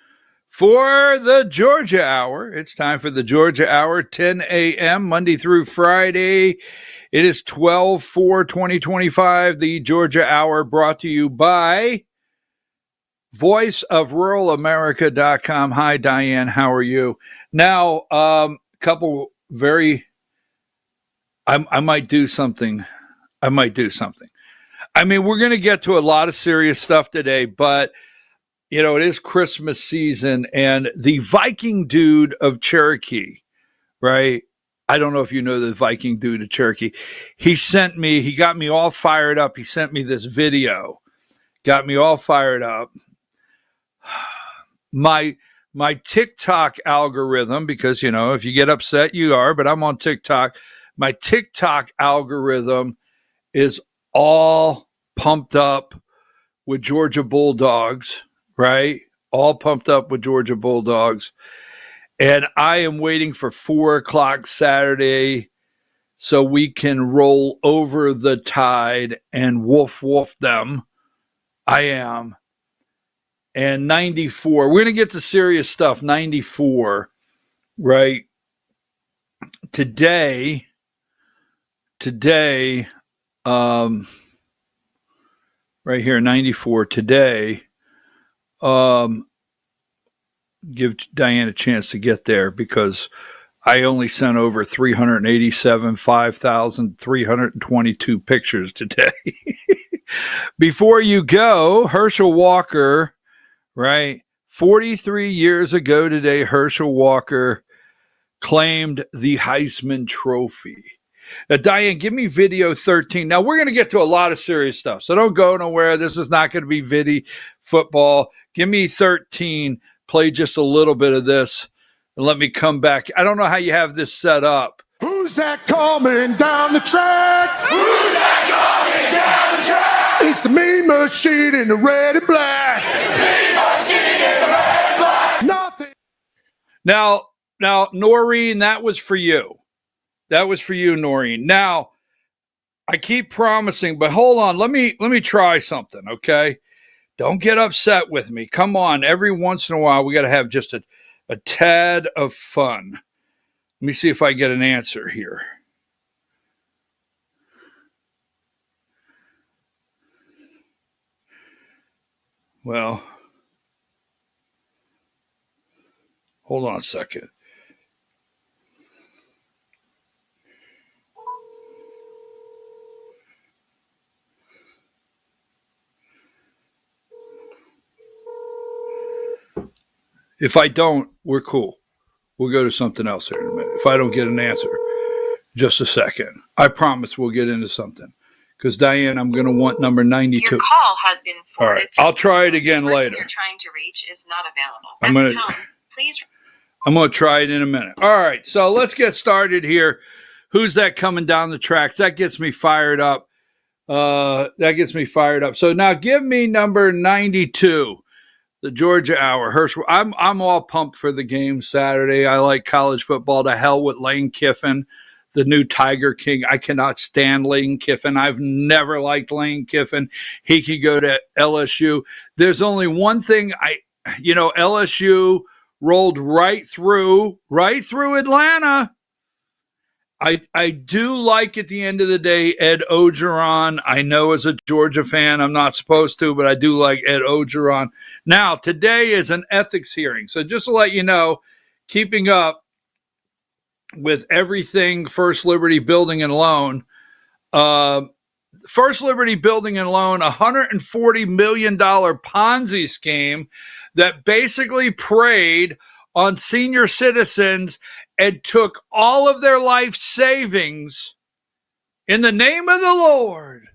for the Georgia Hour. It's time for the Georgia Hour, 10 a.m., Monday through Friday. It is 12/4/2025. The Georgia Hour brought to you by voiceofruralamerica.com. Hi, Diane. How are you? Now, couple very, I might do something. I mean, we're going to get to a lot of serious stuff today, but, you know, it is Christmas season, and the Viking dude of Cherokee, right? I don't know if you know the Viking dude of Cherokee. He got me all fired up. He sent me this video, got me all fired up. My TikTok algorithm, because, you know, if you get upset, you are, but I'm on TikTok. My TikTok algorithm is all pumped up with Georgia Bulldogs, right? All pumped up with Georgia Bulldogs. And I am waiting for 4:00 Saturday so we can roll over the tide and woof them. I am. And 94, we're going to get to serious stuff. 94, right? Today, right here, 94 today. Give Diane a chance to get there because I only sent over 5,322 pictures today. Before you go, Herschel Walker, right? 43 years ago today, Herschel Walker claimed the Heisman Trophy. Now, Diane, give me video 13. Now, we're going to get to a lot of serious stuff, so don't go nowhere. This is not going to be video football. Give me 13. Play just a little bit of this, and let me come back. I don't know how you have this set up. Who's that coming down the track? Who's that coming down the track? It's the mean machine in the red and black. Mean machine in the red and black. Nothing. Now, Noreen, that was for you. That was for you, Noreen. Now, I keep promising, but hold on. Let me try something, okay? Don't get upset with me. Come on. Every once in a while, we got to have just a tad of fun. Let me see if I get an answer here. Well, hold on a second. If I don't, we're cool. We'll go to something else here in a minute. If I don't get an answer, just a second. I promise we'll get into something. Because, Diane, I'm going to want number 92. Your call has been forwarded. All right. I'll try it again the person later. You're trying to reach is not available. I'm At gonna- the tone, please. I'm going to try it in a minute. All right. So let's get started here. Who's that coming down the tracks? That gets me fired up. So now give me number 92. The Georgia Hour. Herschel, I'm all pumped for the game Saturday. I like college football. To hell with Lane Kiffin, the new Tiger King. I cannot stand Lane Kiffin. I've never liked Lane Kiffin. He could go to LSU. There's only one thing LSU rolled right through Atlanta. I do like, at the end of the day, Ed Ogeron. I know as a Georgia fan I'm not supposed to, but I do like Ed Ogeron. Now, today is an ethics hearing. So just to let you know, keeping up with everything First Liberty Building and Loan. First Liberty Building and Loan, $140 million Ponzi scheme that basically preyed on senior citizens and took all of their life savings in the name of the Lord.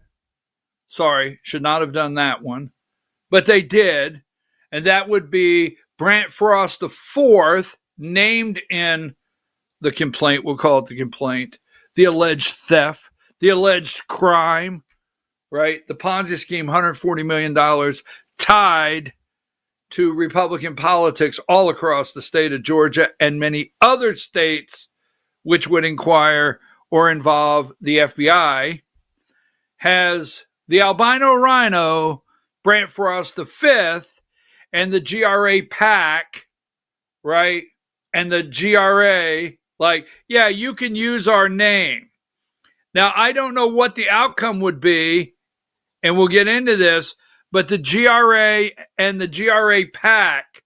Sorry, should not have done that one. But they did. And that would be Brant Frost IV, named in the complaint. We'll call it the complaint. The alleged theft, the alleged crime, right? The Ponzi scheme, $140 million, tied to Republican politics all across the state of Georgia and many other states which would inquire or involve the FBI, has the albino rhino, Brant Frost V, and the GRA PAC, right? And the GRA, like, yeah, you can use our name. Now, I don't know what the outcome would be, and we'll get into this, But the GRA and the GRA PAC,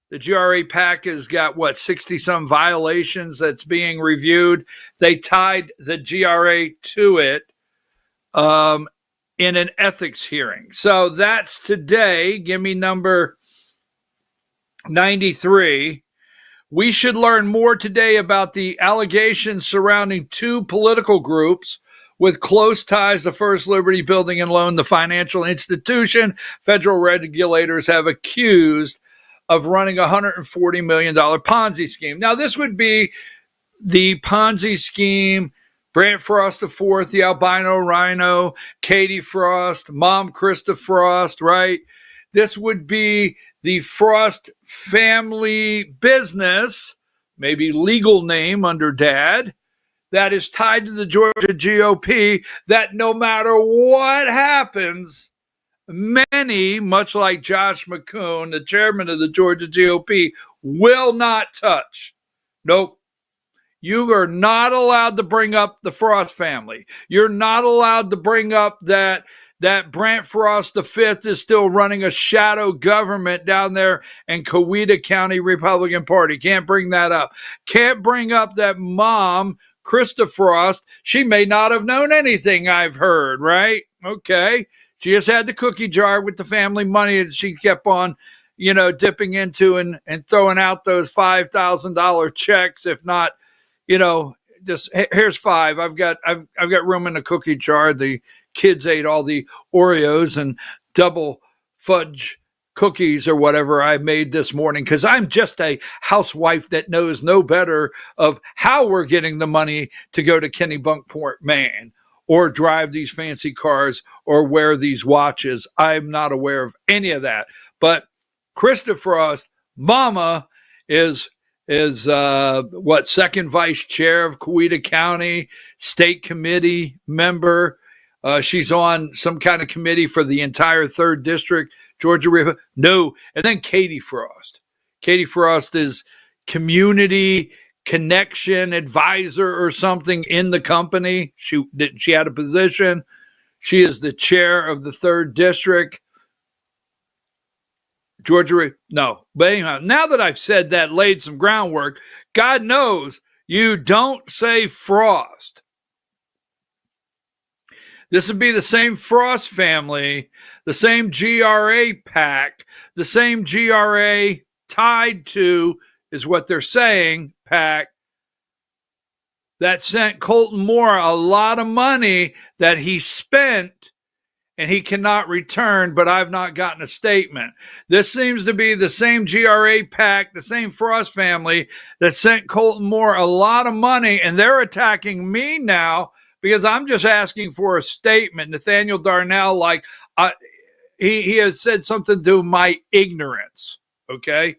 the GRA PAC has got, 60-some violations that's being reviewed. They tied the GRA to it in an ethics hearing. So that's today. Give me number 93. We should learn more today about the allegations surrounding two political groups with close ties to First Liberty Building and Loan, the financial institution federal regulators have accused of running a $140 million Ponzi scheme. Now, this would be the Ponzi scheme, Brant Frost IV, the albino rhino, Katie Frost, Mom Krista Frost, right? This would be the Frost family business, maybe legal name under Dad, that is tied to the Georgia GOP, that no matter what happens, many, much like Josh McCoon, the chairman of the Georgia GOP, will not touch. Nope. You are not allowed to bring up the Frost family. You're not allowed to bring up that Brant Frost V is still running a shadow government down there in Coweta County Republican Party. Can't bring that up. Can't bring up that mom, Krista Frost. She may not have known anything, I've heard, right? Okay. She just had the cookie jar with the family money that she kept on, dipping into and throwing out those $5,000 checks, if not, just here's $5. I've got room in the cookie jar. The kids ate all the Oreos and double fudge cookies or whatever I made this morning, because I'm just a housewife that knows no better of how we're getting the money to go to Kennebunkport, Maine, or drive these fancy cars or wear these watches. I'm not aware of any of that. But Krista Frost, mama, is second vice chair of Coweta County, state committee member. She's on some kind of committee for the entire 3rd District, Georgia River. No. And then Katie Frost. Katie Frost is community connection advisor or something in the company. She had a position. She is the chair of the 3rd District. Georgia, no. But anyhow, now that I've said that, laid some groundwork, God knows you don't say Frost. This would be the same Frost family, the same GRA PAC, the same GRA tied to, is what they're saying, PAC, that sent Colton Moore a lot of money that he spent and he cannot return, but I've not gotten a statement. This seems to be the same GRA PAC, the same Frost family that sent Colton Moore a lot of money, and they're attacking me now because I'm just asking for a statement. Nathaniel Darnell, he has said something to my ignorance, okay?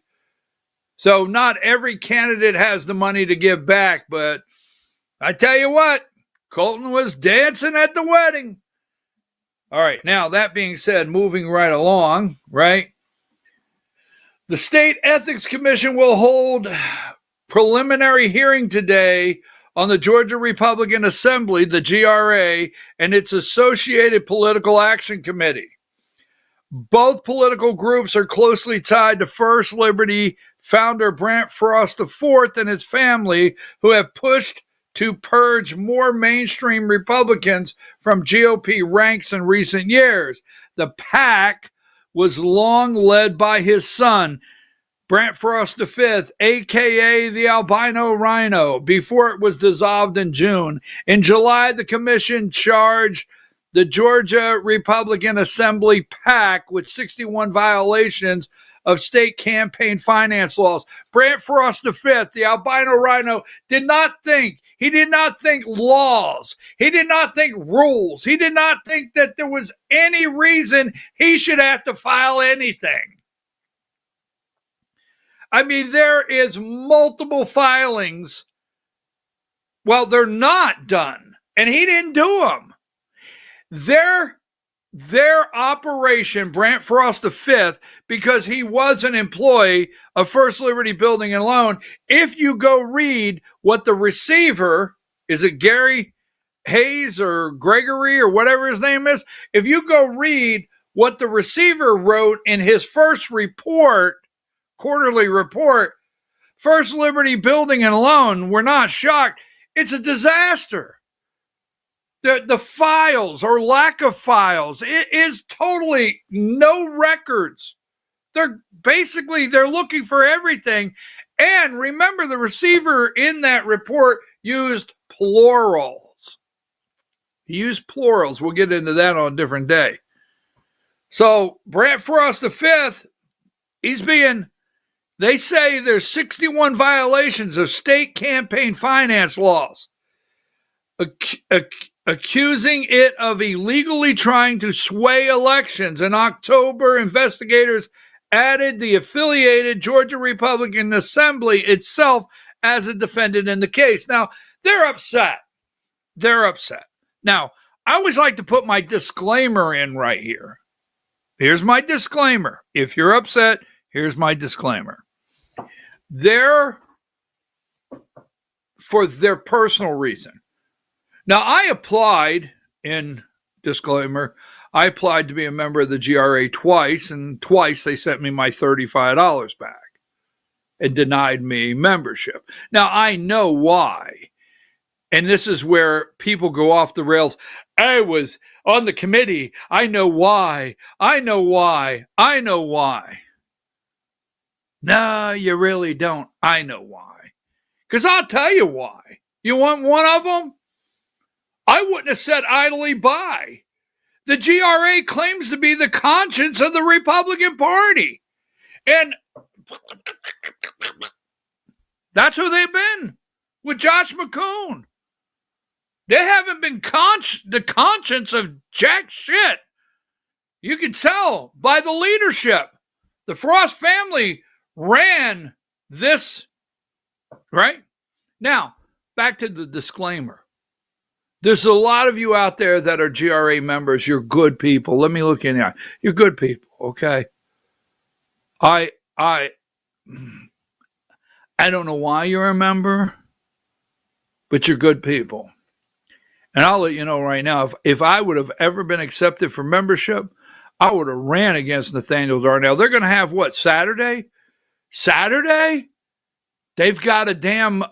So not every candidate has the money to give back, but I tell you what, Colton was dancing at the wedding. All right, now that being said, moving right along, right? The State Ethics Commission will hold preliminary hearing today on the Georgia Republican Assembly, the GRA, and its associated political action committee. Both political groups are closely tied to First Liberty founder Brant Frost IV and his family, who have pushed to purge more mainstream Republicans from GOP ranks in recent years. The PAC was long led by his son, Brant Frost V, a.k.a. the albino rhino, before it was dissolved in June. In July, the commission charged the Georgia Republican Assembly PAC with 61 violations of state campaign finance laws. Brant Frost V, the albino rhino, did not think laws. He did not think rules. He did not think that there was any reason he should have to file anything. I mean, there is multiple filings. Well, they're not done, and he didn't do them. Their operation, Brant Frost V, because he was an employee of First Liberty Building and Loan, if you go read what the receiver, is it Gary Hayes or Gregory or whatever his name is? If you go read what the receiver wrote in his first report, quarterly report, First Liberty Building and Loan, we're not shocked. It's a disaster. The files or lack of files, it is totally no records. They're looking for everything. And remember, the receiver in that report used plurals. He used plurals. We'll get into that on a different day. So Brant Frost V, they say there's 61 violations of state campaign finance laws, accusing it of illegally trying to sway elections. In October, investigators added the affiliated Georgia Republican Assembly itself as a defendant in the case. Now, they're upset. Now, I always like to put my disclaimer in right here. Here's my disclaimer. If you're upset, here's my disclaimer. They're for their personal reason. Now, I applied to be a member of the GRA twice, and twice they sent me my $35 back and denied me membership. Now, I know why. And this is where people go off the rails. I was on the committee. I know why. No, you really don't. I know why. Because I'll tell you why. You want one of them? I wouldn't have sat idly by. The GRA claims to be the conscience of the Republican Party. And that's who they've been with Josh McCoon. They haven't been the conscience of jack shit. You can tell by the leadership. The Frost family ran this, right? Now, back to the disclaimer. There's a lot of you out there that are GRA members. You're good people. Let me look in the eye. You're good people, okay? I don't know why you're a member, but you're good people. And I'll let you know right now, if I would have ever been accepted for membership, I would have ran against Nathaniel Darnell. They're going to have what, Saturday? They've got a damn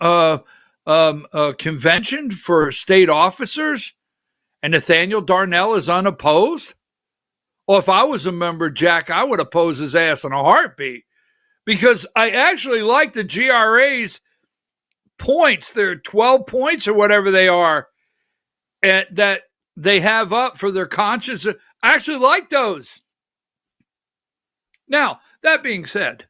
convention for state officers, and Nathaniel Darnell is unopposed? Well, if I was a member, Jack, I would oppose his ass in a heartbeat, because I actually like the GRA's points. They're 12 points or whatever they are that they have up for their conscience. I actually like those. Now, that being said,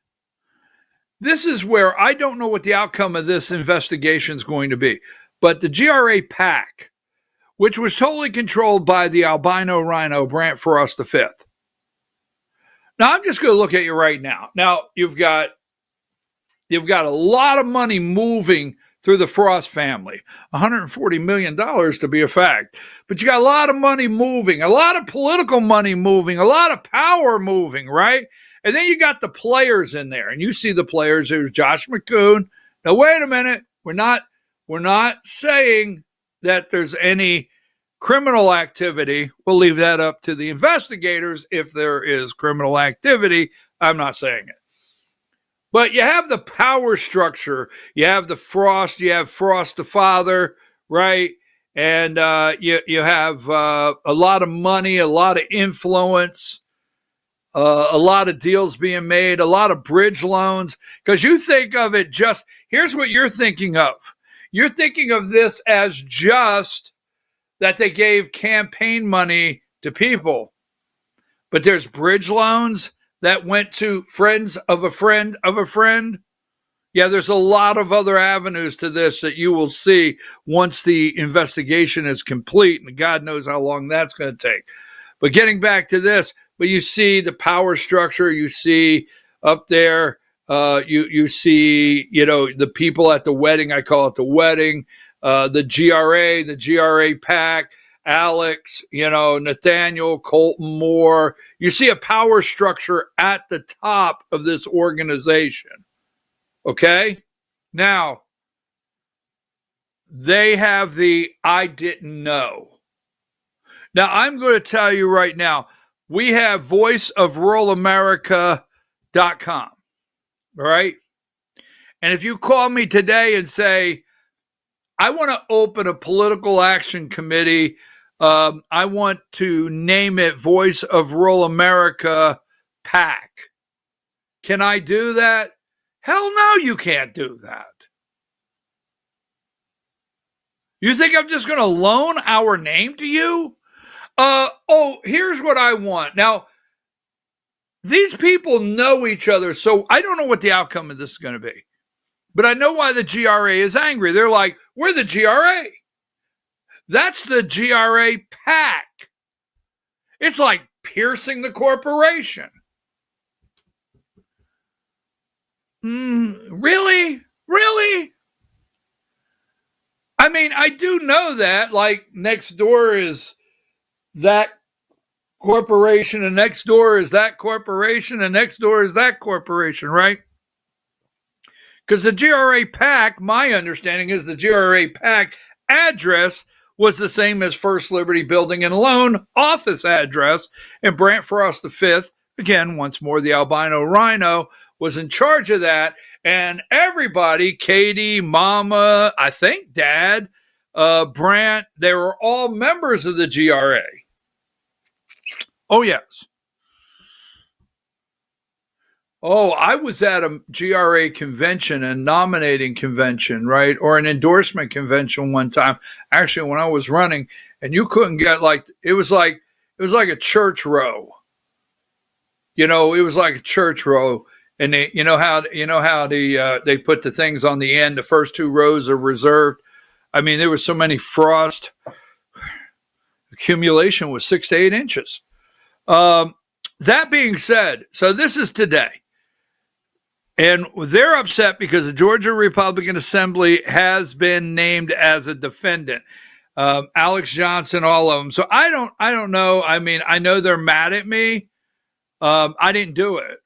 this is where I don't know what the outcome of this investigation is going to be. But the GRA PAC, which was totally controlled by the albino rhino, Brant Frost V. Now, I'm just going to look at you right now. Now, you've got a lot of money moving through the Frost family, $140 million to be a fact. But you got a lot of money moving, a lot of political money moving, a lot of power moving, right? And then you got the players in there, and you see the players. There's Josh McCoon. Now, wait a minute. We're not saying that there's any criminal activity. We'll leave that up to the investigators if there is criminal activity. I'm not saying it. But you have the power structure. You have the Frost. You have Frost the father, right? And you have a lot of money, a lot of influence, a lot of deals being made, a lot of bridge loans. Because you think of it just, here's what you're thinking of. You're thinking of this as just that they gave campaign money to people. But there's bridge loans that went to friends of a friend of a friend. Yeah, there's a lot of other avenues to this that you will see once the investigation is complete, and God knows how long that's going to take. But getting back to this, but you see the power structure, you see up there, you see, the people at the wedding, I call it the wedding, the GRA PAC, Alex, Nathaniel, Colton Moore. You see a power structure at the top of this organization. Okay? Now, they have the I didn't know. Now, I'm going to tell you right now, we have voiceofruralamerica.com. All right. And if you call me today and say, I want to open a political action committee, I want to name it Voice of Rural America PAC. Can I do that? Hell no, you can't do that. You think I'm just going to loan our name to you? Here's what I want. Now, these people know each other, so I don't know what the outcome of this is going to be. But I know why the GRA is angry. They're like, we're the GRA. That's the GRA PAC. It's like piercing the corporation. Really? Really? I mean, I do know that, like, next door is that corporation, and next door is that corporation, and next door is that corporation, right? Because the GRA PAC, my understanding is the GRA PAC address was the same as First Liberty Building and Loan office address, and Brant Frost V, again, once more, the albino rhino, was in charge of that, and everybody, Katie, Mama, I think Dad, Brant, they were all members of the GRA. Oh, yes. Oh, I was at a GRA convention, a nominating convention, right? Or an endorsement convention one time, actually, when I was running, and you couldn't get it was like a church row. You know, it was like a church row. And they, you know how they put the things on the end. The first two rows are reserved. I mean, there was so many frost. Accumulation was 6 to 8 inches. That being said, so this is today, and they're upset because the Georgia Republican Assembly has been named as a defendant. Alex Johnson, all of them. So I don't know. I mean, I know they're mad at me. I didn't do it.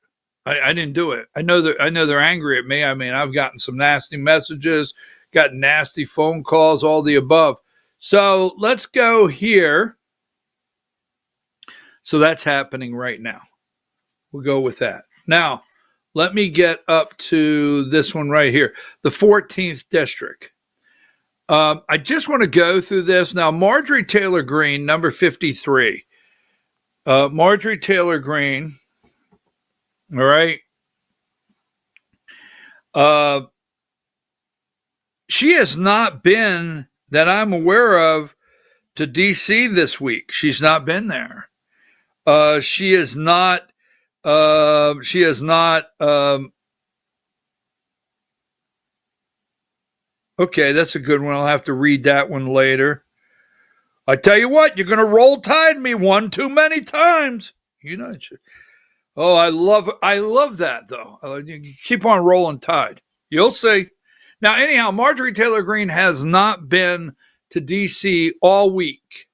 I didn't do it. I know they're angry at me. I mean, I've gotten some nasty messages, got nasty phone calls, all the above. So let's go here. So that's happening right now. We'll go with that. Now, let me get up to this one right here, the 14th District. I just want to go through this. Now, Marjorie Taylor Greene, number 53. Marjorie Taylor Greene. All right. She has not been, that I'm aware of, to D.C. this week. She's not been there. She is not. Okay, that's a good one. I'll have to read that one later. I tell you what, you're going to roll tide me one too many times. You know. Oh, I love that, though. You keep on rolling tide. You'll see. Now, anyhow, Marjorie Taylor Greene has not been to D.C. all week.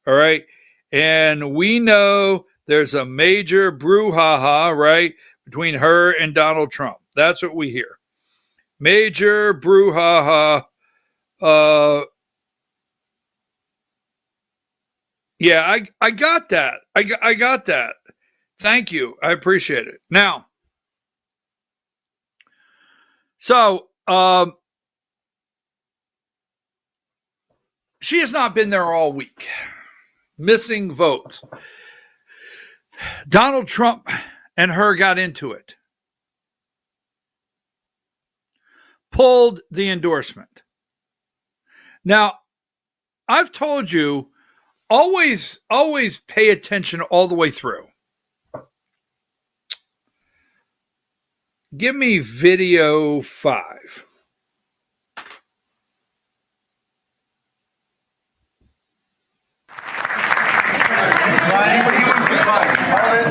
All right. And we know there's a major brouhaha, right, between her and Donald Trump. That's what we hear. Major brouhaha. Yeah, I got that. I got that. Thank you. I appreciate it. Now, so she has not been there all week. Missing votes. Donald Trump and her got into it. Pulled the endorsement. Now, I've told you, always pay attention all the way through. Give me video 5.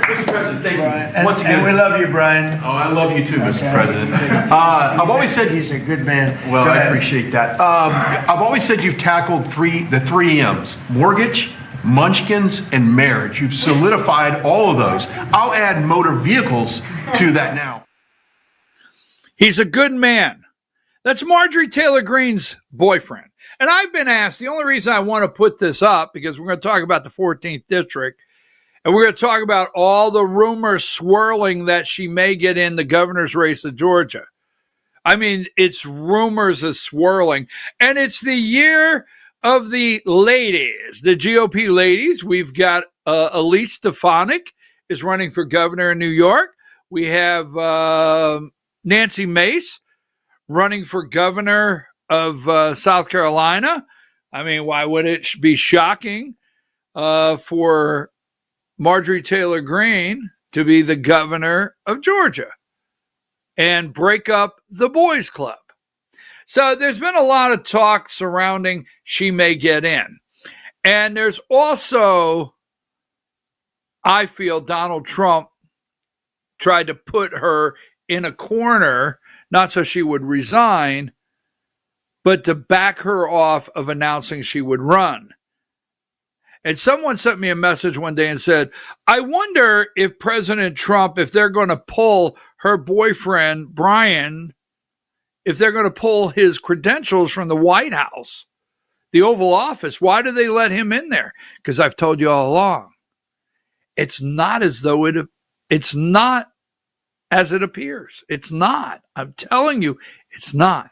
Mr. President, thank you. Once again, and we love you, Brian. Oh, I love you too, Mr. President. I've always said he's a good man. Well, I appreciate that. I've always said you've tackled the three M's: mortgage, munchkins, and marriage. You've solidified all of those. I'll add motor vehicles to that now. He's a good man. That's Marjorie Taylor Greene's boyfriend. And I've been asked, the only reason I want to put this up, because we're going to talk about the 14th District, And we're going to talk about all the rumors swirling that she may get in the governor's race of Georgia. I mean, it's rumors is swirling. And it's the year of the ladies, the GOP ladies. We've got Elise Stefanik is running for governor in New York. We have Nancy Mace running for governor of South Carolina. I mean, why would it be shocking for Marjorie Taylor Greene to be the governor of Georgia and break up the boys club? So there's been a lot of talk surrounding she may get in. And there's also, I feel, Donald Trump tried to put her in a corner, not so she would resign, but to back her off of announcing she would run. And someone sent me a message one day and said, I wonder if President Trump, if they're going to pull her boyfriend, Brian, if they're going to pull his credentials from the White House, the Oval Office, why do they let him in there? Because I've told you all along, it's not as though it's not as it appears. It's not. I'm telling you, it's not.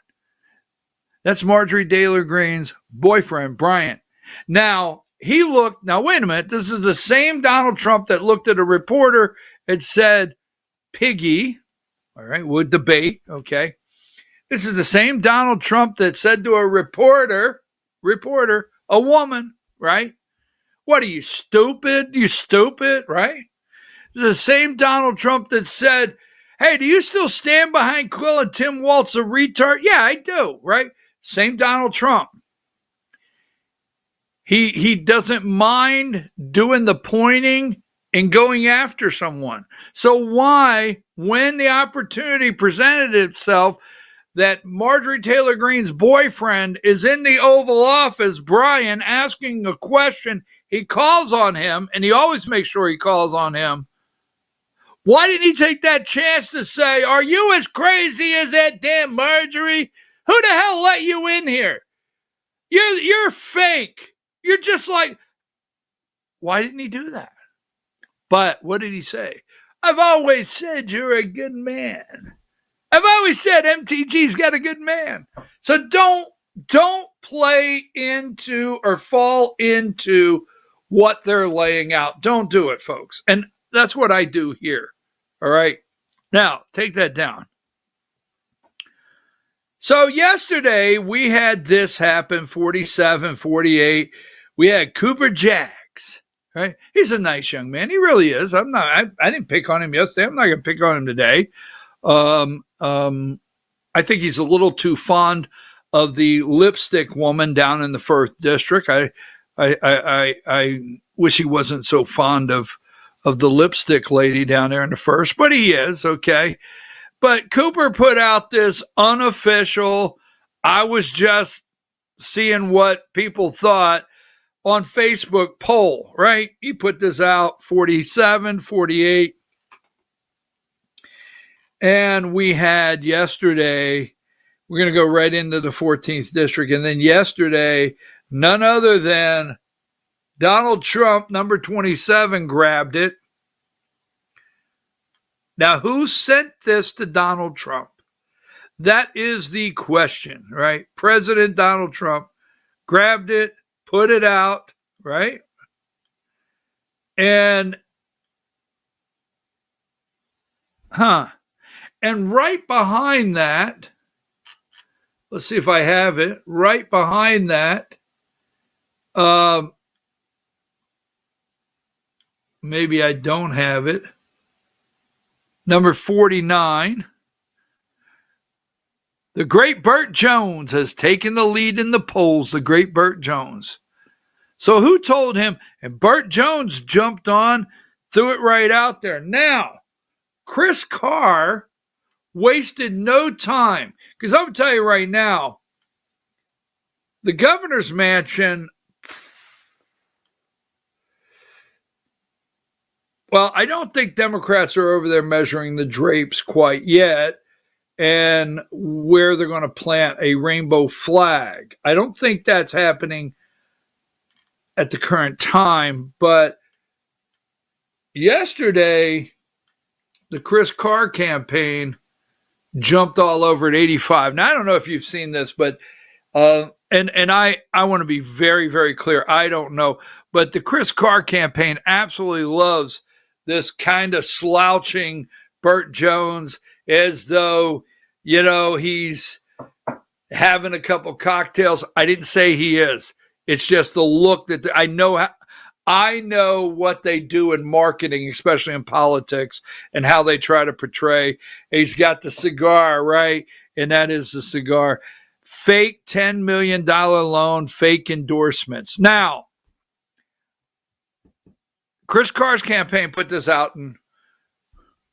That's Marjorie Taylor Greene's boyfriend, Brian. Now, wait a minute. This is the same Donald Trump that looked at a reporter and said, Piggy, all right, would debate, okay. This is the same Donald Trump that said to a reporter, a woman, right? What are you, stupid? You stupid, right? This is the same Donald Trump that said, hey, do you still stand behind Quill and Tim Waltz, a retard? Yeah, I do, right? Same Donald Trump. He doesn't mind doing the pointing and going after someone. So why, when the opportunity presented itself that Marjorie Taylor Greene's boyfriend is in the Oval Office, Brian, asking a question, he calls on him, and he always makes sure he calls on him. Why didn't he take that chance to say, are you as crazy as that damn Marjorie? Who the hell let you in here? You're fake. You're just like, why didn't he do that? But what did he say? I've always said you're a good man. I've always said MTG's got a good man. So don't play into or fall into what they're laying out. Don't do it, folks. And that's what I do here. All right. Now, take that down. So yesterday we had this happen, 47, 48. We had Cooper Jaggs, right? He's a nice young man. He really is. I didn't pick on him yesterday. I'm not going to pick on him today. I think he's a little too fond of the lipstick woman down in the 1st District. I wish he wasn't so fond of the lipstick lady down there in the 1st, but he is, okay. But Cooper put out this unofficial, I was just seeing what people thought on Facebook poll, right? He put this out, 47, 48. And we had yesterday, we're going to go right into the 14th District. And then yesterday, none other than Donald Trump, number 27, grabbed it. Now, who sent this to Donald Trump? That is the question, right? President Donald Trump grabbed it, put it out, right? And, and right behind that, let's see if I have it, right behind that, maybe I don't have it. Number 49, the great Burt Jones has taken the lead in the polls, the great Burt Jones. So who told him? And Burt Jones jumped on, threw it right out there. Now, Chris Carr wasted no time, because I'm going to tell you right now, the governor's mansion, well, I don't think Democrats are over there measuring the drapes quite yet and where they're going to plant a rainbow flag. I don't think that's happening at the current time, but yesterday, the Chris Carr campaign jumped all over at 85. Now, I don't know if you've seen this, but and I want to be very, very clear. I don't know, but the Chris Carr campaign absolutely loves this kind of slouching Burt Jones as though, he's having a couple cocktails. I didn't say he is. It's just the look that I know what they do in marketing, especially in politics, and how they try to portray. He's got the cigar, right? And that is the cigar. Fake $10 million loan, fake endorsements. Now, Chris Carr's campaign put this out, and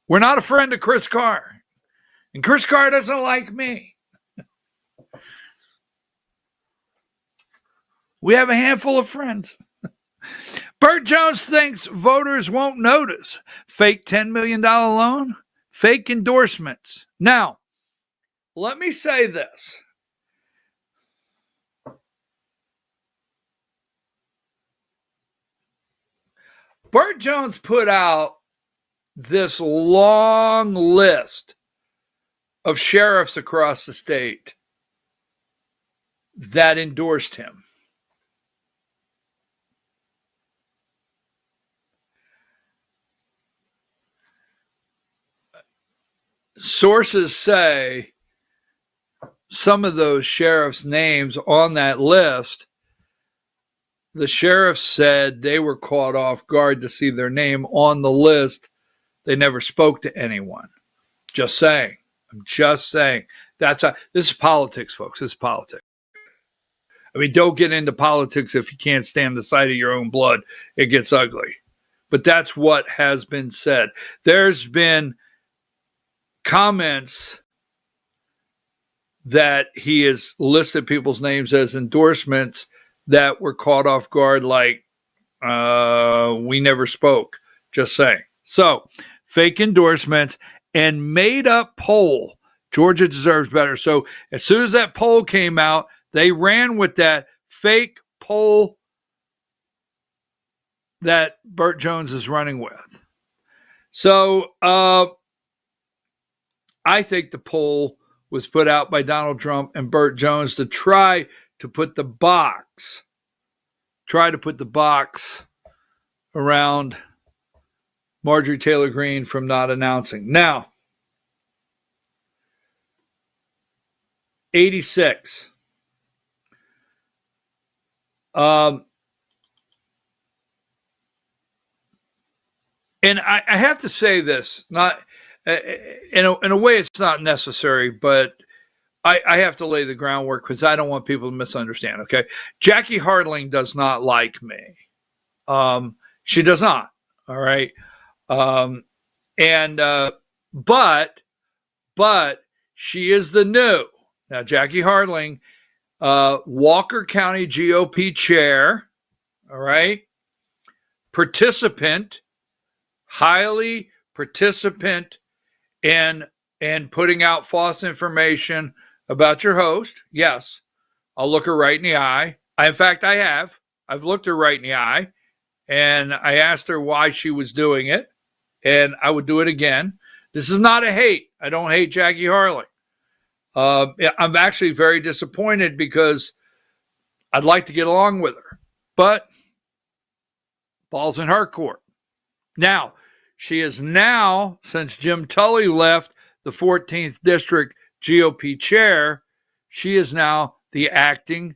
we're not a friend of Chris Carr. And Chris Carr doesn't like me. We have a handful of friends. Burt Jones thinks voters won't notice. Fake $10 million loan, fake endorsements. Now, let me say this. Burt Jones put out this long list of sheriffs across the state that endorsed him. Sources say some of those sheriffs' names on that list, the sheriffs said they were caught off guard to see their name on the list. They never spoke to anyone. Just saying. I'm just saying. This is politics, folks. This is politics. I mean, don't get into politics if you can't stand the sight of your own blood. It gets ugly. But that's what has been said. There's been comments that he has listed people's names as endorsements that were caught off guard, like, we never spoke. Just saying. So, fake endorsements and made up poll. Georgia deserves better. So, as soon as that poll came out, they ran with that fake poll that Burt Jones is running with. So, I think the poll was put out by Donald Trump and Burt Jones to try to put the box around Marjorie Taylor Greene from not announcing. Now, 86. And I have to say this, not in a way it's not necessary, but I have to lay the groundwork because I don't want people to misunderstand, okay? Jackie Hardling does not like me. She does not, all right? But she is the new. Now, Jackie Hardling, Walker County GOP chair, all right? Highly participant in putting out false information about your host. Yes, I'll look her right in the eye. In fact, I have. I've looked her right in the eye, and I asked her why she was doing it, and I would do it again. This is not a hate. I don't hate Jackie Hardling. I'm actually very disappointed because I'd like to get along with her, but ball's in her court. Now, she is now, since Jim Tully left the 14th District GOP chair, she is now the acting,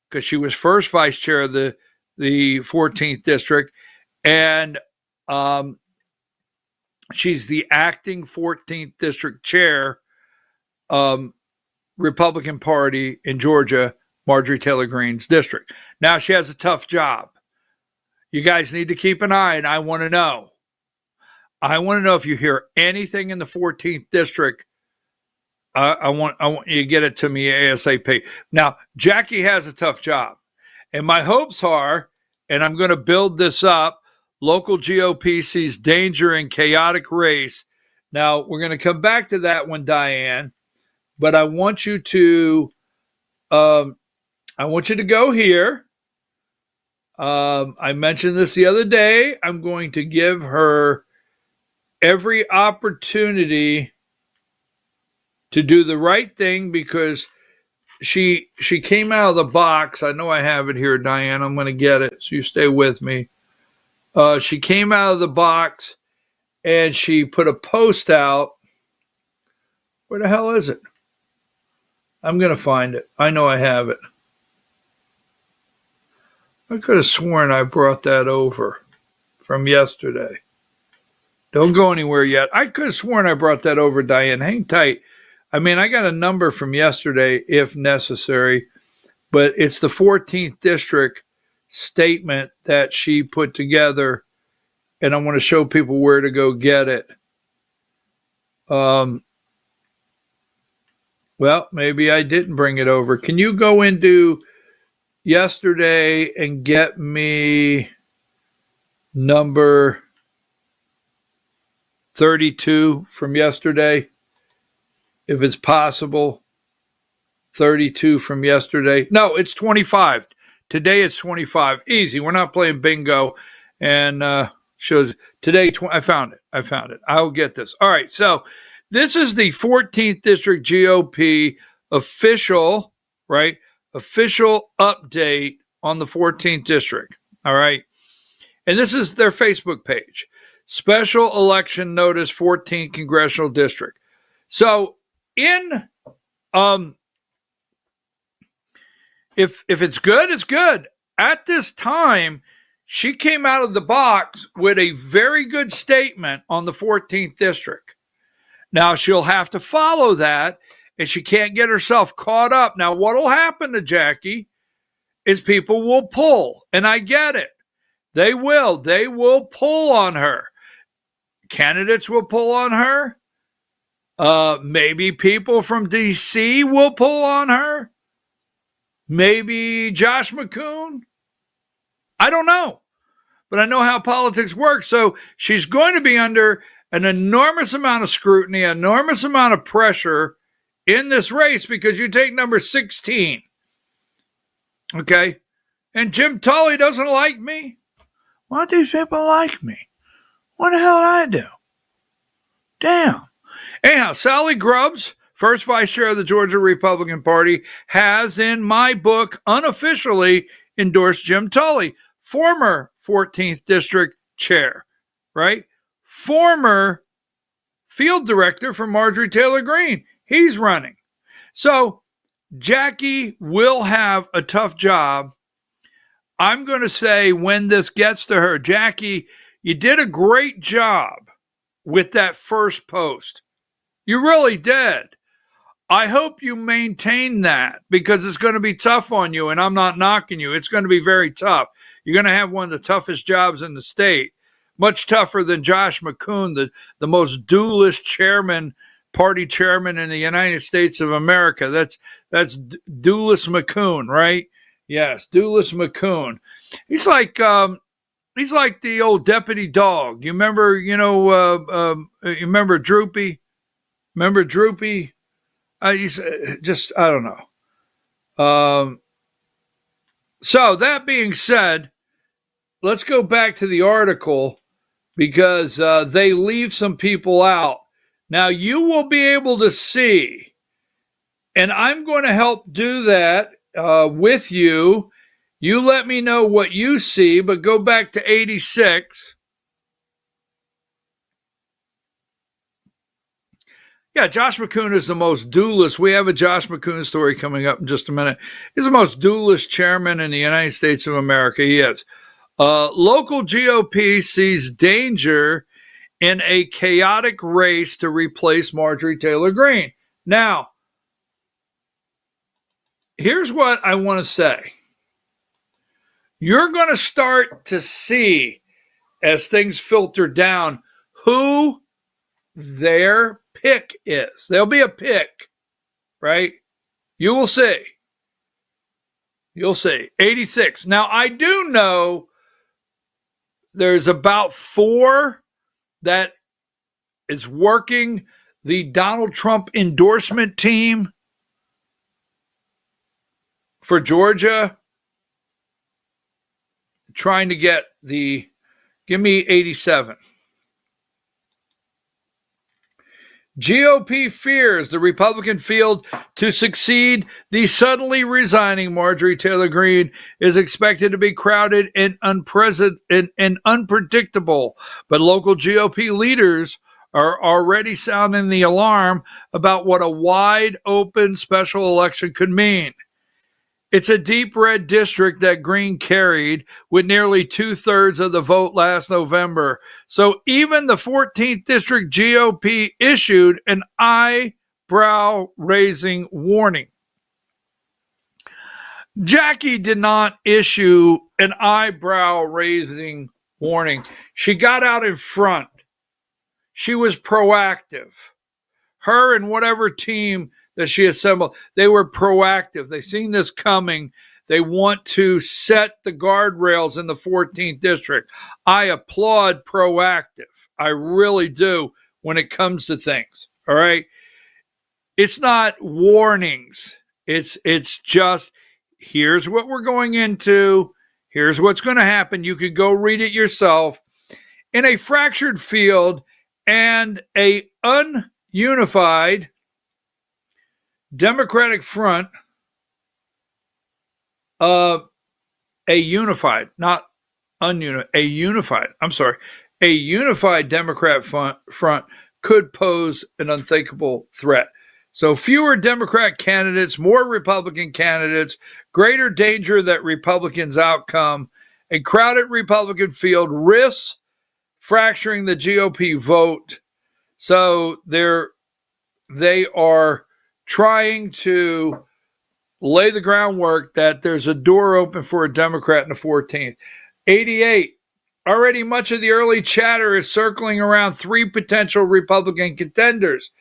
because she was first vice chair of the 14th District, and she's the acting 14th District chair, Republican Party in Georgia, Marjorie Taylor Greene's district. Now, she has a tough job. You guys need to keep an eye, and I want to know. If you hear anything in the 14th District, I want you to get it to me ASAP. Now, Jackie has a tough job. And my hopes are, and I'm going to build this up, local GOP sees danger in chaotic race. Now, we're going to come back to that one, Diane, but I want you to go here. I mentioned this the other day. I'm going to give her every opportunity to do the right thing because she came out of the box. I know I have it here, Diane. I'm going to get it, so you stay with me. She came out of the box and she put a post out. Where the hell is it? I'm going to find it. I know I have it. I could have sworn I brought that over from yesterday. Don't go anywhere yet. I could have sworn I brought that over, Diane. Hang tight. I mean, I got a number from yesterday if necessary, but it's the 14th district statement that she put together, and I want to show people where to go get it. Well, maybe I didn't bring it over. Can you go into yesterday and get me number 32 from yesterday? If it's possible, 32 from yesterday. No, it's 25. Today it's 25. Easy. We're not playing bingo. And shows today. I found it. I'll get this. All right. So this is the 14th District GOP official, right? Official update on the 14th District. All right. And this is their Facebook page. Special election notice, 14th Congressional District. So in if it's good, it's good. At this time, she came out of the box with a very good statement on the 14th District. Now she'll have to follow that, and she can't get herself caught up. Now, what will happen to Jackie is people will pull, and I get it. They will. They will pull on her. Candidates will pull on her. Maybe people from D.C. will pull on her. Maybe Josh McCoon. I don't know. But I know how politics works. So she's going to be under an enormous amount of scrutiny, an enormous amount of pressure in this race because you take number 16. Okay? And Jim Tully doesn't like me. Why don't these people like me? What the hell did I do? Damn. Anyhow, Sally Grubbs, first vice chair of the Georgia Republican Party, has, in my book, unofficially endorsed Jim Tully, former 14th District chair, right? Former field director for Marjorie Taylor Greene. He's running. So Jackie will have a tough job. I'm going to say when this gets to her, Jackie, you did a great job with that first post. You really did. I hope you maintain that because it's going to be tough on you, and I'm not knocking you. It's going to be very tough. You're going to have one of the toughest jobs in the state, much tougher than Josh McCoon, the most duelist party chairman in the United States of America. That's duelist McCoon, right? Yes, duelist McCoon. He's like the old deputy dog. You remember, you remember Droopy? Remember Droopy? He's just, I don't know. So that being said, let's go back to the article because they leave some people out. Now you will be able to see, and I'm going to help do that with you. You let me know what you see, but go back to 86. Yeah, Josh McCoon is the most duelist. We have a Josh McCoon story coming up in just a minute. He's the most duelist chairman in the United States of America. He is. Local GOP sees danger in a chaotic race to replace Marjorie Taylor Greene. Now, here's what I want to say. You're going to start to see, as things filter down, who their pick is. There'll be a pick, right? You will see. You'll see. 86. Now, I do know there's about 4 that is working the Donald Trump endorsement team for Georgia. trying to get give me 87. GOP fears the Republican field to succeed. The suddenly resigning Marjorie Taylor Greene is expected to be crowded and unpredictable, but local GOP leaders are already sounding the alarm about what a wide open special election could mean. It's a deep red district that Greene carried with nearly 2/3 of the vote last November. So even the 14th district GOP issued an eyebrow-raising warning. Jackie did not issue an eyebrow-raising warning. She got out in front. She was proactive. Her and whatever team that she assembled, they were proactive. They seen this coming. They want to set the guardrails in the 14th district. I applaud proactive. I really do when it comes to things. All right. It's not warnings. It's just, here's what we're going into. Here's what's going to happen. You could go read it yourself. In a fractured field and a ununified Democratic front, a unified Democrat front could pose an unthinkable threat. So fewer Democrat candidates, more Republican candidates, greater danger that Republicans outcome, a crowded Republican field risks fracturing the GOP vote. So they are trying to lay the groundwork that there's a door open for a Democrat in the 14th. 88. Already much of the early chatter is circling around three potential Republican contenders.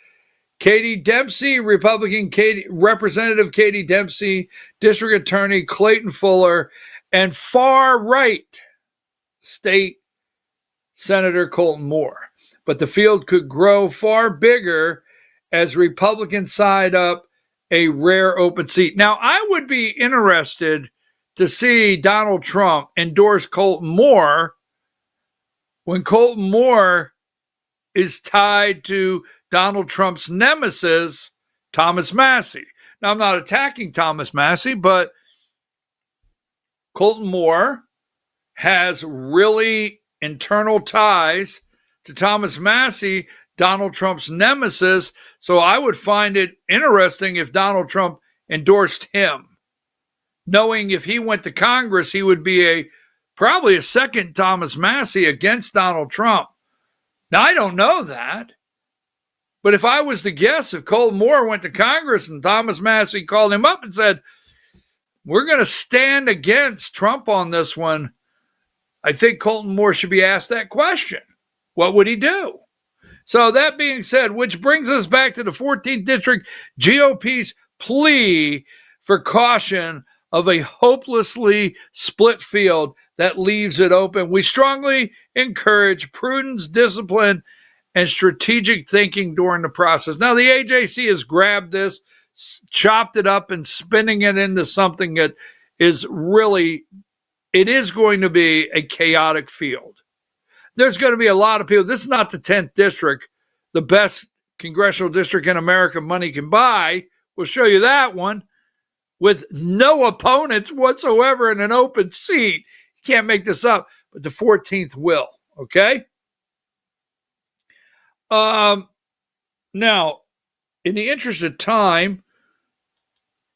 Katie Dempsey, Representative Katie Dempsey, District Attorney Clayton Fuller, and far-right State Senator Colton Moore. But the field could grow far bigger as Republicans side up a rare open seat. Now, I would be interested to see Donald Trump endorse Colton Moore when Colton Moore is tied to Donald Trump's nemesis, Thomas Massie. Now, I'm not attacking Thomas Massie, but Colton Moore has really internal ties to Thomas Massie, Donald Trump's nemesis. So I would find it interesting if Donald Trump endorsed him, knowing if he went to Congress, he would be probably a second Thomas Massie against Donald Trump. Now, I don't know that, but if I was to guess, if Colton Moore went to Congress and Thomas Massie called him up and said, we're going to stand against Trump on this one, I think Colton Moore should be asked that question. What would he do? So that being said, which brings us back to the 14th District GOP's plea for caution of a hopelessly split field that leaves it open. We strongly encourage prudence, discipline, and strategic thinking during the process. Now, the AJC has grabbed this, chopped it up, and spinning it into something that is really, it is going to be a chaotic field. There's going to be a lot of people. This is not the 10th district, the best congressional district in America money can buy. We'll show you that one with no opponents whatsoever in an open seat. You can't make this up, but the 14th will, okay? Now, in the interest of time,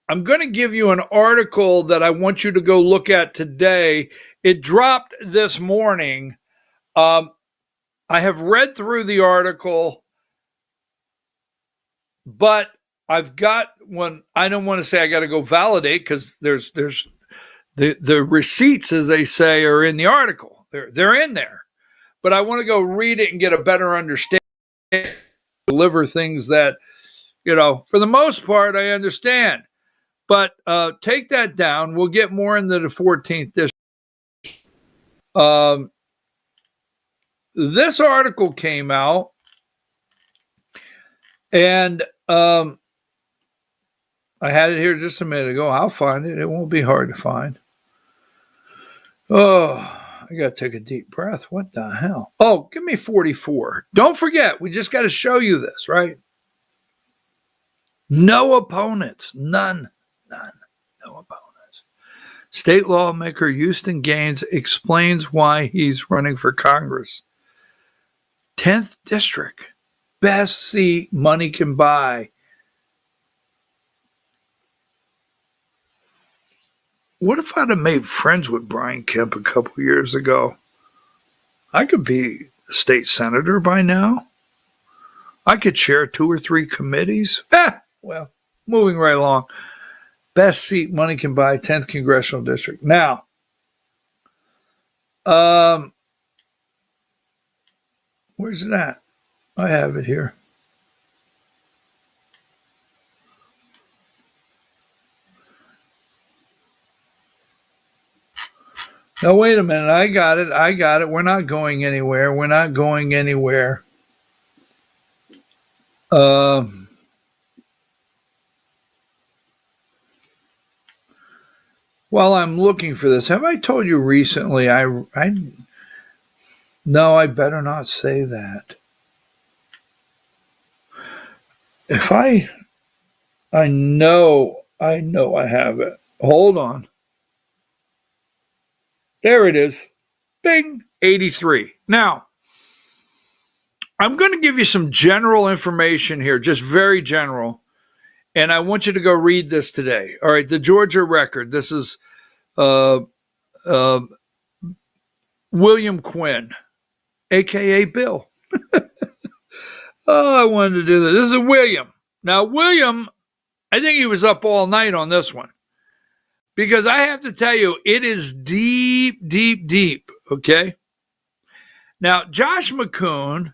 I'm going to give you an article that I want you to go look at today. It dropped this morning. I have read through the article, but I've got one. I don't want to say I got to go validate because there's the receipts, as they say, are in the article. They're in there, but I want to go read it and get a better understanding. Deliver things that, for the most part, I understand. But take that down. We'll get more into the 14th district. This article came out, and I had it here just a minute ago. I'll find it. It won't be hard to find. Oh, I got to take a deep breath. What the hell? Oh, give me 44. Don't forget, we just got to show you this, right? No opponents. None. No opponents. State lawmaker Houston Gaines explains why he's running for Congress. 10th District. Best seat money can buy. What if I'd have made friends with Brian Kemp a couple years ago? I could be a state senator by now. I could chair 2 or 3 committees. Well, moving right along. Best seat money can buy, 10th Congressional District. Now, where's it at? I have it here. No, wait a minute. I got it. We're not going anywhere. While I'm looking for this, have I told you recently? No, I better not say that. If I know I have it. Hold on. There it is. Bing, 83. Now, I'm going to give you some general information here, just very general. And I want you to go read this today. All right, the Georgia Record. This is William Quinn, a.k.a. Bill. Oh, I wanted to do this. This is William. Now, William, I think he was up all night on this one. Because I have to tell you, it is deep, deep, deep, okay? Now, Josh McCoon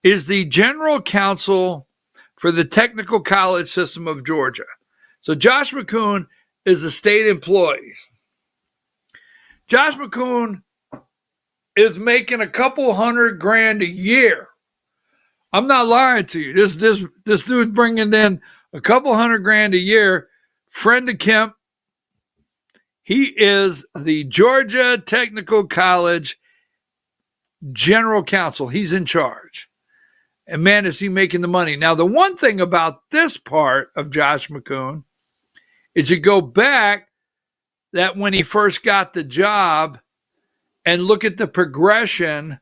is the general counsel for the Technical College System of Georgia. So Josh McCoon is a state employee. Josh McCoon is making a couple $100,000 a year. I'm not lying to you. This dude's bringing in a couple $100,000 a year. Friend of Kemp. He is the Georgia Technical College general counsel. He's in charge. And man, is he making the money. Now, the one thing about this part of Josh McCoon is you go back that when he first got the job and look at the progression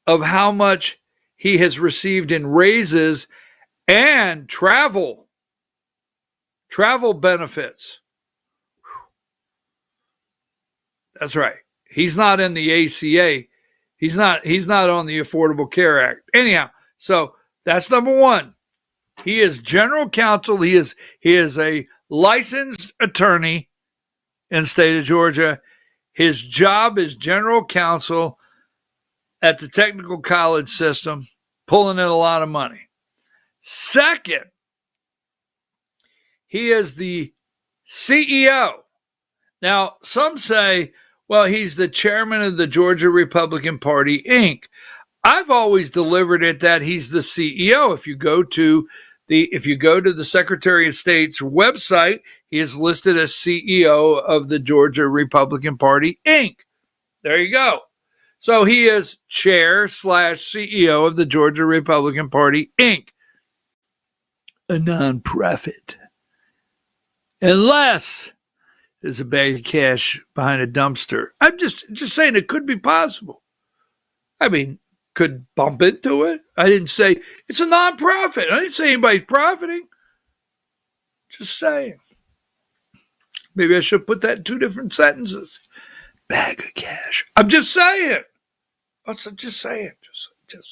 of how much he has received in raises and travel benefits. That's right. He's not in the ACA. He's not on the Affordable Care Act. Anyhow, so that's number one. He is general counsel. He is a licensed attorney in the state of Georgia. His job is general counsel at the Technical College System, pulling in a lot of money. Second, he is the CEO. Now, some say, well, he's the chairman of the Georgia Republican Party, Inc. I've always delivered it that he's the CEO. If you go to the Secretary of State's website, he is listed as CEO of the Georgia Republican Party, Inc. There you go. So he is chair/CEO of the Georgia Republican Party, Inc., a nonprofit. Unless there's a bag of cash behind a dumpster. I'm just saying it could be possible. I mean, could bump into it. I didn't say it's a nonprofit. I didn't say anybody's profiting. Just saying. Maybe I should put that in 2 different sentences. Bag of cash. I'm just saying. Just saying. Just saying.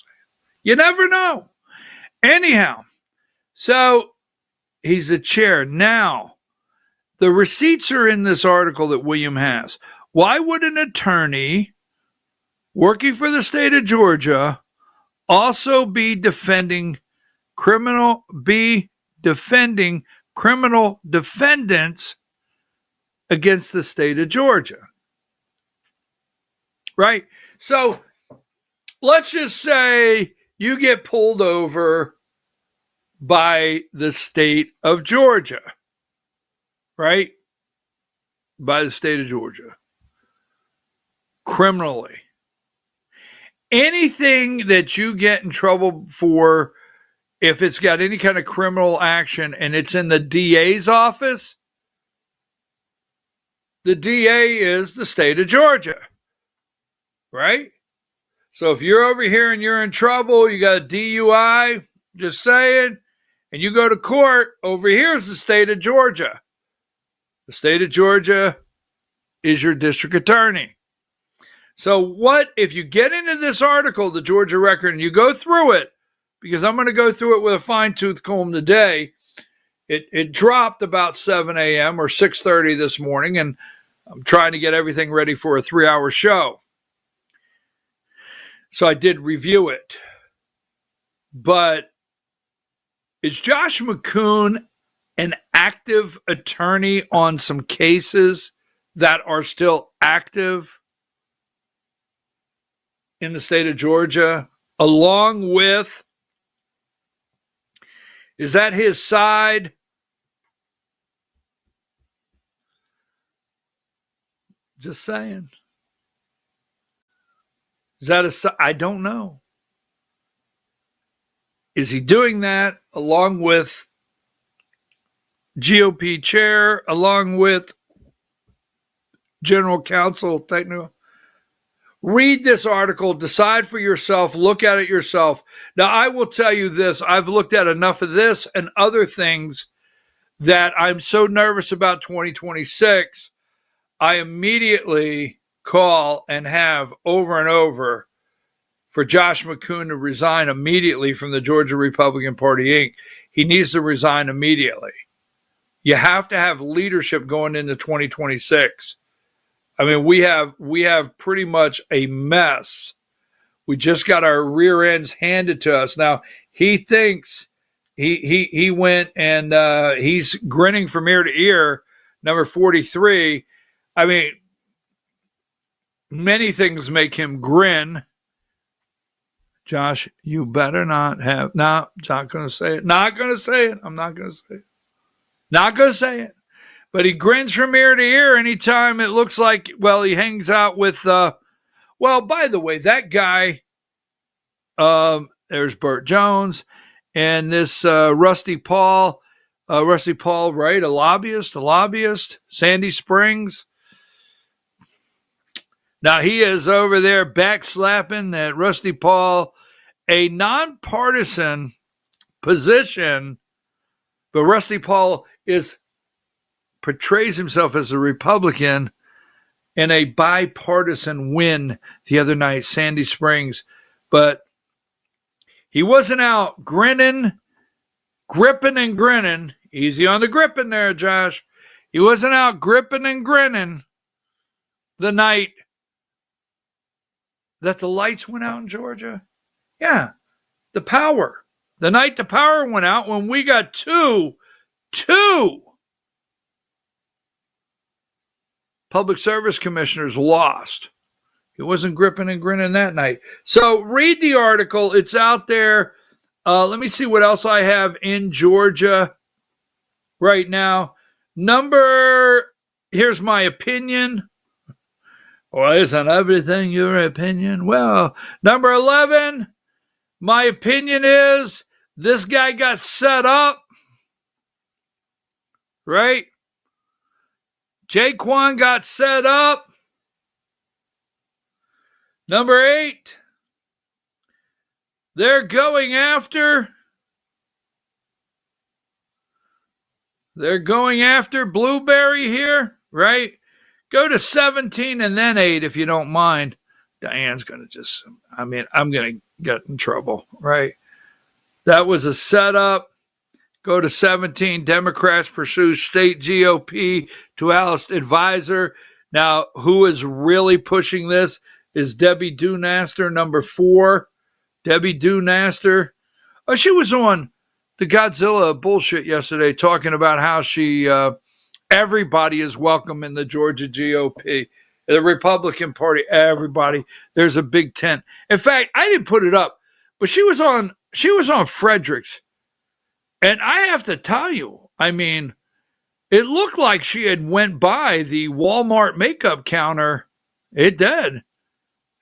You never know. Anyhow, so he's a chair. Now, the receipts are in this article that William has. Why would an attorney working for the state of Georgia also be defending criminal defendants against the state of Georgia? Right? So let's just say you get pulled over by the state of Georgia. Right? by the state of Georgia. Criminally. Anything that you get in trouble for, if it's got any kind of criminal action and it's in the DA's office, the DA is the state of Georgia, right? So if you're over here and you're in trouble, you got a DUI, just saying, and you go to court, over here is the state of Georgia. The state of Georgia is your district attorney. So what, if you get into this article, the Georgia Record, and you go through it, because I'm going to go through it with a fine-tooth comb today. It dropped about 7 a.m. or 6:30 this morning, and I'm trying to get everything ready for a 3-hour show. So I did review it. But is Josh McCoon an active attorney on some cases that are still active in the state of Georgia, along with, is that his side? Just saying. Is that a side? I don't know. Is he doing that along with GOP chair, along with general counsel, technical? Read this article, decide for yourself, look at it yourself. Now, I will tell you this. I've looked at enough of this and other things that I'm so nervous about 2026. I immediately call and have over and over for Josh McCoon to resign immediately from the Georgia Republican Party, Inc. He needs to resign immediately. You have to have leadership going into 2026. I mean, we have pretty much a mess. We just got our rear ends handed to us. Now, he thinks he went and he's grinning from ear to ear, number 43. I mean, many things make him grin. Josh, you better not have. No, not going to say it. Not going to say it. I'm not going to say it. Not going to say it. But he grins from ear to ear anytime it looks like, well, he hangs out with, well, by the way, that guy, there's Burt Jones, and this Rusty Paul, right? A lobbyist, Sandy Springs. Now he is over there backslapping that Rusty Paul, a nonpartisan position, but Rusty Paul portrays himself as a Republican in a bipartisan win the other night, Sandy Springs. But he wasn't out gripping and grinning. Easy on the gripping there, Josh. He wasn't out gripping and grinning the night that the lights went out in Georgia. Yeah, the power. The night the power went out when we got two public service commissioners lost. He wasn't gripping and grinning that night. So read the article. It's out there. Let me see what else I have in Georgia right now. Here's my opinion. Well, isn't everything your opinion? Well, number 11, my opinion is this guy got set up, right? Jaquan got set up. Number 8, they're going after Blueberry here, right? Go to 17 and then 8 if you don't mind. Diane's going to I'm going to get in trouble, right? That was a setup. Go to 17. Democrats pursue state GOP to oust advisor. Now, who is really pushing this is Debbie Dunaster, number 4. Debbie Dunaster. Oh, she was on the Godzilla bullshit yesterday talking about how everybody is welcome in the Georgia GOP. The Republican Party, everybody. There's a big tent. In fact, I didn't put it up, but she was on Frederick's. And I have to tell you, I mean, It looked like she had went by the Walmart makeup counter. It did.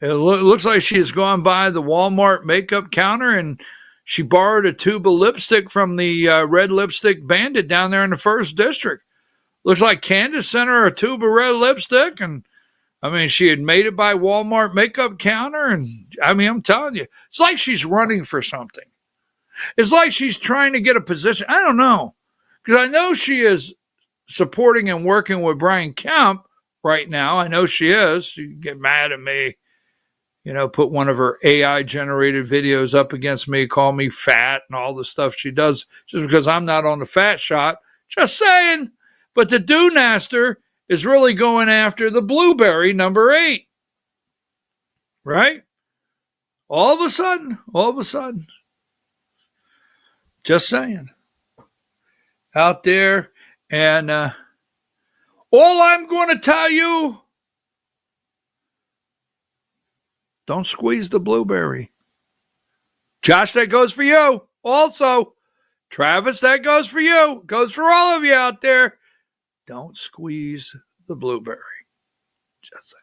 It looks like she has gone by the Walmart makeup counter, and she borrowed a tube of lipstick from the Red Lipstick Bandit down there in the 1st District. Looks like Candace sent her a tube of red lipstick, and I mean, she had made it by Walmart makeup counter, and I mean, I'm telling you, it's like she's running for something. It's like she's trying to get a position. I don't know, because I know she is supporting and working with Brian Kemp right now. I know she is. She can get mad at me, put one of her AI-generated videos up against me, call me fat and all the stuff she does just because I'm not on the fat shot. Just saying. But the do-naster is really going after the blueberry number 8. Right? All of a sudden. Just saying. Out there. And all I'm going to tell you, don't squeeze the blueberry. Josh, that goes for you. Also, Travis, that goes for you. Goes for all of you out there. Don't squeeze the blueberry. Just saying.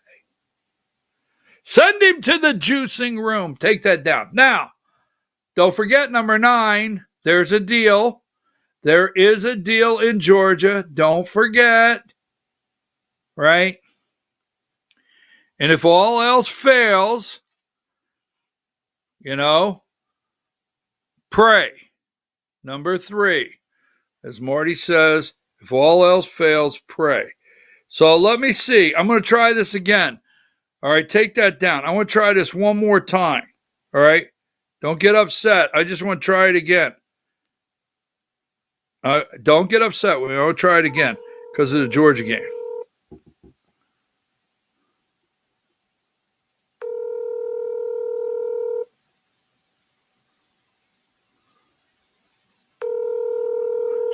Send him to the juicing room. Take that down. Now, don't forget number 9. There's a deal. There is a deal in Georgia. Don't forget. Right? And if all else fails, pray. Number 3. As Marty says, if all else fails, pray. So let me see. I'm going to try this again. All right, take that down. I want to try this one more time. All right? Don't get upset. I just want to try it again. Don't get upset with me. I want to try it again because of the Georgia game.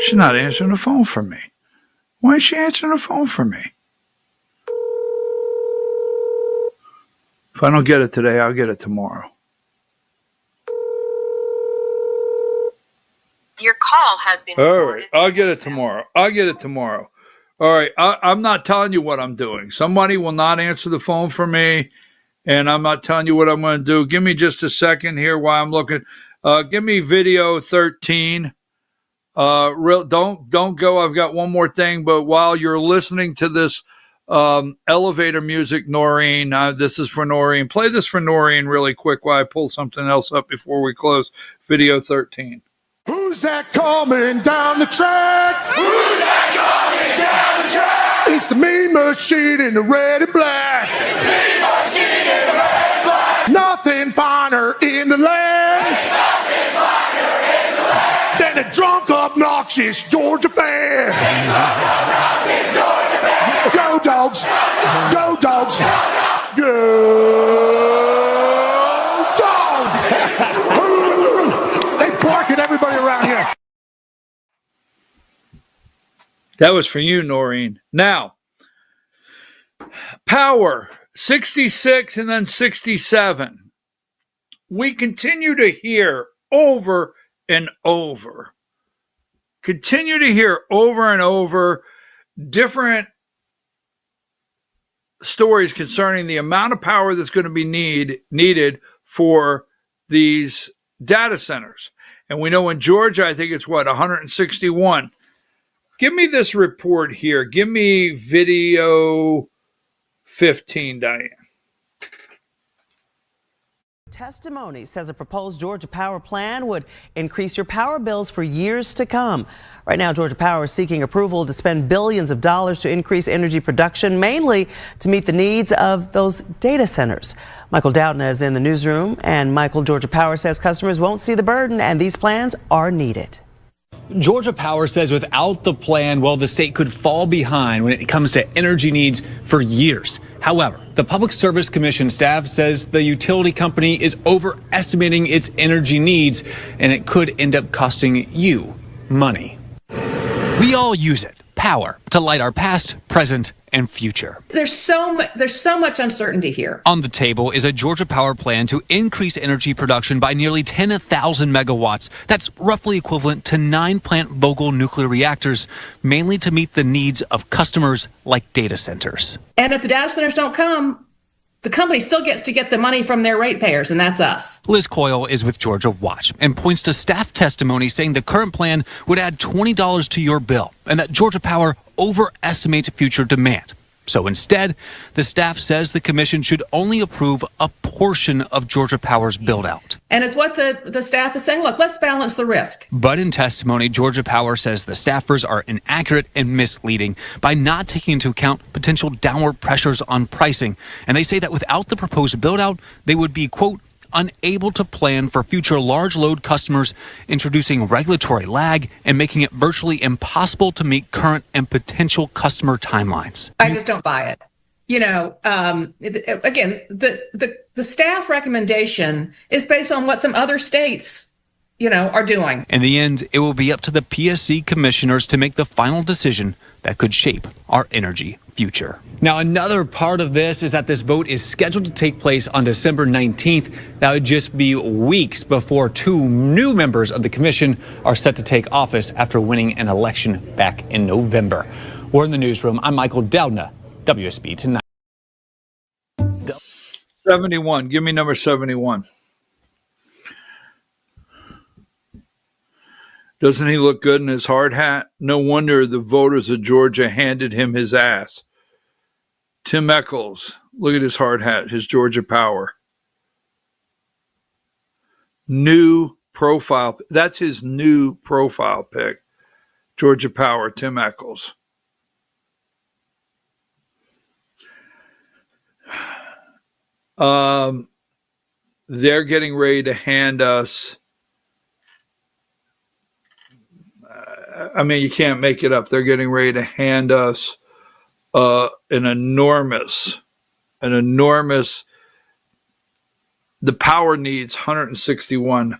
She's not answering the phone for me. Why is she answering the phone for me? If I don't get it today, I'll get it tomorrow. Your call has been All right, I'll get it tomorrow. All right, I'm not telling you what I'm doing. Somebody will not answer the phone for me, and I'm not telling you what I'm going to do. Give me just a second here while I'm looking. Give me video 13. Don't go. I've got one more thing, but while you're listening to this elevator music, Noreen, this is for Noreen. Play this for Noreen really quick while I pull something else up before we close. Video 13. Who's that coming down the track? Who's that coming down the track? It's the mean machine in the red and black. It's the mean machine in the red and black. Nothing finer in the land. Nothing finer in the land than a drunk, obnoxious Georgia fan. Go dogs! Go dogs! Go dog! They bark at everybody around here. That was for you, Noreen. Now, power 66 and then 67. We continue to hear over and over. Continue to hear over and over different stories concerning the amount of power that's going to be needed for these data centers. And we know in Georgia, I think it's 161. Give me this report here. Give me video 15, Diane. Testimony says a proposed Georgia Power plan would increase your power bills for years to come. Right now, Georgia Power is seeking approval to spend billions of dollars to increase energy production, mainly to meet the needs of those data centers. Michael Dowden is in the newsroom, and Michael, Georgia Power says customers won't see the burden, and these plans are needed. Georgia Power says without the plan, well, the state could fall behind when it comes to energy needs for years. However, the Public Service Commission staff says the utility company is overestimating its energy needs, and it could end up costing you money. We all use it. power to light our past, present, and future. There's so much uncertainty here. On the table is a Georgia Power plan to increase energy production by nearly 10,000 megawatts. That's roughly equivalent to 9 Plant Vogtle nuclear reactors, mainly to meet the needs of customers like data centers. And if the data centers don't come, the company still gets to get the money from their ratepayers, and that's us. Liz Coyle is with Georgia Watch and points to staff testimony saying the current plan would add $20 to your bill and that Georgia Power overestimates future demand. So instead, the staff says the commission should only approve a portion of Georgia Power's build-out. And it's what the staff is saying, look, let's balance the risk. But in testimony, Georgia Power says the staffers are inaccurate and misleading by not taking into account potential downward pressures on pricing. And they say that without the proposed build-out, they would be, quote, unable to plan for future large load customers, introducing regulatory lag and making it virtually impossible to meet current and potential customer timelines. I just don't buy it. You know, again, the staff recommendation is based on what some other states, you know, are doing. In the end, it will be up to the PSC commissioners to make the final decision that could shape our energy future. Now, another part of this is that this vote is scheduled to take place on December 19th. That would just be weeks before 2 new members of the commission are set to take office after winning an election back in November. We're in the newsroom. I'm Michael Doudna, WSB Tonight. 71. Give me number 71. Doesn't he look good in his hard hat? No wonder the voters of Georgia handed him his ass. Tim Echols, look at his hard hat, his Georgia Power. New profile. That's his new profile pic. Georgia Power, Tim Echols. They're getting ready to hand us, I mean, you can't make it up. They're getting ready to hand us an enormous, the power needs 161.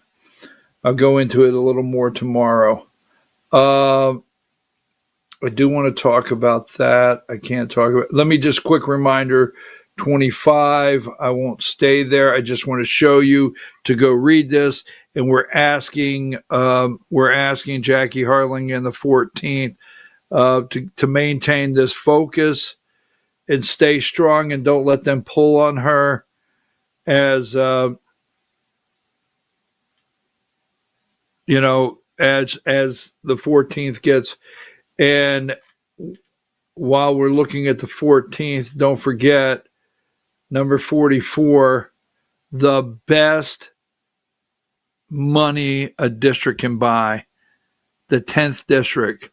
I'll go into it a little more tomorrow. I do want to talk about that. I can't talk about, let me just quick reminder, 25. I won't stay there. I just want to show you to go read this. And we're asking Jackie Harling in the 14th to maintain this focus and stay strong and don't let them pull on her as the 14th gets. And while we're looking at the 14th, don't forget number 44, the best money a district can buy, the 10th district.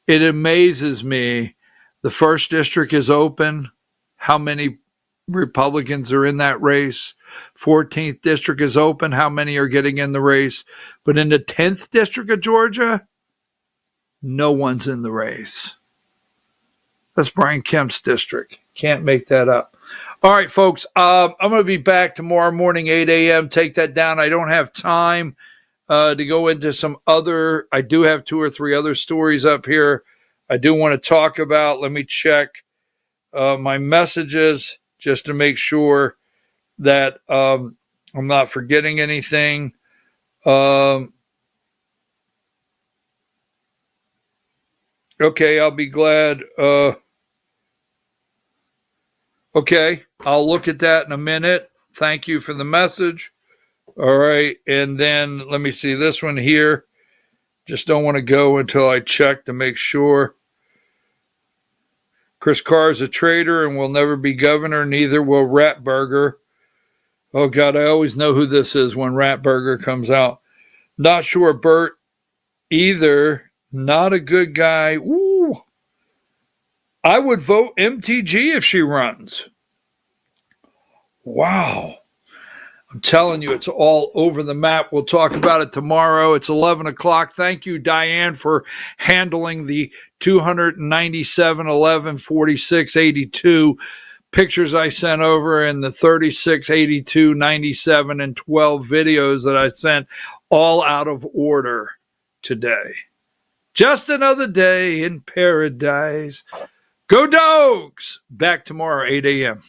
It amazes me. The 1st district is open. How many Republicans are in that race? 14th district is open. How many are getting in the race? But in the 10th district of Georgia, no one's in the race. That's Brian Kemp's district. Can't make that up. All right, folks, I'm going to be back tomorrow morning, 8 a.m. Take that down. I don't have time to go into some other, I do have 2 or 3 other stories up here I do want to talk about. Let me check my messages just to make sure that I'm not forgetting anything. Okay, I'll be glad. Okay, I'll look at that in a minute. Thank you for the message. All right, and then let me see this one here. Just don't want to go until I check to make sure. Chris Carr is a traitor and will never be governor. Neither will Ratburger. Oh, God, I always know who this is when Ratburger comes out. Not sure Bert either. Not a good guy. Ooh. I would vote MTG if she runs. Wow. I'm telling you, it's all over the map. We'll talk about it tomorrow. It's 11 o'clock. Thank you, Diane, for handling the 297, 11, 46, 82 pictures I sent over and the 36, 82, 97, and 12 videos that I sent all out of order today. Just another day in paradise. Go Dogs! Back tomorrow, 8 a.m.